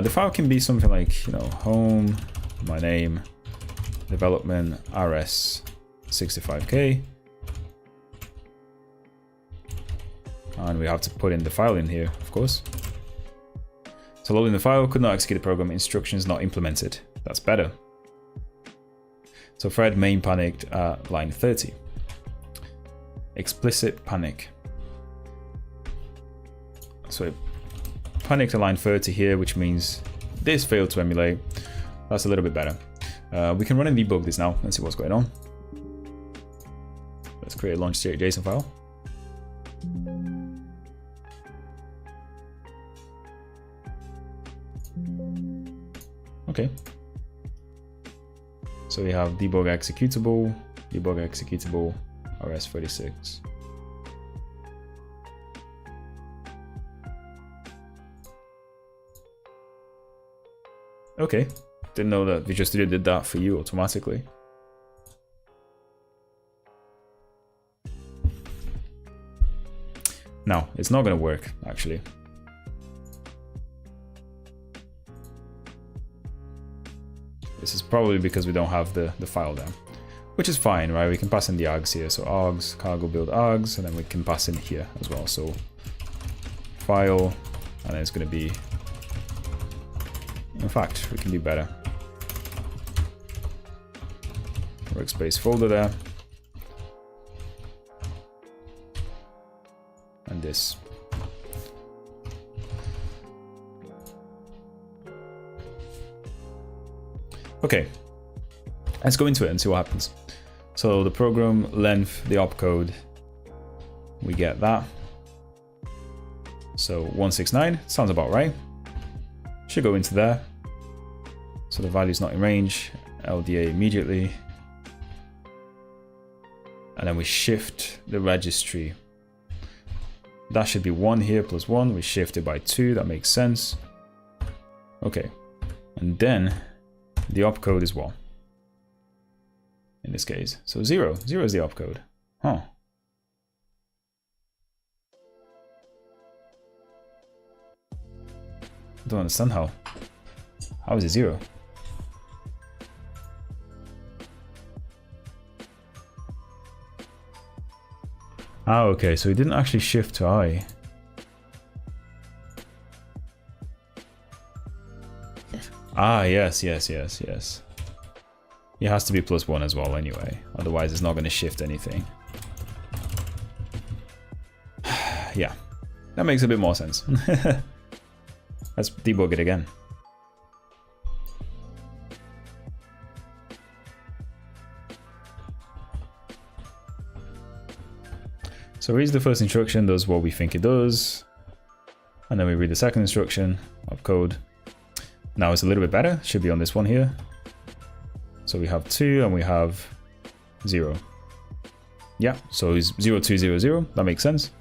The file can be something like, you know, home, my name, development, rs65k. And we have to put in the file in here, of course. So loading the file, could not execute the program, instructions not implemented. That's better. So thread main panicked at line 30. Explicit panic. So it panicked at line 30 here, which means this failed to emulate. That's a little bit better. We can run and debug this now and see what's going on. Let's create a launch state JSON file. Okay. So we have debug executable, rs36. Okay, didn't know that Visual Studio did that for you automatically. Now, it's not going to work, actually. This is probably because we don't have the file there, which is fine, right? We can pass in the args here. So args, cargo build args, and then we can pass in here as well. So file, and then it's going to be, in fact, we can do better. Workspace folder there. And this. Okay, let's go into it and see what happens. So the program length, the opcode, we get that. So 169 sounds about right. Should go into there. So the value's not in range. LDA immediately. And then we shift the registry. That should be 1 here plus 1. We shift it by 2. That makes sense. Okay. And then the opcode is what? In this case. So 0. 0 is the opcode. Huh. Don't understand how. How is it 0? Ah, okay, so it didn't actually shift to I. Ah, yes. It has to be plus 1 as well anyway. Otherwise, it's not going to shift anything. Yeah, that makes a bit more sense. Let's debug it again. So reads the first instruction, does what we think it does. And then we read the second instruction, opcode. Now it's a little bit better, should be on this one here. So we have 2 and we have 0. Yeah, so it's 0200, that makes sense.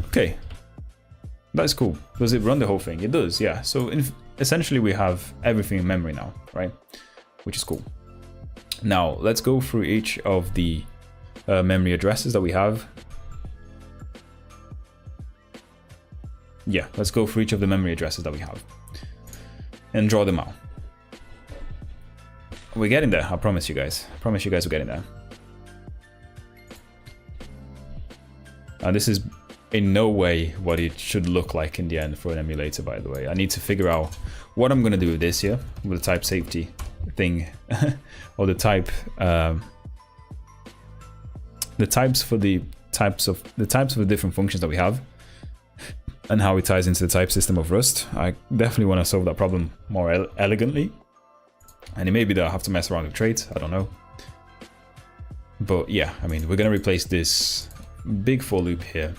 Okay, that's cool. Does it run the whole thing? It does, yeah. So essentially we have everything in memory now, right? Which is cool. Now let's go through each of the memory addresses that we have. Yeah, let's go through each of the memory addresses that we have and draw them out. We're getting there, I promise you guys. I promise you guys we're getting there. This is in no way what it should look like in the end for an emulator, by the way. I need to figure out what I'm going to do with this here, with the type safety thing, or the type, the types of the different functions that we have, and how it ties into the type system of Rust. I definitely want to solve that problem more elegantly. And it may be that I have to mess around with traits, I don't know. But yeah, I mean, we're going to replace this big for loop here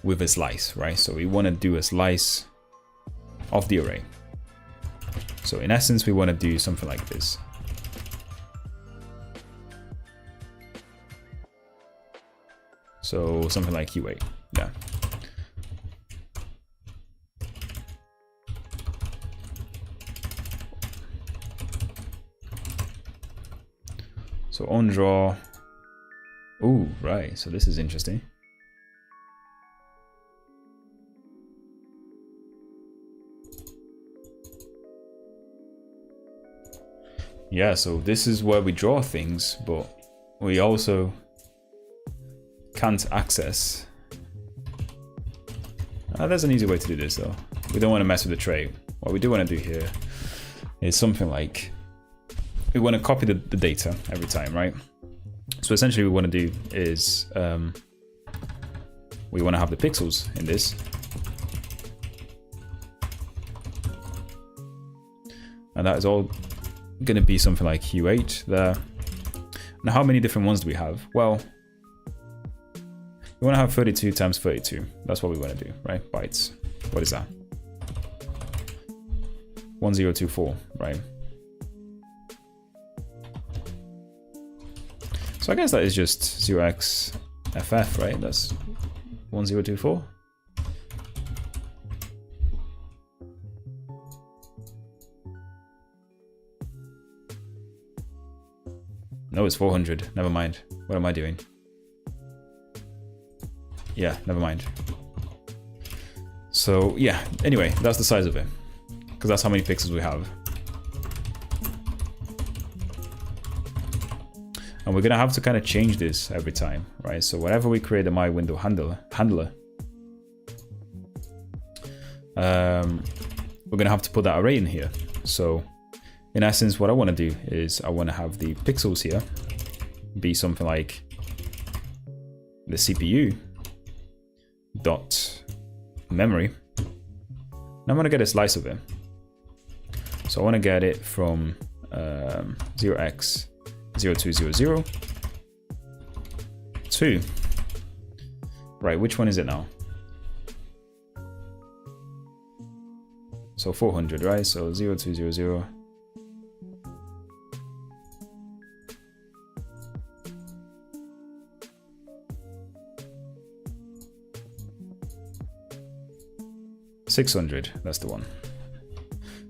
with a slice, right? So we want to do a slice of the array. So in essence, we want to do something like this. So something like U8, yeah. So on draw. Ooh, right. So this is interesting. Yeah, so this is where we draw things, but we also can't access. There's an easy way to do this though. We don't want to mess with the tray. What we do want to do here is something like, we want to copy the data every time, right? So essentially what we want to do is, we want to have the pixels in this. And that is all going to be something like U8 there. Now how many different ones do we have? Well, we want to have 32 times 32. That's what we want to do, right? Bytes. What is that? 1024, right? So I guess that is just 0xFF, right? That's 1024. No, it's 400. Never mind. What am I doing? yeah, never mind. So yeah, anyway, that's the size of it, because that's how many pixels we have. And we're gonna have to kind of change this every time, right? So whenever we create a my window handler, we're gonna have to put that array in here. So in essence, what I want to do is I want to have the pixels here be something like the CPU dot memory. And I'm gonna get a slice of it. So I want to get it from 0x0200 to, right, which one is it now? So 400, right? So 0200. $600, that's the one.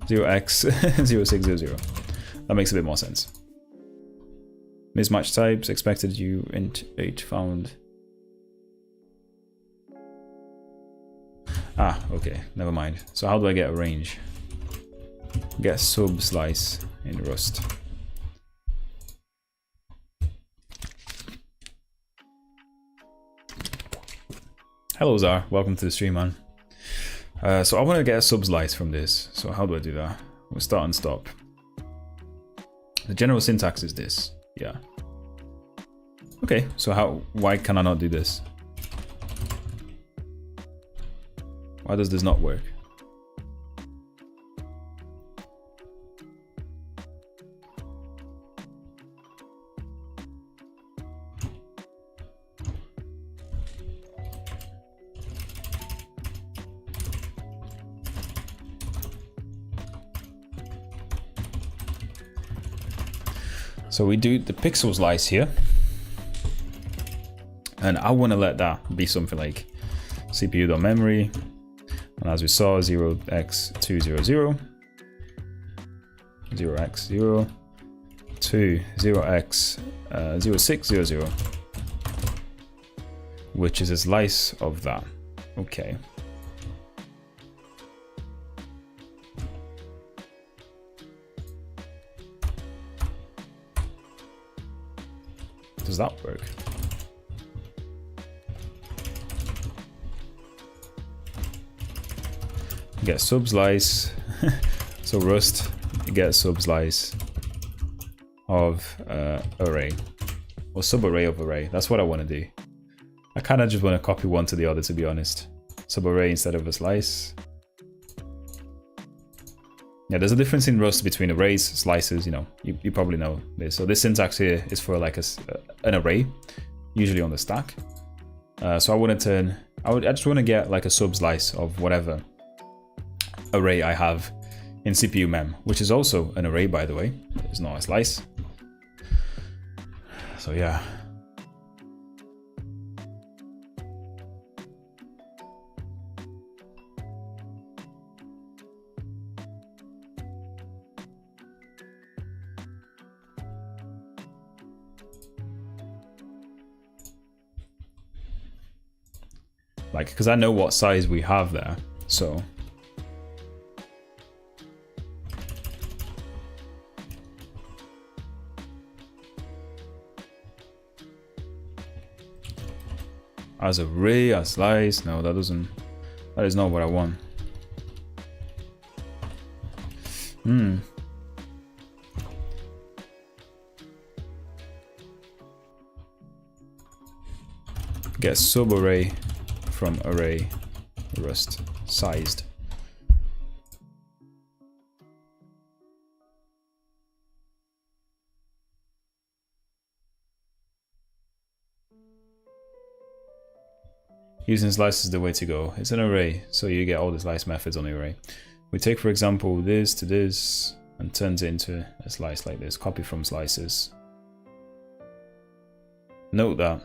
0x0600. That makes a bit more sense. Mismatch types, expected you int 8 found. Ah, okay, never mind. So how do I get a range? Get sub slice in Rust. Hello Zar, welcome to the stream, man. So I want to get a sub slice from this. So how do I do that? We'll start and stop. The general syntax is this. Yeah. Okay, so why can I not do this? Why does this not work? So we do the pixel slice here, and I want to let that be something like CPU.memory, and as we saw, 0x200, 0x0 to 0x0600, which is a slice of that. Okay. Does that work? Get sub slice. So Rust, you get a sub slice of array, or sub array of array. That's what I want to do. I kind of just want to copy one to the other, to be honest. Sub array instead of a slice. Yeah, there's a difference in Rust between arrays, slices, you know, you probably know this. So this syntax here is for like an array, usually on the stack. So I want to turn, I just want to get like a sub slice of whatever array I have in CPU mem, which is also an array, by the way. It's not a slice. So yeah. Like, because I know what size we have there, so. As array, as slice, no, that is not what I want. Get sub array from array Rust sized. Using slices is the way to go. It's an array, so you get all the slice methods on the array. We take, for example, this to this and turns it into a slice like this. Copy from slices. Note that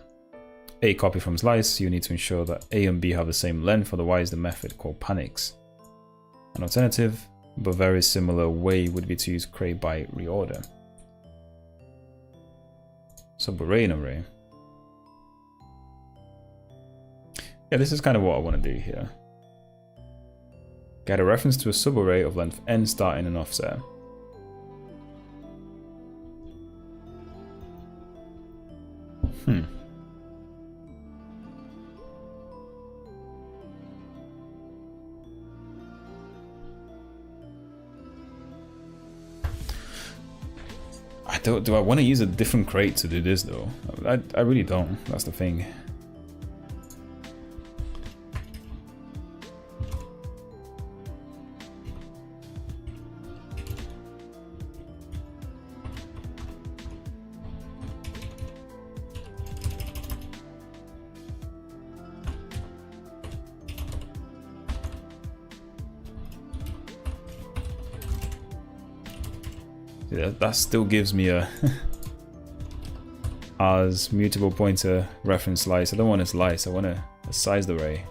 a copy from slice, you need to ensure that A and B have the same length, otherwise the method called panics. An alternative, but very similar way would be to use create by reorder. Subarray and array. Yeah, this is kind of what I want to do here. Get a reference to a subarray of length n starting an offset. Do I want to use a different crate to do this though? I really don't. That's the thing. Yeah, that still gives me a as mutable pointer reference slice. I don't want a slice, I want a sized array.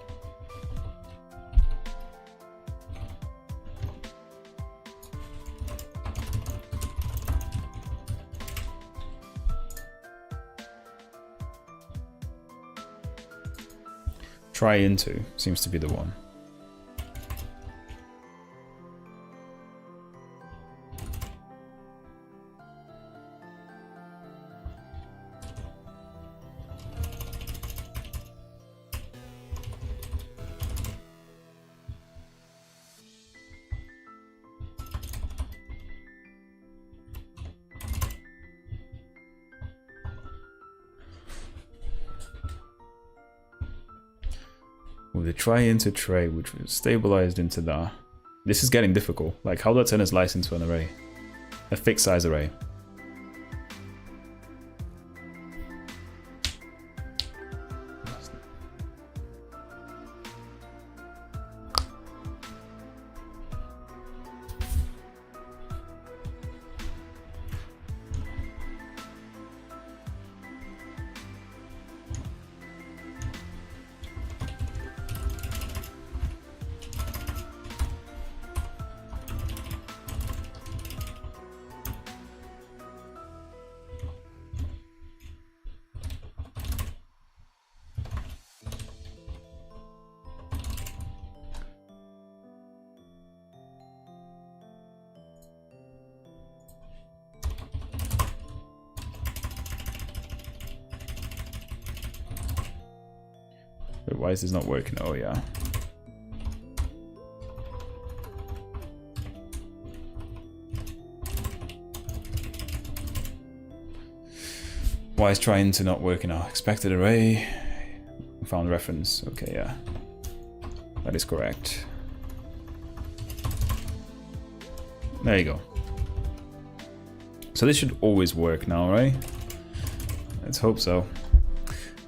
Try into seems to be the one. With the try into tray, which was stabilized into that. This is getting difficult. Like, how do I turn a slice into an array? A fixed size array. Wait, why is this not working? Oh yeah. Why is trying to not working now? Expected array. Found reference. Okay, yeah. That is correct. There you go. So this should always work now, right? Let's hope so.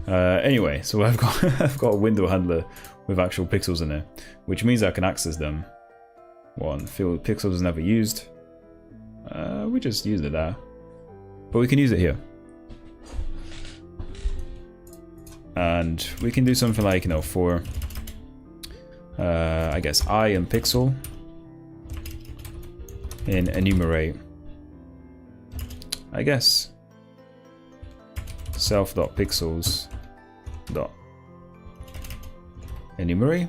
Anyway, so I've got a window handler with actual pixels in it, which means I can access them. One, field pixels never used. We just used it there, but we can use it here. And we can do something like, you know, for I guess I and pixel in enumerate. I guess self.pixels dot enumerate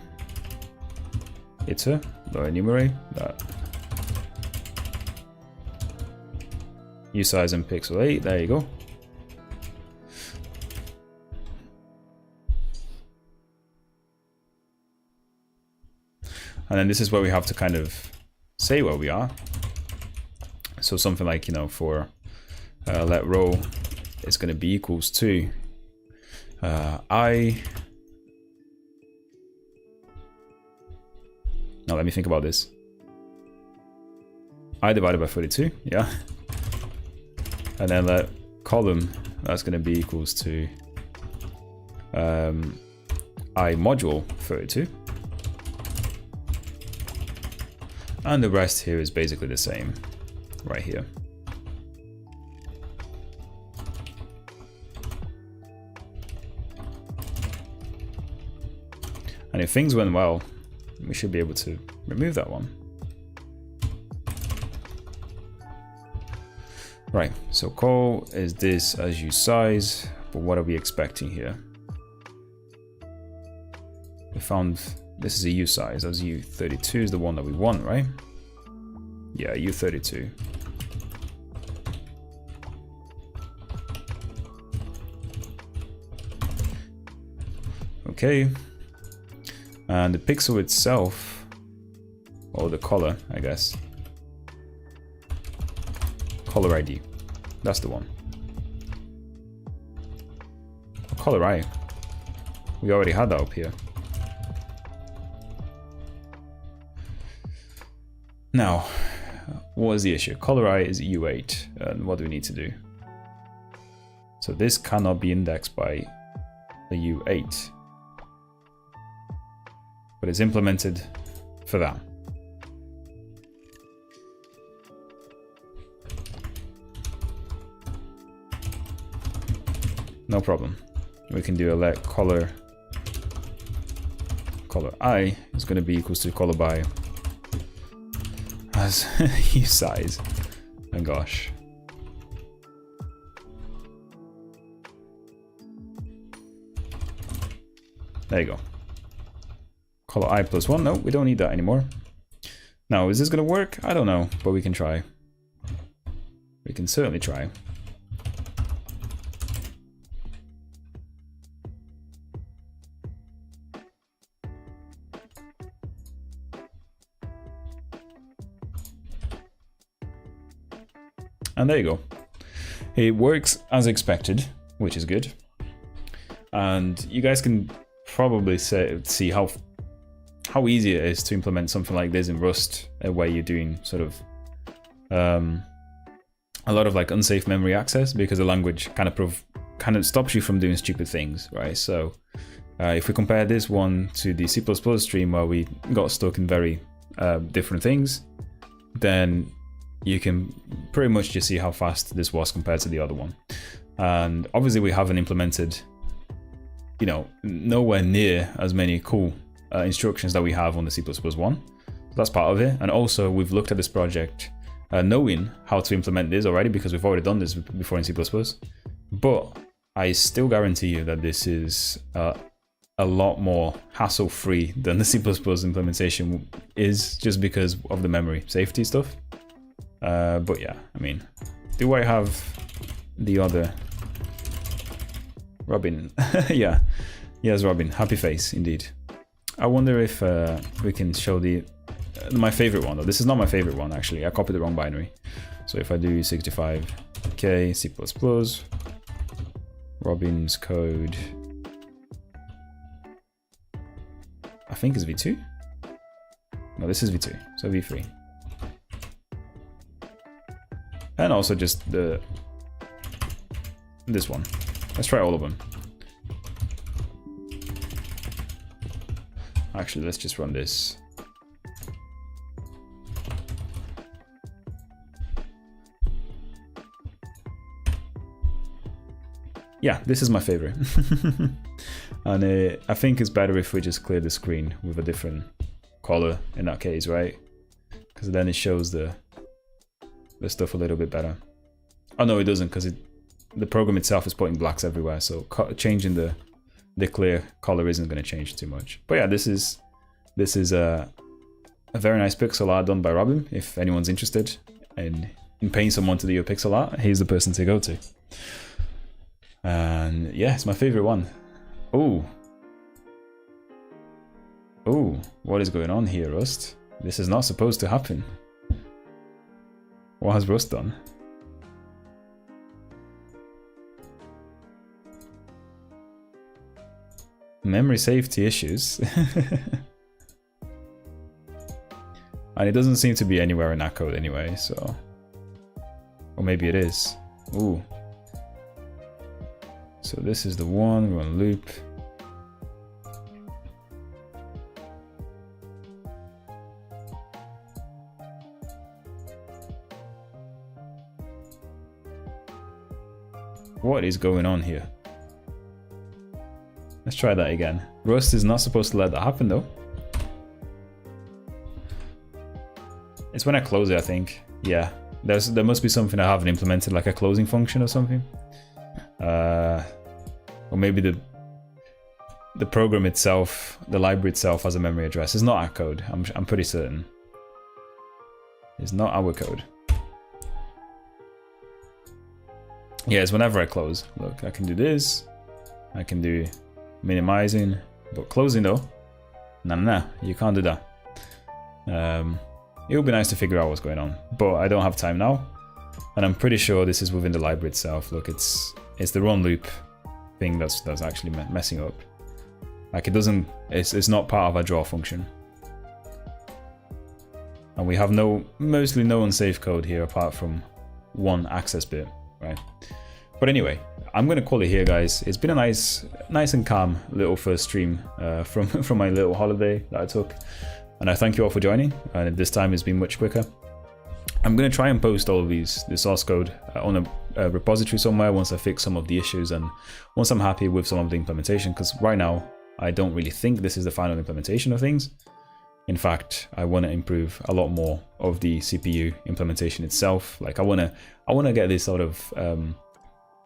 iter dot enumerate that usize and pixel 8. There you go. And then this is where we have to kind of say where we are. So something like, you know, for let row is going to be equals to I. Now let me think about this. I divided by 32, yeah. And then let column, that's going to be equals to I module 32. And the rest here is basically the same right here. And if things went well, we should be able to remove that one. Right, so call is this as you size, but what are we expecting here? found this is a U size, as U32 is the one that we want, right? Yeah, U32. Okay, and the pixel itself, or the color, I guess. Color ID, that's the one. Color I, we already had that up here. Now, what is the issue? Color I is U8, and what do we need to do? So this cannot be indexed by the U8. But it's implemented for that. No problem. We can do a let color I is going to be equals to color by as U size. And gosh. There you go. Color I plus 1. No, we don't need that anymore. Now, is this going to work? I don't know, but we can try. We can certainly try. And there you go. It works as expected, which is good. And you guys can probably see how easy it is to implement something like this in Rust, where you're doing sort of a lot of like unsafe memory access, because the language kind of stops you from doing stupid things, right? So if we compare this one to the C++ stream where we got stuck in very different things, then you can pretty much just see how fast this was compared to the other one. And obviously we haven't implemented, you know, nowhere near as many cool instructions that we have on the C++1. So that's part of it. And also we've looked at this project knowing how to implement this already, because we've already done this before in C++. But I still guarantee you that this is a lot more hassle-free than the C++ implementation is, just because of the memory safety stuff. But yeah, I mean, do I have the other Robin? Yeah, yes, Robin, happy face indeed. I wonder if we can show my favorite one, though. This is not my favorite one, actually. I copied the wrong binary. So if I do 65k C++, Robin's code, I think is V2. No, this is V2, so V3. And also just this one. Let's try all of them. Actually, let's just run this. Yeah, this is my favorite. And I think it's better if we just clear the screen with a different color in that case, right? Because then it shows the stuff a little bit better. Oh no, it doesn't, because the program itself is putting blacks everywhere, so changing the clear color isn't going to change too much. But yeah, this is a very nice pixel art done by Robin. If anyone's interested in paying someone to do your pixel art, he's the person to go to. And yeah, it's my favorite one. Oh, what is going on here, Rust? This is not supposed to happen. What has Rust done? Memory safety issues. And it doesn't seem to be anywhere in that code anyway, so... Or maybe it is. Ooh. So this is the one, we're on loop. What is going on here? Let's try that again. Rust is not supposed to let that happen though. It's when I close it, I think. Yeah, there must be something I haven't implemented, like a closing function or something. Or maybe the program itself, the library itself has a memory address. It's not our code. I'm pretty certain. It's not our code. Yeah, it's whenever I close. Look, I can do this. I can do minimizing, but closing though, nah, you can't do that. It would be nice to figure out what's going on, but I don't have time now. And I'm pretty sure this is within the library itself. Look, it's the run loop thing that's actually messing up. Like it's not part of our draw function. And we have mostly no unsafe code here apart from one access bit, right? But anyway, I'm gonna call it here, guys. It's been a nice and calm little first stream from my little holiday that I took. And I thank you all for joining, and this time it's been much quicker. I'm going to try and post all of the source code on a repository somewhere once I fix some of the issues and once I'm happy with some of the implementation, because right now I don't really think this is the final implementation of things. In fact, I want to improve a lot more of the CPU implementation itself. Like I want to get this sort of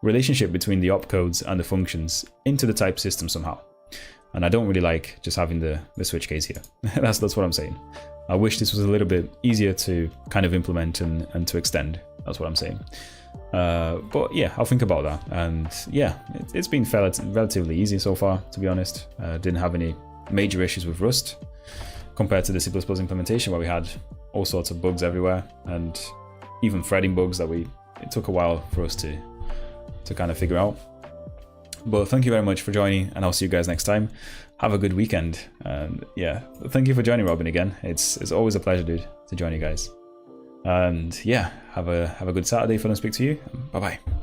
relationship between the opcodes and the functions into the type system somehow. And I don't really like just having the switch case here. that's what I'm saying. I wish this was a little bit easier to kind of implement and to extend. That's what I'm saying. But yeah, I'll think about that. And yeah, it's been relatively easy so far, to be honest. Didn't have any major issues with Rust compared to the C++ implementation where we had all sorts of bugs everywhere and even threading bugs that it took a while for us to kind of figure out. But thank you very much for joining, and I'll see you guys next time. Have a good weekend, and yeah, thank you for joining, Robin, again. It's always a pleasure, dude, to join you guys. And yeah, have a good Saturday if I don't speak to you. Bye bye.